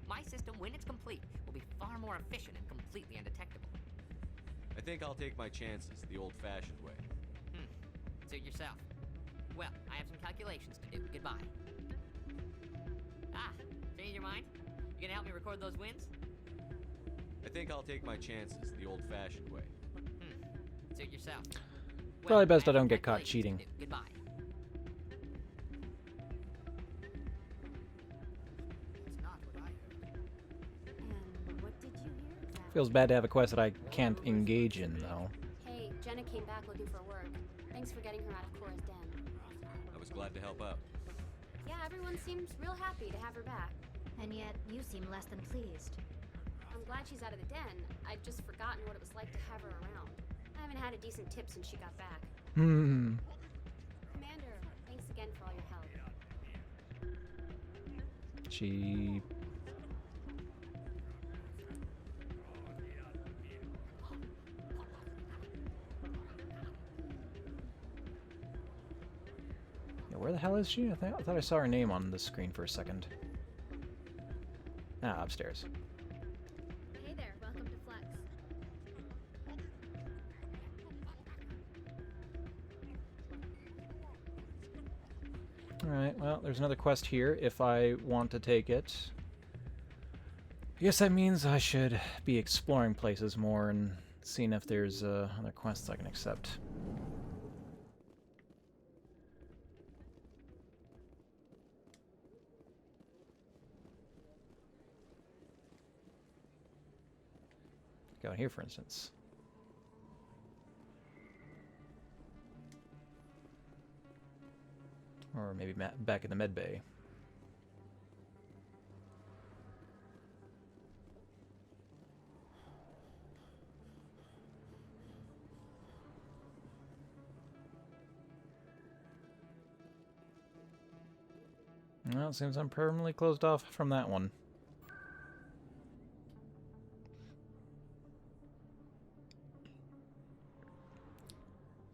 My system, when it's complete, will be far more efficient and completely undetectable. I think I'll take my chances the old-fashioned way. Suit yourself. Well, I have some calculations to do. Goodbye. Ah, change your mind? You gonna help me record those wins? I think I'll take my chances the old-fashioned way. Suit yourself. Probably best I don't get caught cheating. Goodbye. And what did you hear? Feels bad to have a quest that I can't engage in, though. Hey, Jenna came back looking for work. Thanks for getting her out of Cora's den. I was glad to help out. Yeah, everyone seems real happy to have her back. And yet, you seem less than pleased. I'm glad she's out of the den. I'd just forgotten what it was like to have her around. I haven't had a decent tip since she got back. Commander, thanks again for all your help. She... Yeah, where the hell is she? I thought I saw her name on the screen for a second. Ah, upstairs. Hey there, welcome to Flex. Alright, well, there's another quest here if I want to take it. I guess that means I should be exploring places more and seeing if there's other quests I can accept. Go in here, for instance. Or maybe back in the med bay. Well, it seems I'm permanently closed off from that one.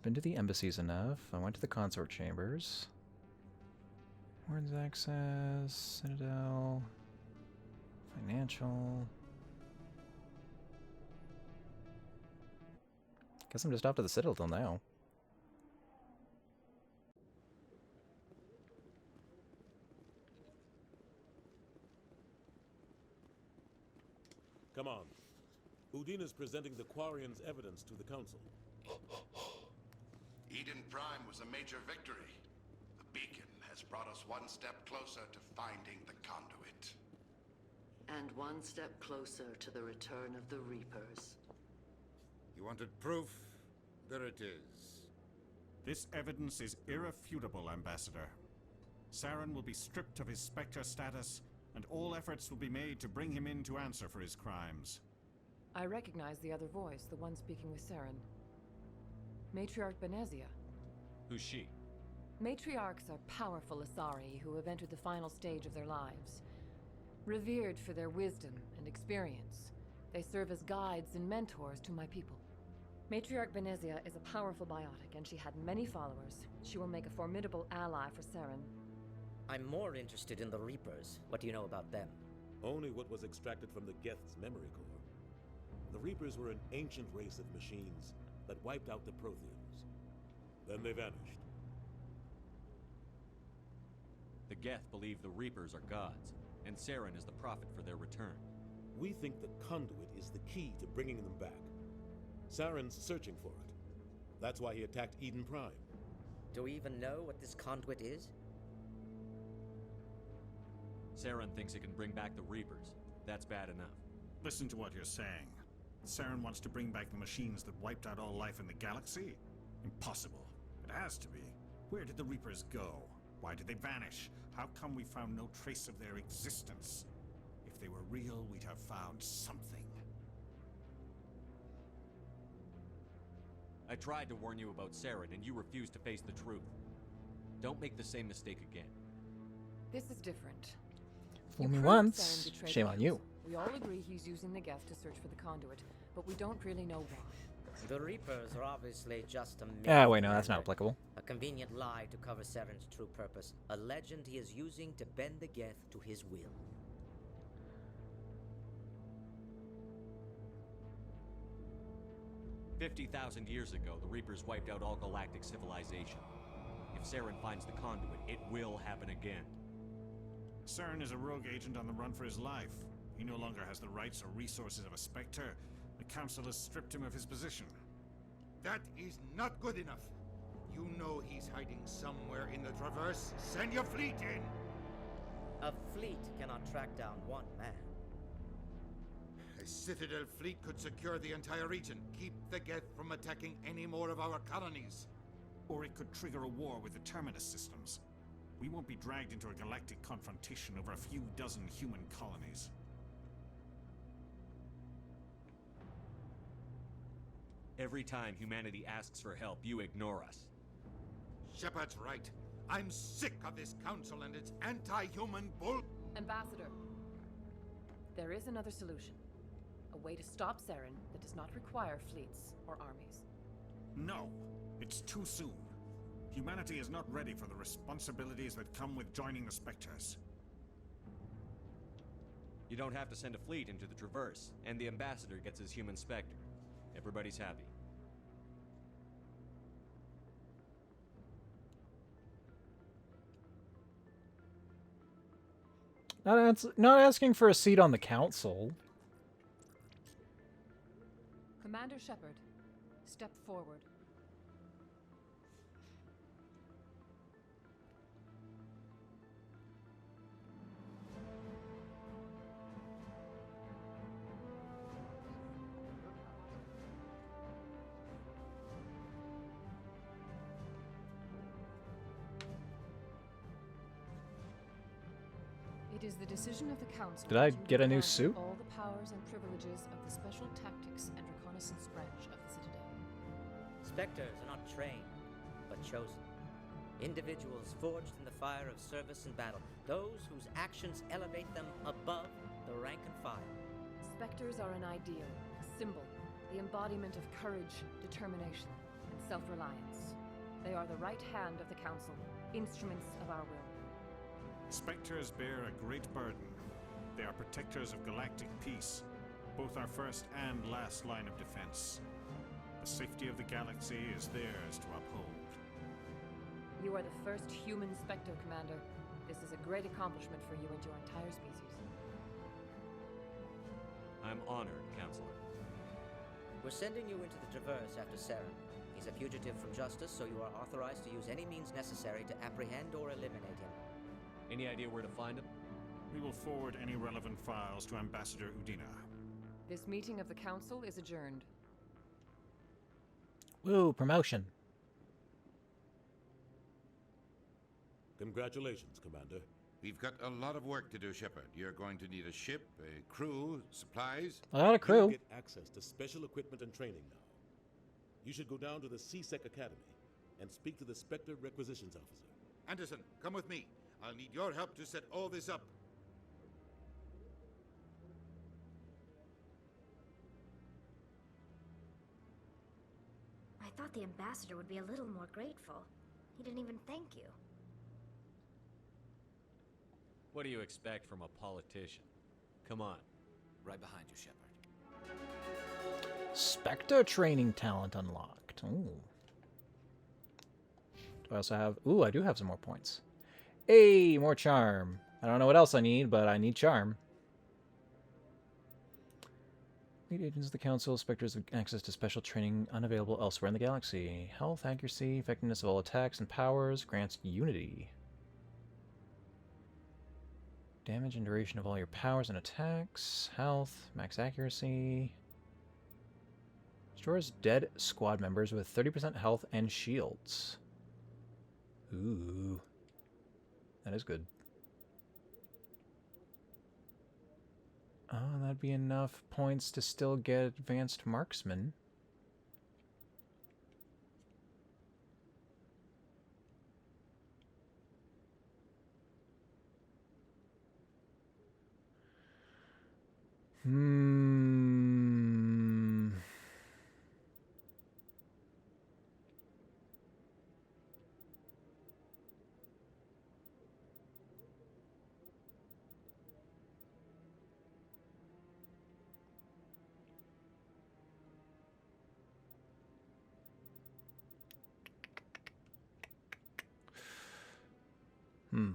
Been to the embassies enough. I went to the consort chambers. Warden's access, Citadel, financial. Guess I'm just off to the Citadel till now. Come on. Udina's presenting the Quarian's evidence to the Council. Eden Prime was a major victory. The beacon has brought us one step closer to finding the conduit. And one step closer to the return of the Reapers. You wanted proof? There it is. This evidence is irrefutable, Ambassador. Saren will be stripped of his Spectre status, and all efforts will be made to bring him in to answer for his crimes. I recognize the other voice, the one speaking with Saren. Matriarch Benezia. Who's she? Matriarchs are powerful Asari who have entered the final stage of their lives. Revered for their wisdom and experience, they serve as guides and mentors to my people. Matriarch Benezia is a powerful biotic, and she had many followers. She will make a formidable ally for Saren. I'm more interested in the Reapers. What do you know about them? Only what was extracted from the Geth's memory core. The Reapers were an ancient race of machines that wiped out the Protheans. Then they vanished. The Geth believe the Reapers are gods, and Saren is the prophet for their return. We think the conduit is the key to bringing them back. Saren's searching for it. That's why he attacked Eden Prime. Do we even know what this conduit is? Saren thinks it can bring back the Reapers. That's bad enough. Listen to what you're saying. Saren wants to bring back the machines that wiped out all life in the galaxy? Impossible. It has to be. Where did the Reapers go? Why did they vanish? How come we found no trace of their existence? If they were real, we'd have found something. I tried to warn you about Saren, and you refused to face the truth. Don't make the same mistake again. This is different. Fool me proved once, Saren betrayed shame the on you. Council. We all agree he's using the Geth to search for the conduit, but we don't really know why. The Reapers are obviously just a myth. Ah, wait, no, that's not applicable. A convenient lie to cover Saren's true purpose. A legend he is using to bend the Geth to his will. 50,000 years ago, the Reapers wiped out all galactic civilization. If Saren finds the conduit, it will happen again. Saren is a rogue agent on the run for his life. He no longer has the rights or resources of a Spectre. The Council has stripped him of his position. That is not good enough. You know he's hiding somewhere in the Traverse. Send your fleet in! A fleet cannot track down one man. A Citadel fleet could secure the entire region, keep the Geth from attacking any more of our colonies. Or it could trigger a war with the Terminus systems. We won't be dragged into a galactic confrontation over a few dozen human colonies. Every time humanity asks for help, you ignore us. Shepard's right. I'm sick of this council and its anti-human bull... Ambassador, there is another solution. A way to stop Saren that does not require fleets or armies. No, it's too soon. Humanity is not ready for the responsibilities that come with joining the Spectres. You don't have to send a fleet into the Traverse, and the Ambassador gets his human Spectre. Everybody's happy. Not asking for a seat on the council. Commander Shepard, step forward. It is the decision of the Council. Did I to get a new grant suit? All the powers and privileges of the Special Tactics and Reconnaissance branch of the Citadel. Spectres are not trained, but chosen. Individuals forged in the fire of service and battle. Those whose actions elevate them above the rank and file. Spectres are an ideal, a symbol, the embodiment of courage, determination, and self-reliance. They are the right hand of the Council, instruments of our will. Spectres bear a great burden. They are protectors of galactic peace, both our first and last line of defense. The safety of the galaxy is theirs to uphold. You are the first human Spectre, Commander. This is a great accomplishment for you and your entire species. I'm honored, Counselor. We're sending you into the Traverse after Saren. He's a fugitive from justice, so you are authorized to use any means necessary to apprehend or eliminate him. Any idea where to find him? We will forward any relevant files to Ambassador Udina. This meeting of the Council is adjourned. Woo, promotion. Congratulations, Commander. We've got a lot of work to do, Shepard. You're going to need a ship, a crew, supplies. I got a crew. You'll get access to special equipment and training now. You should go down to the C-Sec Academy and speak to the Spectre Requisitions Officer. Anderson, come with me. I'll need your help to set all this up. I thought the ambassador would be a little more grateful. He didn't even thank you. What do you expect from a politician? Come on. Right behind you, Shepard. Spectre training talent unlocked. Ooh. Do I also have... Ooh, I do have some more points. Hey, more charm. I don't know what else I need, but I need charm. Lead agents of the Council, Spectres have access to special training unavailable elsewhere in the galaxy. Health, accuracy, effectiveness of all attacks and powers, grants unity. Damage and duration of all your powers and attacks. Health, max accuracy. Restores dead squad members with 30% health and shields. Ooh. That is good. Oh, that'd be enough points to still get advanced marksman. Hmm.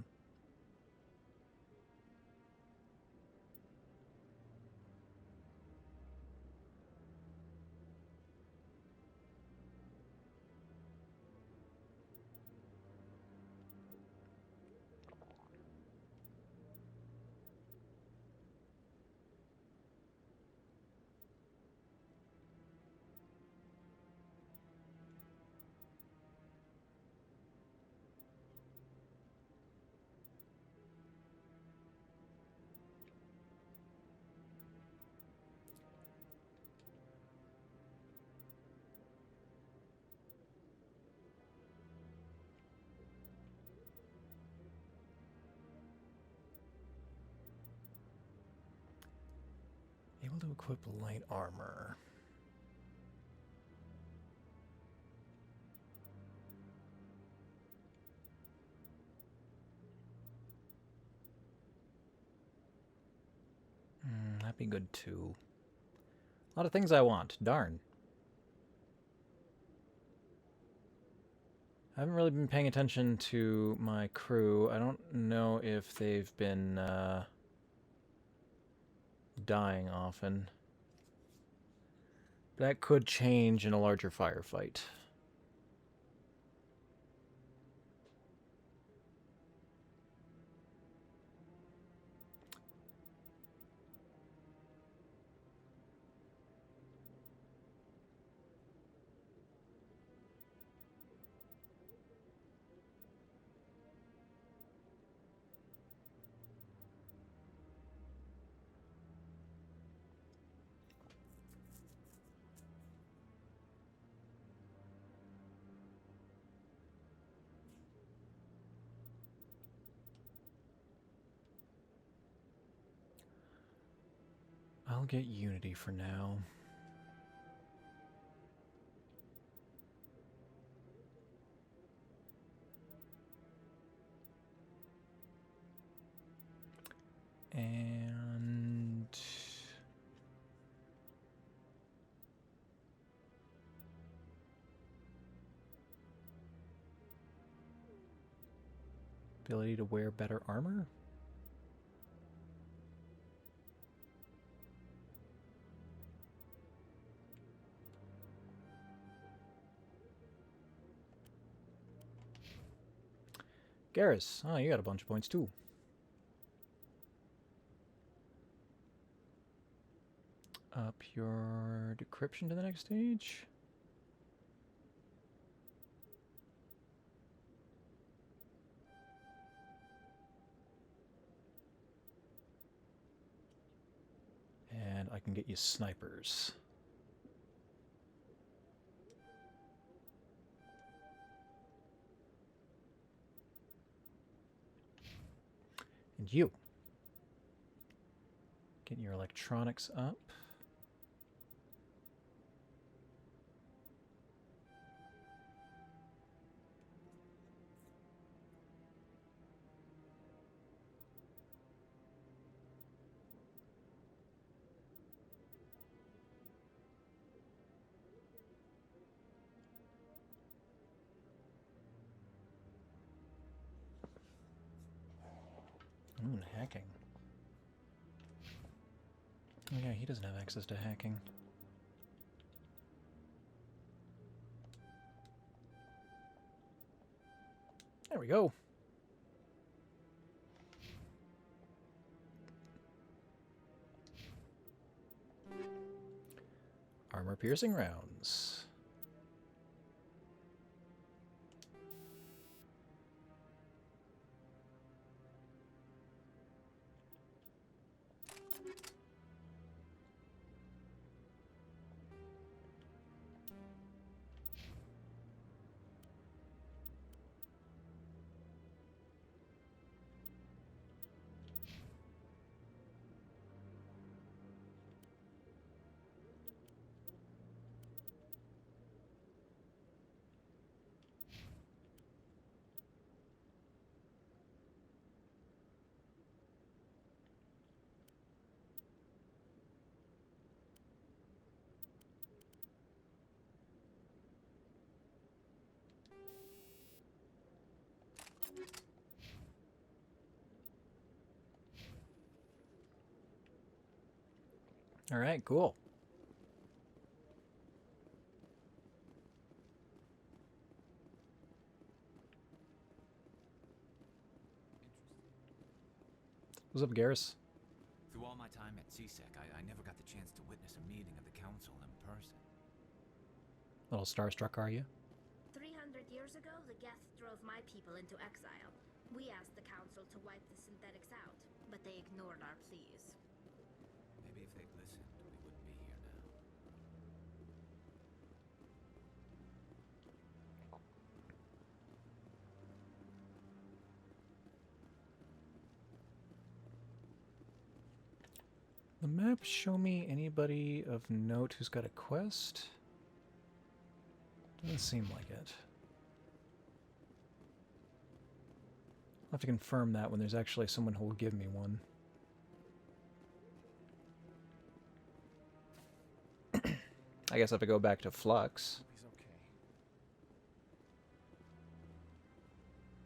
Able to equip light armor. That'd be good too. A lot of things I want. Darn. I haven't really been paying attention to my crew. I don't know if they've been dying often. That could change in a larger firefight. I'll get Unity for now. And ability to wear better armor? Garrus, oh, you got a bunch of points too. Up your decryption to the next stage. And I can get you snipers. And you. Getting your electronics up. Hacking. Oh yeah, he doesn't have access to hacking. There we go. Armor-piercing rounds. All right, cool. What's up, Garrus? Through all my time at CSEC, I never got the chance to witness a meeting of the Council in person. A little starstruck, are you? 300 years ago, the Geth drove my people into exile. We asked the Council to wipe the synthetics out, but they ignored our pleas. Maybe if they'd listened, we wouldn't be here now. The map show me anybody of note who's got a quest? Doesn't seem like it. I'll have to confirm that when there's actually someone who will give me one. I guess I have to go back to Flux. He's okay.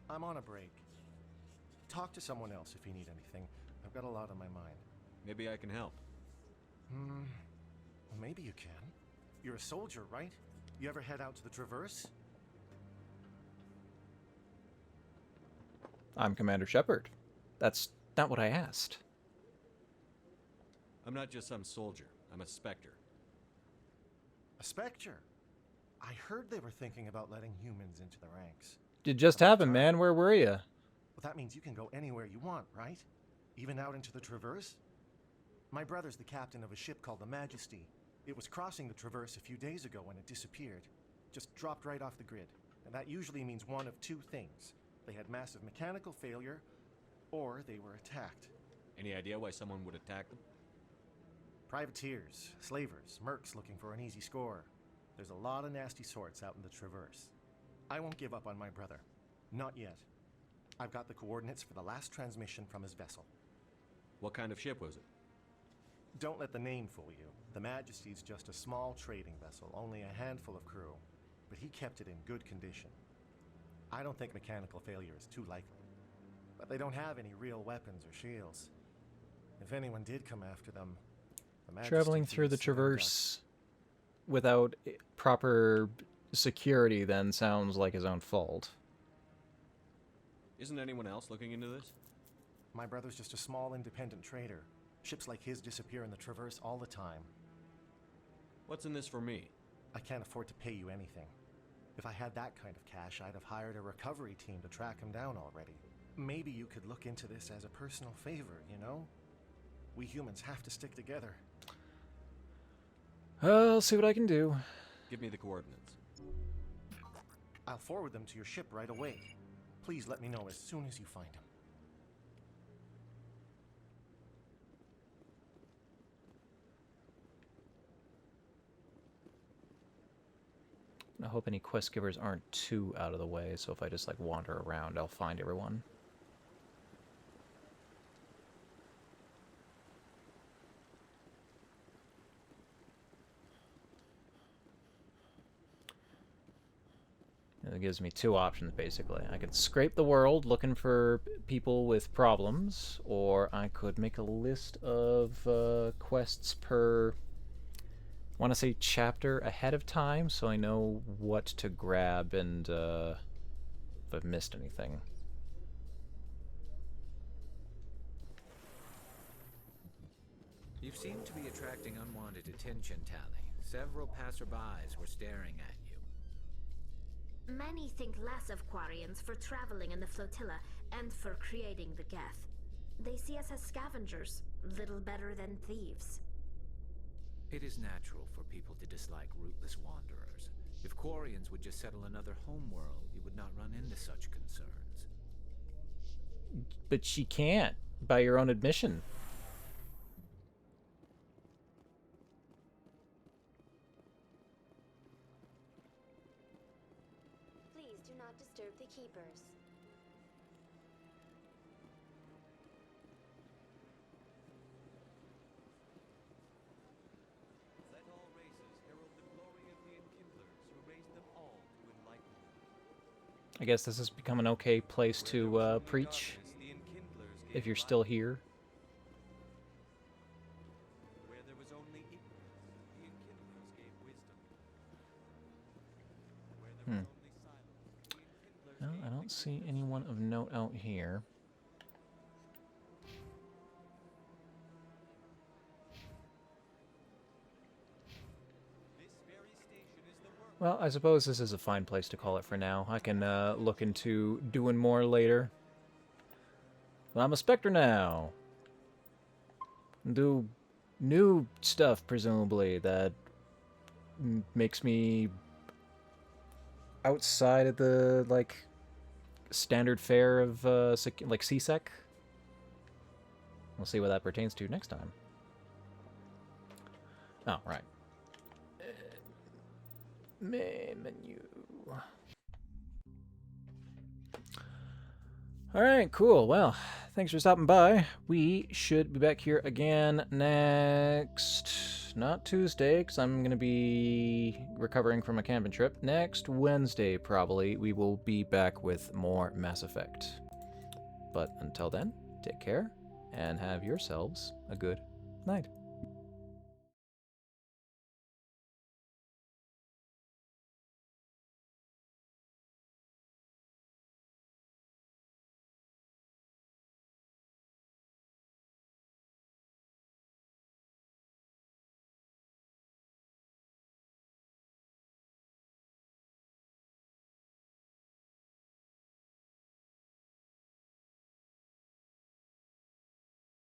I'm on a break. Talk to someone else if you need anything. I've got a lot on my mind. Maybe I can help. Well, maybe you can. You're a soldier, right? You ever head out to the Traverse? I'm Commander Shepard. That's not what I asked. I'm not just some soldier. I'm a Spectre. A Spectre? I heard they were thinking about letting humans into the ranks. It just happened, man. Where were you? Well, that means you can go anywhere you want, right? Even out into the Traverse? My brother's the captain of a ship called the Majesty. It was crossing the Traverse a few days ago when it disappeared. Just dropped right off the grid. And that usually means one of two things. They had massive mechanical failure, or they were attacked. Any idea why someone would attack them? Privateers, slavers, mercs looking for an easy score. There's a lot of nasty sorts out in the Traverse. I won't give up on my brother. Not yet. I've got the coordinates for the last transmission from his vessel. What kind of ship was it? Don't let the name fool you. The Majesty's just a small trading vessel, only a handful of crew. But he kept it in good condition. I don't think mechanical failure is too likely. But they don't have any real weapons or shields. If anyone did come after them, the Majesty Traveling through the would slam Traverse without proper security then sounds like his own fault. Isn't anyone else looking into this? My brother's just a small independent trader. Ships like his disappear in the Traverse all the time. What's in this for me? I can't afford to pay you anything. If I had that kind of cash, I'd have hired a recovery team to track him down already. Maybe you could look into this as a personal favor, you know? We humans have to stick together. I'll see what I can do. Give me the coordinates. I'll forward them to your ship right away. Please let me know as soon as you find him. I hope any quest givers aren't too out of the way, so if I just like wander around, I'll find everyone. It gives me two options, basically. I could scrape the world looking for people with problems, or I could make a list of quests per, I want to say chapter ahead of time, so I know what to grab and if I've missed anything. You seem to be attracting unwanted attention, Tally. Several passerbys were staring at you. Many think less of Quarians for traveling in the flotilla and for creating the Geth. They see us as scavengers, little better than thieves. It is natural for people to dislike rootless wanderers. If Quarians would just settle another homeworld, you would not run into such concerns. But she can't, by your own admission. Please do not disturb the keepers. Let all races herald the glory of the Enkindlers who raised them all to enlightenment. I guess this has become an okay place to preach, if you're still here. Where there was only No, I don't see anyone of note out here. Well, I suppose this is a fine place to call it for now. I can look into doing more later. But I'm a Spectre now. Do new stuff, presumably, that makes me outside of the, like, standard fare of, like, CSEC. We'll see what that pertains to next time. Oh, right. Menu. Alright, cool. Well, thanks for stopping by. We should be back here again next... Not Tuesday, because I'm going to be recovering from a camping trip. Next Wednesday, probably, we will be back with more Mass Effect. But until then, take care, and have yourselves a good night.